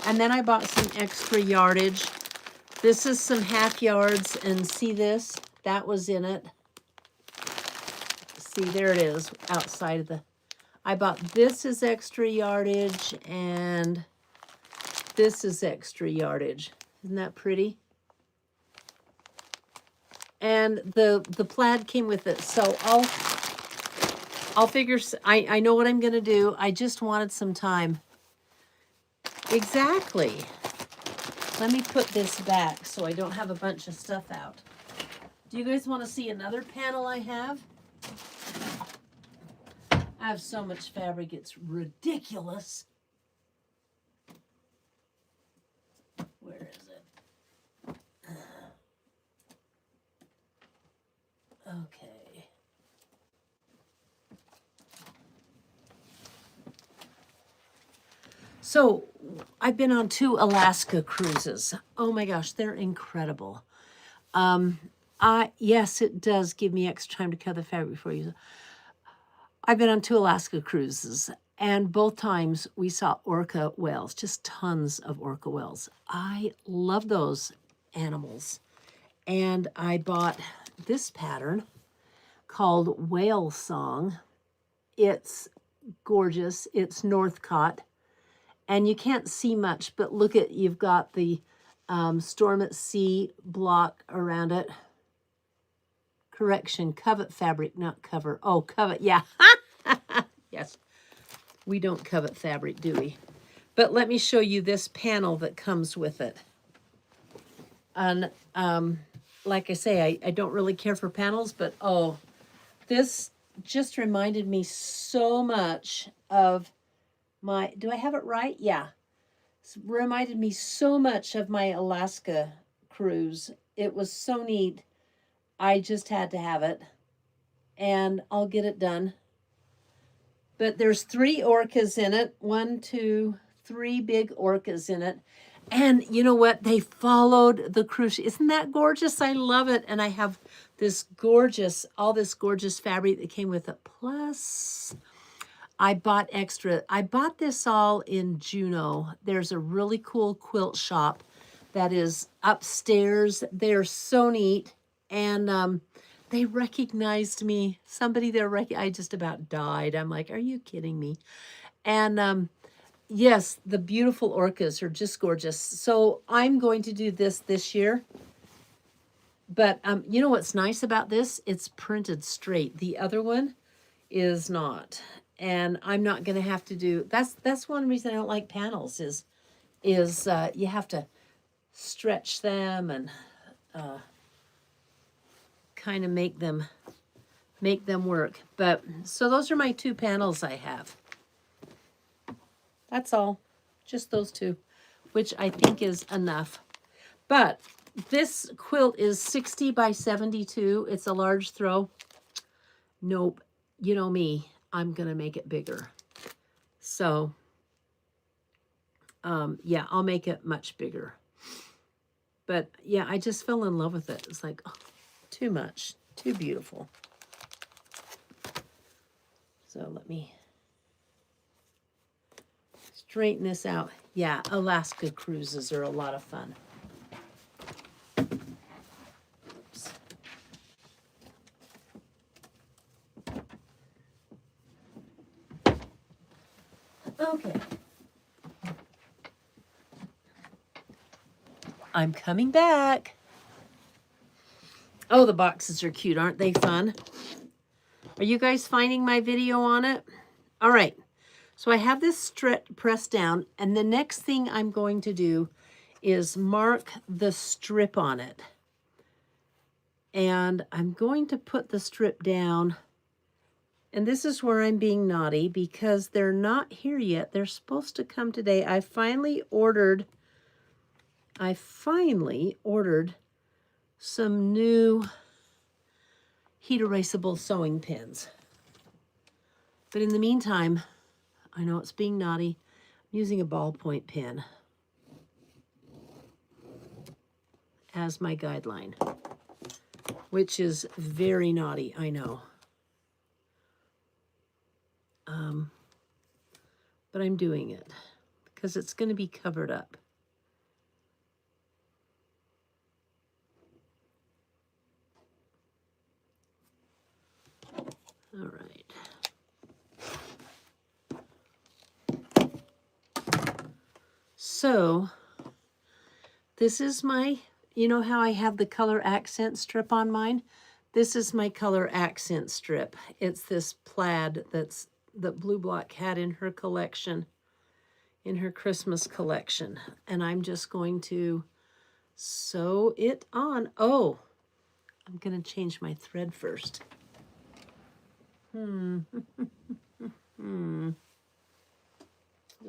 And then I bought some extra yardage. This is some half yards, and see this? That was in it. See, there it is outside of the, I bought this as extra yardage, and this is extra yardage. Isn't that pretty? And the plaid came with it, so I'll figure, I know what I'm going to do. I just wanted some time. Exactly. Let me put this back so I don't have a bunch of stuff out. Do you guys want to see another panel I have? I have so much fabric, it's ridiculous. Where is it? Okay. So I've been on 2 Alaska cruises. Oh my gosh, they're incredible. Yes, it does give me extra time to cut the fabric before you. I've been on 2 Alaska cruises, and both times we saw orca whales, just tons of orca whales. I love those animals. And I bought this pattern called Whale Song. It's gorgeous. It's Northcott. And you can't see much, but look at, you've got the Storm at Sea block around it. Correction, covet fabric, not cover. Oh, covet, yeah. Yes. We don't covet fabric, do we? But let me show you this panel that comes with it. And like I say, I don't really care for panels, but oh, this just reminded me so much of my, do I have it right? Yeah. It's reminded me so much of my Alaska cruise. It was so neat. I just had to have it. And I'll get it done. But there's 3 orcas in it. 1, 2, 3 big orcas in it. And you know what? They followed the cruise. Isn't that gorgeous? I love it. And I have this gorgeous, all this gorgeous fabric that came with it. Plus, I bought extra. I bought this all in Juneau. There's a really cool quilt shop that is upstairs. They're so neat. And they recognized me. Somebody there, I just about died. I'm like, are you kidding me? And yes, the beautiful orcas are just gorgeous. So I'm going to do this year. But you know what's nice about this? It's printed straight. The other one is not. And I'm not going to have to do, that's one reason I don't like panels is you have to stretch them and kind of make them work. But so those are my 2 panels I have. That's all. Just those 2, which I think is enough. But this quilt is 60 by 72. It's a large throw. Nope. You know me. I'm going to make it bigger. So, yeah, I'll make it much bigger. But, yeah, I just fell in love with it. It's like, oh, too much. Too beautiful. So let me straighten this out. Yeah, Alaska cruises are a lot of fun. Oops. Okay. I'm coming back. Oh, the boxes are cute. Aren't they fun? Are you guys finding my video on it? All right. So I have this strip pressed down, and the next thing I'm going to do is mark the strip on it. And I'm going to put the strip down. And this is where I'm being naughty because they're not here yet. They're supposed to come today. I finally ordered some new heat erasable sewing pins. But in the meantime, I know it's being naughty. I'm using a ballpoint pen as my guideline, which is very naughty, I know. But I'm doing it because it's going to be covered up. All right. So this is my, you know how I have the color accent strip on mine? This is my color accent strip. It's this plaid that Blue Block had in her collection, in her Christmas collection. And I'm just going to sew it on. Oh, I'm going to change my thread first. Do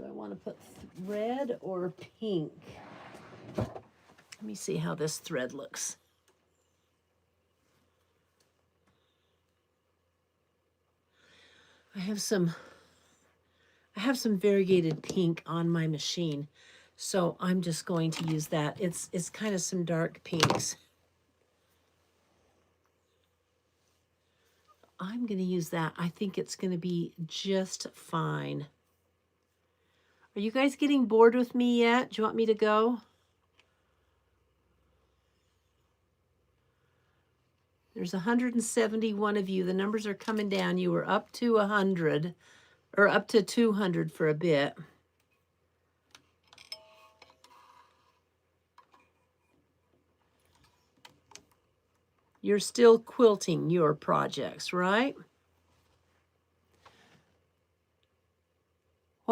I want to put red or pink? Let me see how this thread looks. I have some variegated pink on my machine, so I'm just going to use that. It's kind of some dark pinks. I'm going to use that. I think it's going to be just fine. Are you guys getting bored with me yet? Do you want me to go? There's 171 of you. The numbers are coming down. You were up to 100, or up to 200 for a bit. You're still quilting your projects, right?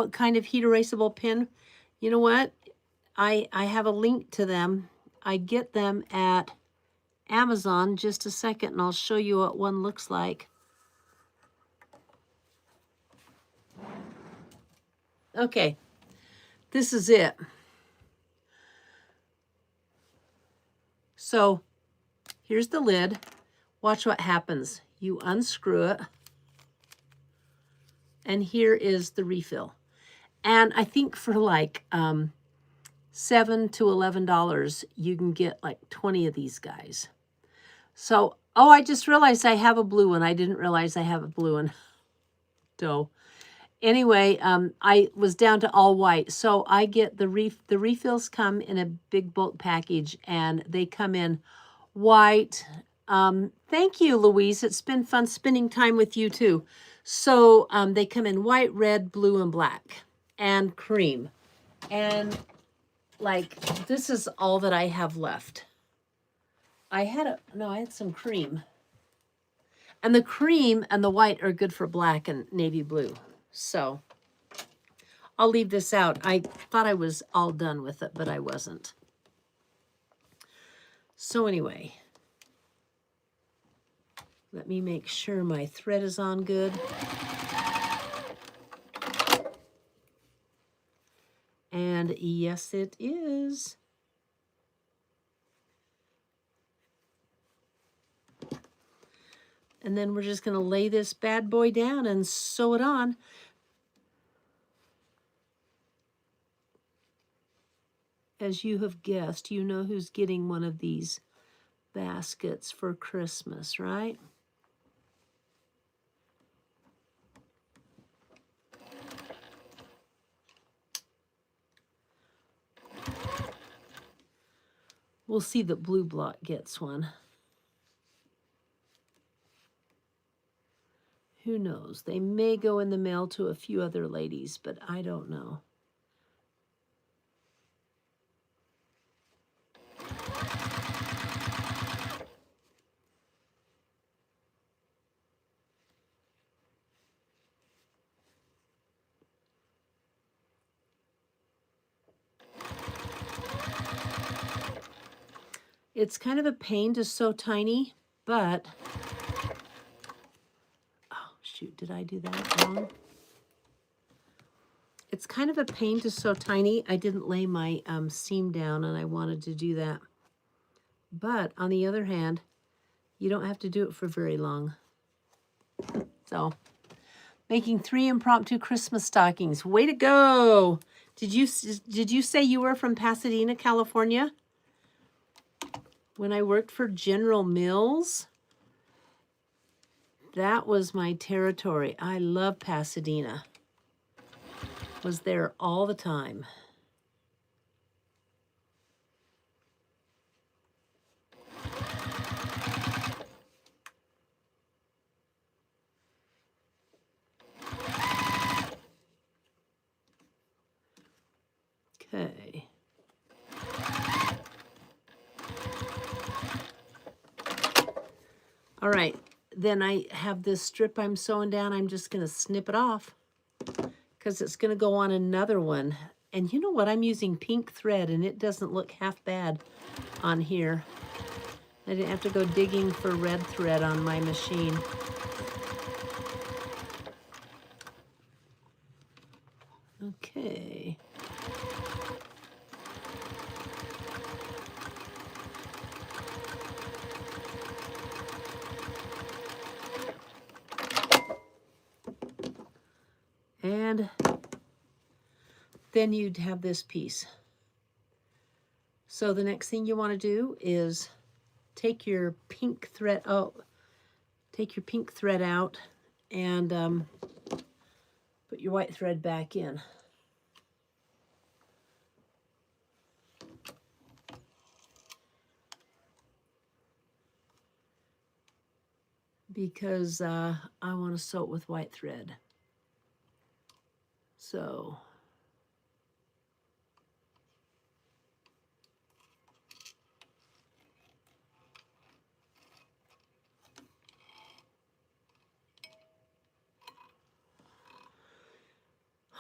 what kind of heat erasable pin. You know what? I have a link to them. I get them at Amazon. Just a second, and I'll show you what one looks like. Okay, this is it. So here's the lid. Watch what happens. You unscrew it, and here is the refill. And I think for like $7 to $11, you can get like 20 of these guys. So, oh, I just realized I have a blue one. I didn't realize I have a blue one. So, anyway, I was down to all white. So I get the refills come in a big bulk package, and they come in white. Thank you, Louise. It's been fun spending time with you too. So they come in white, red, blue, and black, and cream. And like, this is all that I have left. I had some cream. And the cream and the white are good for black and navy blue. So I'll leave this out. I thought I was all done with it, but I wasn't. So anyway, let me make sure my thread is on good. And yes, it is. And then we're just going to lay this bad boy down and sew it on. As you have guessed, you know who's getting one of these baskets for Christmas, right? We'll see that Blue Block gets one. Who knows? They may go in the mail to a few other ladies, but I don't know. It's kind of a pain to sew tiny, but... Oh, shoot, did I do that wrong? It's kind of a pain to sew tiny. I didn't lay my seam down, and I wanted to do that. But on the other hand, you don't have to do it for very long. So, making 3 impromptu Christmas stockings. Way to go! Did you say you were from Pasadena, California? When I worked for General Mills, that was my territory. I love Pasadena. Was there all the time. Okay. All right, then I have this strip I'm sewing down. I'm just going to snip it off because it's going to go on another one. And you know what? I'm using pink thread, and it doesn't look half bad on here. I didn't have to go digging for red thread on my machine. Okay. And then you'd have this piece. So the next thing you want to do is take your pink thread out, and put your white thread back in. Because I want to sew it with white thread. So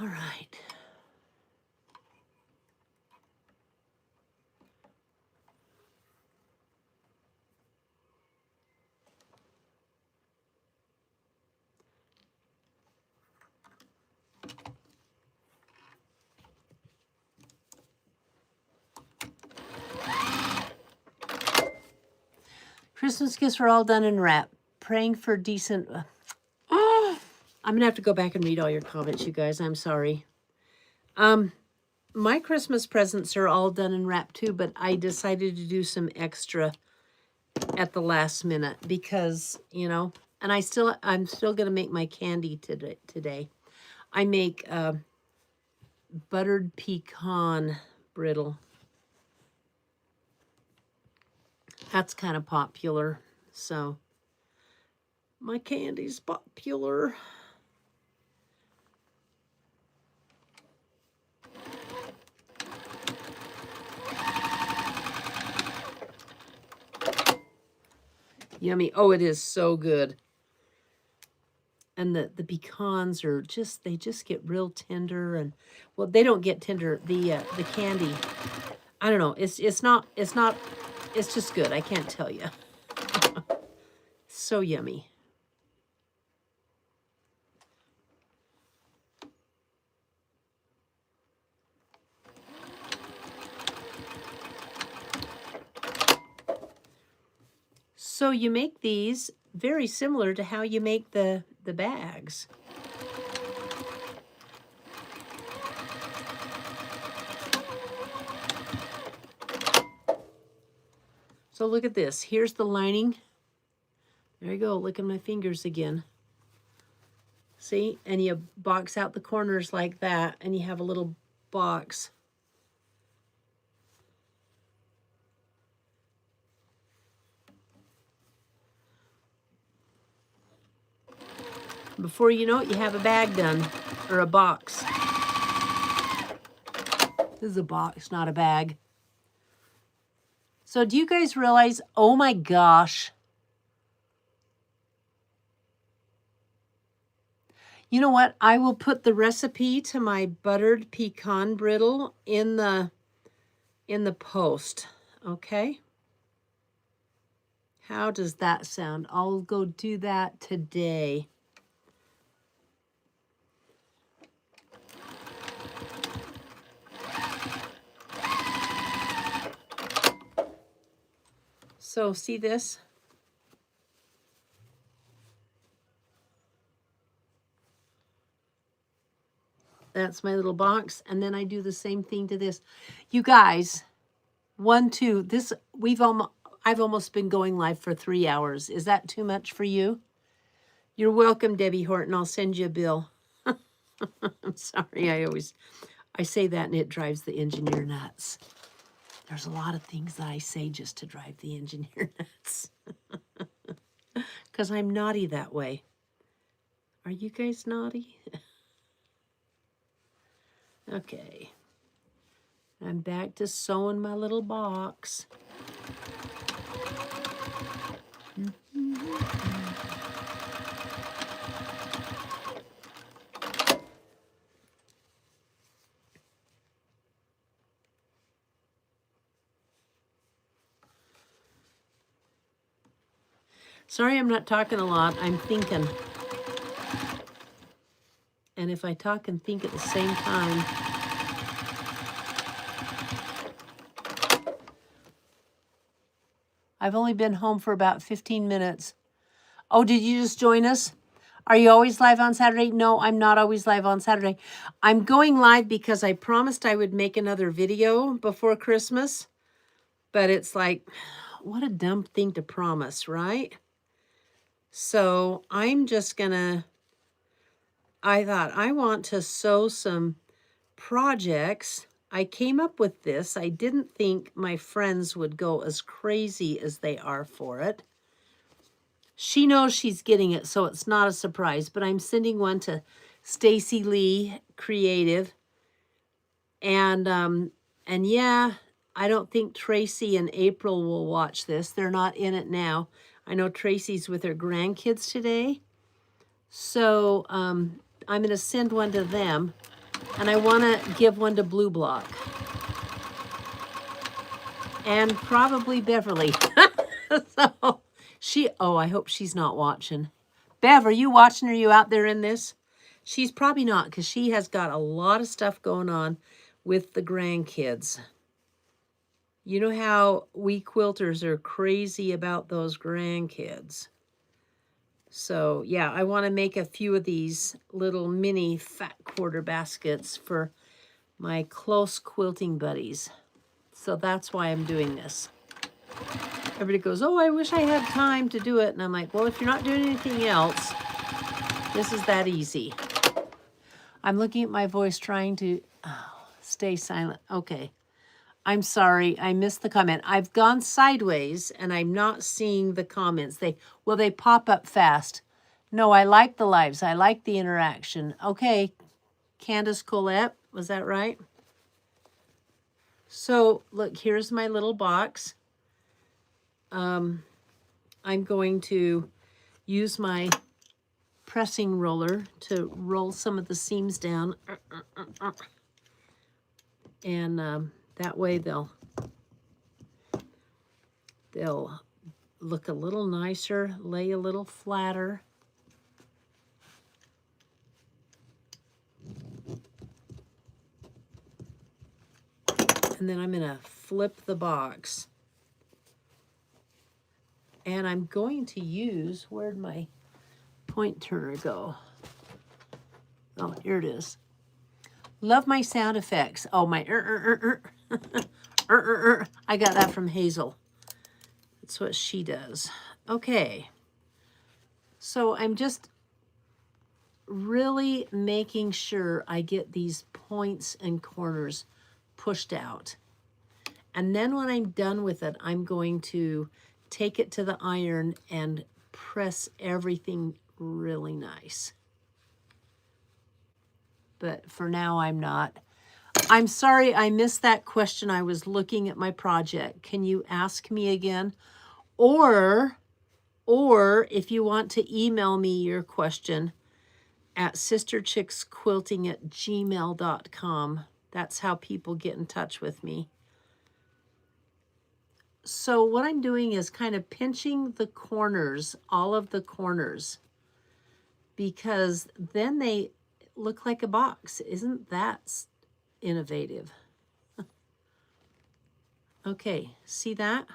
All right. Christmas gifts were all done in wrap. Praying for decent... I'm going to have to go back and read all your comments, you guys. I'm sorry. My Christmas presents are all done in wrap too, but I decided to do some extra at the last minute because, you know, and I'm still going to make my candy today. I make buttered pecan brittle. That's kind of popular. So my candy's popular. Yummy. Oh, it is so good. And the pecans are just, they just get real tender, and well, they don't get tender. The candy, I don't know. It's just good. I can't tell you. So yummy. So you make these very similar to how you make the bags. So look at this. Here's the lining. There you go. Look at my fingers again. See? And you box out the corners like that, and you have a little box. Before you know it, you have a bag done, or a box. This is a box, not a bag. So do you guys realize, oh my gosh. You know what? I will put the recipe to my buttered pecan brittle in the post, okay? How does that sound? I'll go do that today. So see this? That's my little box. And then I do the same thing to this. You guys, 1, 2, this, I've almost been going live for 3 hours. Is that too much for you? You're welcome, Debbie Horton. I'll send you a bill. I'm sorry. I say that and it drives the engineer nuts. There's a lot of things that I say just to drive the engineer nuts. Because I'm naughty that way. Are you guys naughty? Okay. I'm back to sewing my little box. Sorry I'm not talking a lot. I'm thinking. And if I talk and think at the same time, I've only been home for about 15 minutes. Oh, did you just join us? Are you always live on Saturday? No, I'm not always live on Saturday. I'm going live because I promised I would make another video before Christmas. But it's like, what a dumb thing to promise, right? So I'm just gonna, I thought I want to sew some projects. I came up with this. I didn't think my friends would go as crazy as they are for it. She knows she's getting it, so it's not a surprise, but I'm sending one to Stacy Lee Creative. And yeah, I don't think Tracy and April will watch this. They're not in it now. I know Tracy's with her grandkids today. So I'm going to send one to them. And I want to give one to Blue Block. And probably Beverly. So I hope she's not watching. Bev, are you watching? Are you out there in this? She's probably not, because she has got a lot of stuff going on with the grandkids. You know how we quilters are crazy about those grandkids. So yeah, I want to make a few of these little mini fat quarter baskets for my close quilting buddies. So that's why I'm doing this. Everybody goes, oh, I wish I had time to do it. And I'm like, well, if you're not doing anything else, this is that easy. I'm looking at my voice trying to stay silent. Okay. I'm sorry. I missed the comment. I've gone sideways and I'm not seeing the comments. They pop up fast. No, I like the lives. I like the interaction. Okay. Candace Colette, was that right? So look, here's my little box. I'm going to use my pressing roller to roll some of the seams down. And that way they'll look a little nicer, lay a little flatter. And then I'm going to flip the box. And I'm going to use, where'd my point turner go? Oh, here it is. Love my sound effects. Oh, my I got that from Hazel. That's what she does. Okay. So I'm just really making sure I get these points and corners pushed out. And then when I'm done with it, I'm going to take it to the iron and press everything really nice. But for now, I'm not. I'm sorry I missed that question. I was looking at my project. Can you ask me again? Or if you want to email me your question at sisterchicksquilting@gmail.com. That's how people get in touch with me. So what I'm doing is kind of pinching the corners, all of the corners, because then they look like a box. Isn't that innovative? Okay, see that?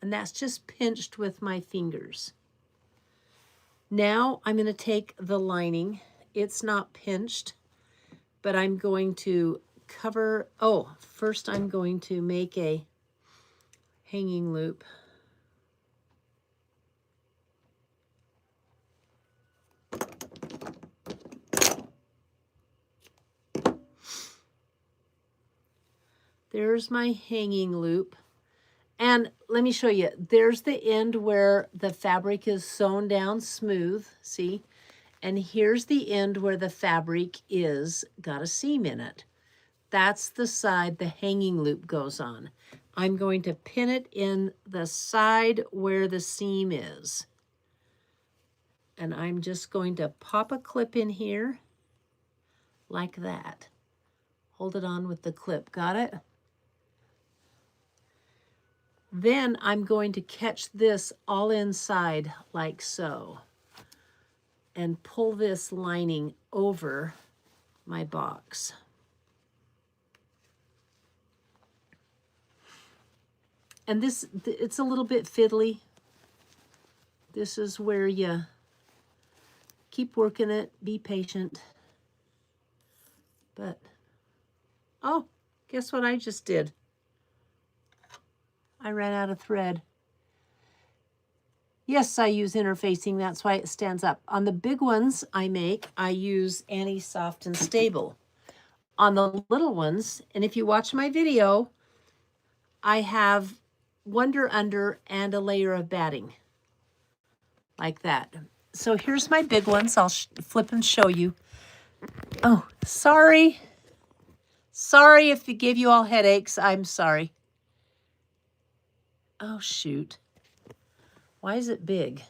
And that's just pinched with my fingers. Now I'm going to take the lining. It's not pinched, but I'm going to cover, first I'm going to make a hanging loop. There's my hanging loop. And let me show you, there's the end where the fabric is sewn down smooth, see? And here's the end where the fabric is got a seam in it. That's the side the hanging loop goes on. I'm going to pin it in the side where the seam is. And I'm just going to pop a clip in here like that. Hold it on with the clip, got it? Then I'm going to catch this all inside like so and pull this lining over my box. And this, it's a little bit fiddly. This is where you keep working it, be patient. But, oh, guess what I just did? I ran out of thread. Yes, I use interfacing. That's why it stands up. On the big ones I use anti-soft and stable. On the little ones, and if you watch my video, I have Wonder Under and a layer of batting. Like that. So here's my big ones. I'll flip and show you. Oh, sorry. Sorry if it gave you all headaches. I'm sorry. Oh, shoot. Why is it big?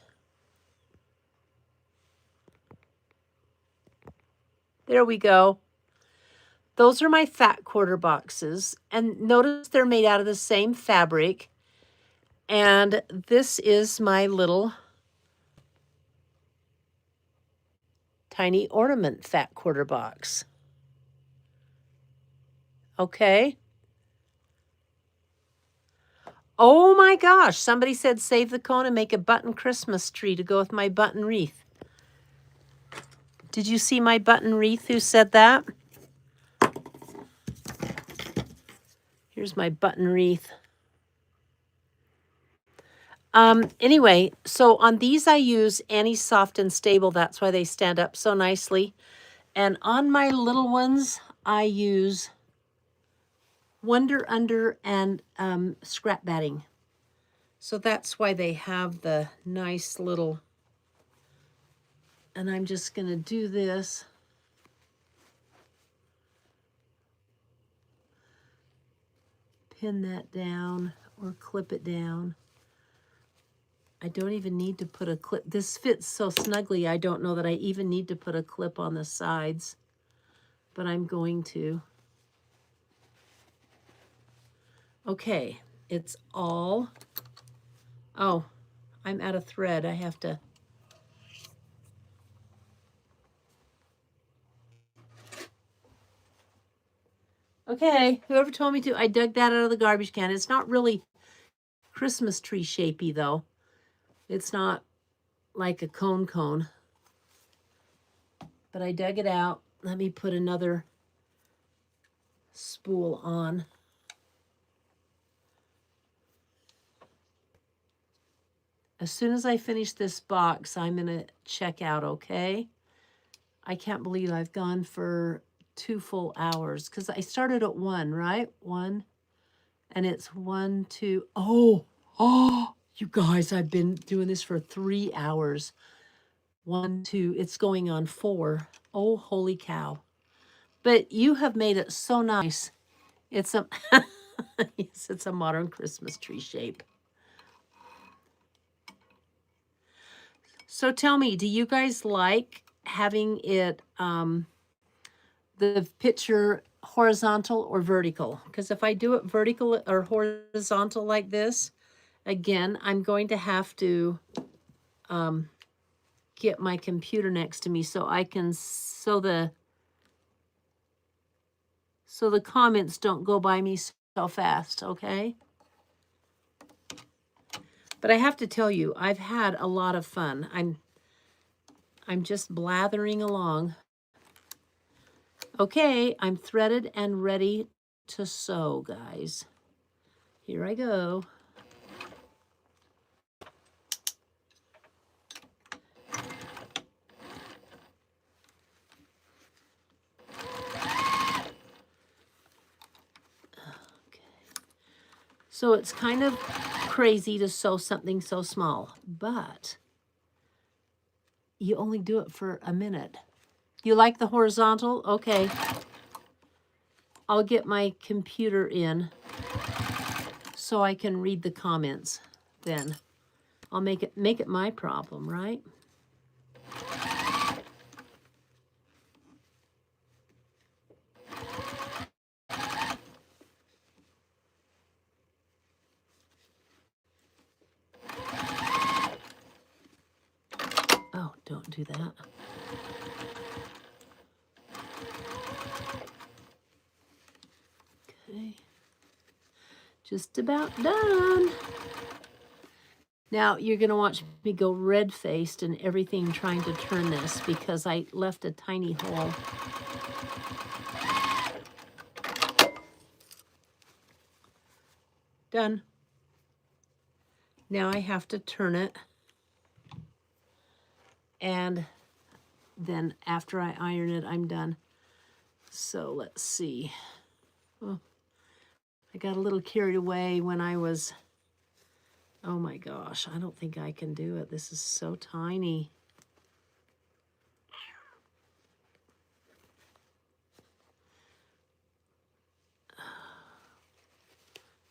There we go. Those are my fat quarter boxes. And notice they're made out of the same fabric. And this is my little tiny ornament fat quarter box. Okay. Oh my gosh, somebody said save the cone and make a button Christmas tree to go with my button wreath. Did you see my button wreath who said that? Here's my button wreath. Anyway, so on these I use anti-soft and stable. That's why they stand up so nicely. And on my little ones, I use Wonder Under and scrap batting. So that's why they have the nice little, and I'm just going to do this. Pin that down or clip it down. I don't even need to put a clip. This fits so snugly, I don't know that I even need to put a clip on the sides, but I'm going to. Okay, it's all, oh, I'm out of thread. I have to. Okay, whoever told me to, I dug that out of the garbage can. It's not really Christmas tree shapey though. It's not like a cone, but I dug it out. Let me put another spool on. As soon as I finish this box, I'm gonna check out, okay? I can't believe I've gone for 2 full hours because I started at 1, right? 1, and it's 1, 2, oh, you guys, I've been doing this for 3 hours. 1, 2, it's going on 4. Oh, holy cow. But you have made it so nice. It's a, yes, it's a modern Christmas tree shape. So tell me, do you guys like having it, the picture horizontal or vertical? Because if I do it vertical or horizontal like this, again, I'm going to have to get my computer next to me so I can, so the comments don't go by me so fast, okay? But I have to tell you, I've had a lot of fun. I'm just blathering along. Okay, I'm threaded and ready to sew, guys. Here I go. So it's kind of crazy to sew something so small, but you only do it for a minute. You like the horizontal? Okay. I'll get my computer in so I can read the comments then. I'll make it my problem, right? Oh, don't do that. Okay. Just about done. Now you're going to watch me go red-faced and everything trying to turn this because I left a tiny hole. Done. Now I have to turn it. And then after I iron it, I'm done. So let's see. Oh, I got a little carried away when I was, oh my gosh, I don't think I can do it. This is so tiny.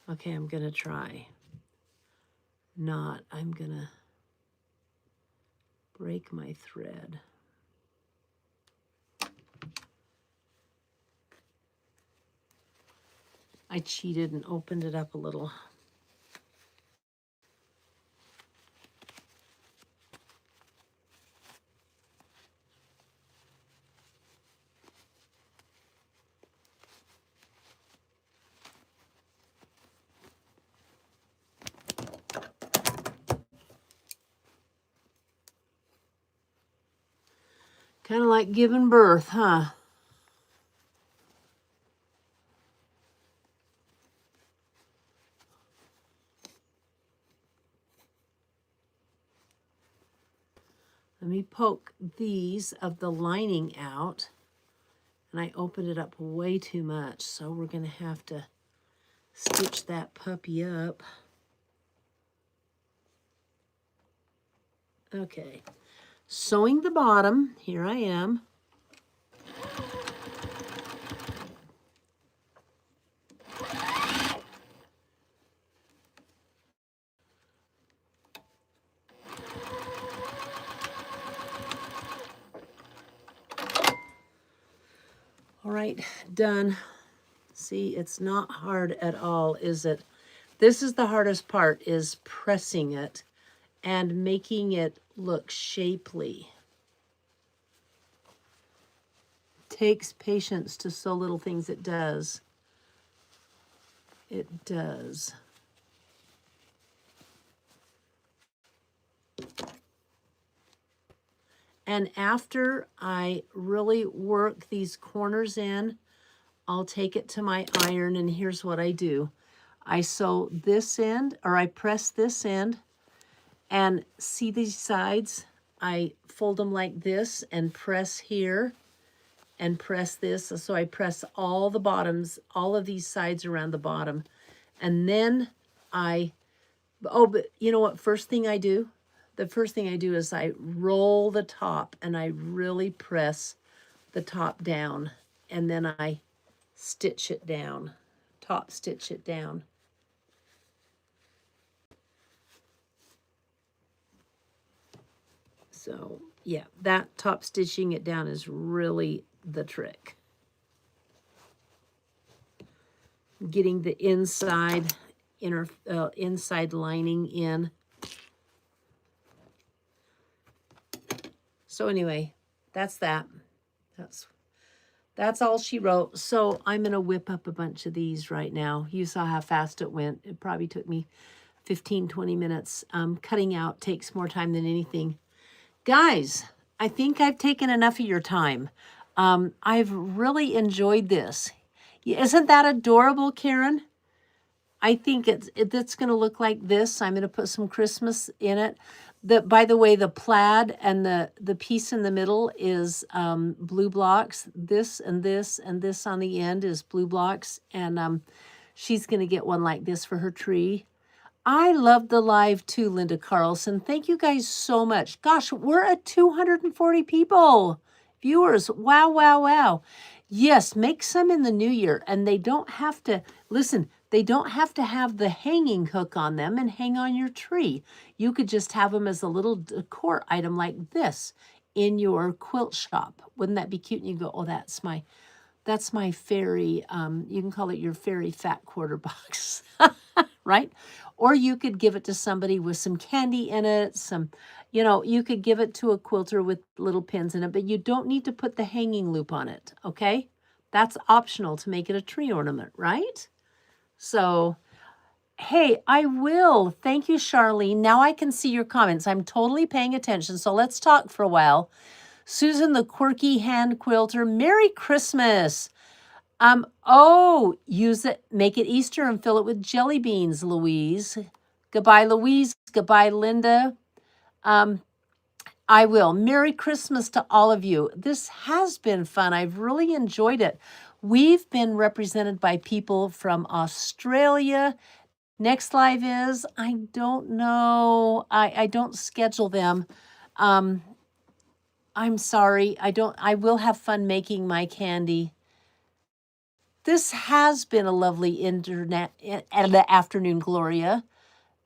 Okay, I'm gonna try. I'm gonna break my thread. I cheated and opened it up a little. Kind of like giving birth, huh? Let me poke these of the lining out. And I opened it up way too much, so we're going to have to stitch that puppy up. Okay. Sewing the bottom. Here I am. All right, done. See, it's not hard at all, is it? This is the hardest part, is pressing it and making it look shapely. Takes patience to sew little things. It does. It does. And after I really work these corners in, I'll take it to my iron, and here's what I do. I sew this end, or I press this end, and see these sides? I fold them like this and press here and press this. So I press all the bottoms, all of these sides around the bottom. And then but you know what first thing I do? The first thing I do is I roll the top and I really press the top down, and then I stitch it down, top stitch it down. So yeah, that top stitching it down is really the trick. Getting the inside inside lining in. So anyway, that's that. That's all she wrote. So I'm going to whip up a bunch of these right now. You saw how fast it went. It probably took me 15, 20 minutes. Cutting out takes more time than anything. Guys, I think I've taken enough of your time. I've really enjoyed this. Isn't that adorable, Karen? I think it's going to look like this. I'm going to put some Christmas in it. By the way, the plaid and the piece in the middle is blue blocks. This and this and this on the end is blue blocks. And she's going to get one like this for her tree. I love the live too, Linda Carlson. Thank you guys so much. Gosh, we're at 240 people. Viewers. Wow, wow, wow. Yes, make some in the new year. And they don't have to, listen, they don't have to have the hanging hook on them and hang on your tree. You could just have them as a little decor item like this in your quilt shop. Wouldn't that be cute? And you go, oh, that's my fairy, you can call it your fairy fat quarter box, right? Or you could give it to somebody with some candy in it, you could give it to a quilter with little pins in it, but you don't need to put the hanging loop on it, okay? That's optional to make it a tree ornament, right? So, hey, I will. Thank you, Charlene. Now I can see your comments. I'm totally paying attention, so let's talk for a while. Susan, the quirky hand quilter, Merry Christmas. Use it, make it Easter and fill it with jelly beans, Louise. Goodbye, Louise. Goodbye, Linda. I will. Merry Christmas to all of you. This has been fun. I've really enjoyed it. We've been represented by people from Australia. Next live is, I don't know. I don't schedule them. I'm sorry. I will have fun making my candy. This has been a lovely internet afternoon, Gloria.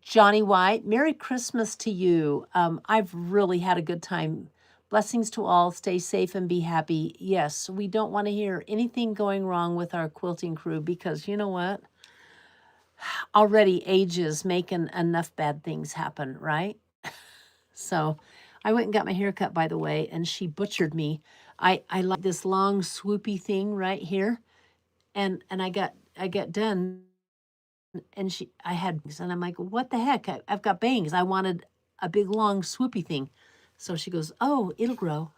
Johnny White, Merry Christmas to you. I've really had a good time. Blessings to all. Stay safe and be happy. Yes, we don't want to hear anything going wrong with our quilting crew because you know what? already ages making enough bad things happen, right? So I went and got my hair cut, by the way, and she butchered me. I like this long swoopy thing right here. And I got done and I had bangs, and I'm like, what the heck? I've got bangs. I wanted a big long swoopy thing. So she goes, oh, it'll grow.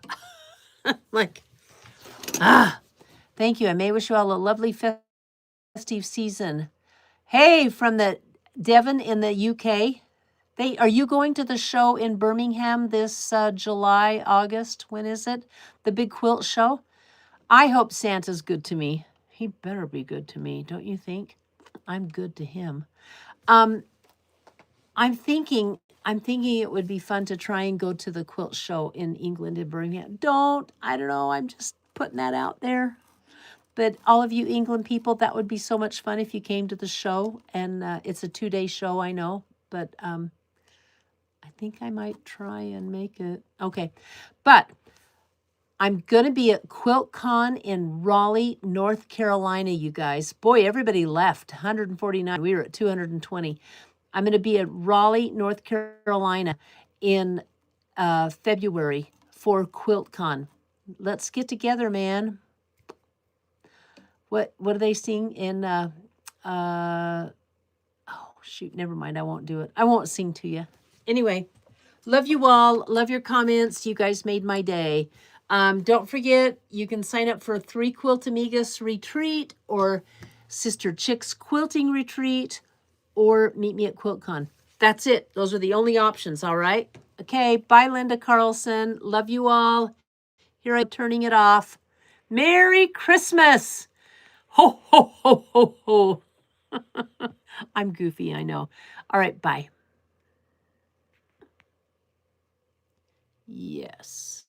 Like, thank you. I may wish you all a lovely festive season. Hey, from the Devon in the UK. Are you going to the show in Birmingham this July, August? When is it? The big quilt show? I hope Santa's good to me. He better be good to me, don't you think? I'm good to him. I'm thinking it would be fun to try and go to the quilt show in England in Birmingham. I don't know. I'm just putting that out there. But all of you England people, that would be so much fun if you came to the show. And it's a 2-day show, I know. But I think I might try and make it. Okay. But I'm going to be at QuiltCon in Raleigh, North Carolina, you guys. Boy, everybody left. 149. We were at 220. I'm going to be at Raleigh, North Carolina in February for QuiltCon. Let's get together, man. What do they sing in oh shoot, never mind. I won't do it. I won't sing to you. Anyway, love you all. Love your comments. You guys made my day. Don't forget, you can sign up for a 3 Quilt Amigas retreat or Sister Chicks Quilting retreat or meet me at QuiltCon. That's it. Those are the only options, all right? Okay, bye, Linda Carlson. Love you all. Here I'm turning it off. Merry Christmas! Ho, ho, ho, ho, ho. I'm goofy, I know. All right, bye. Yes.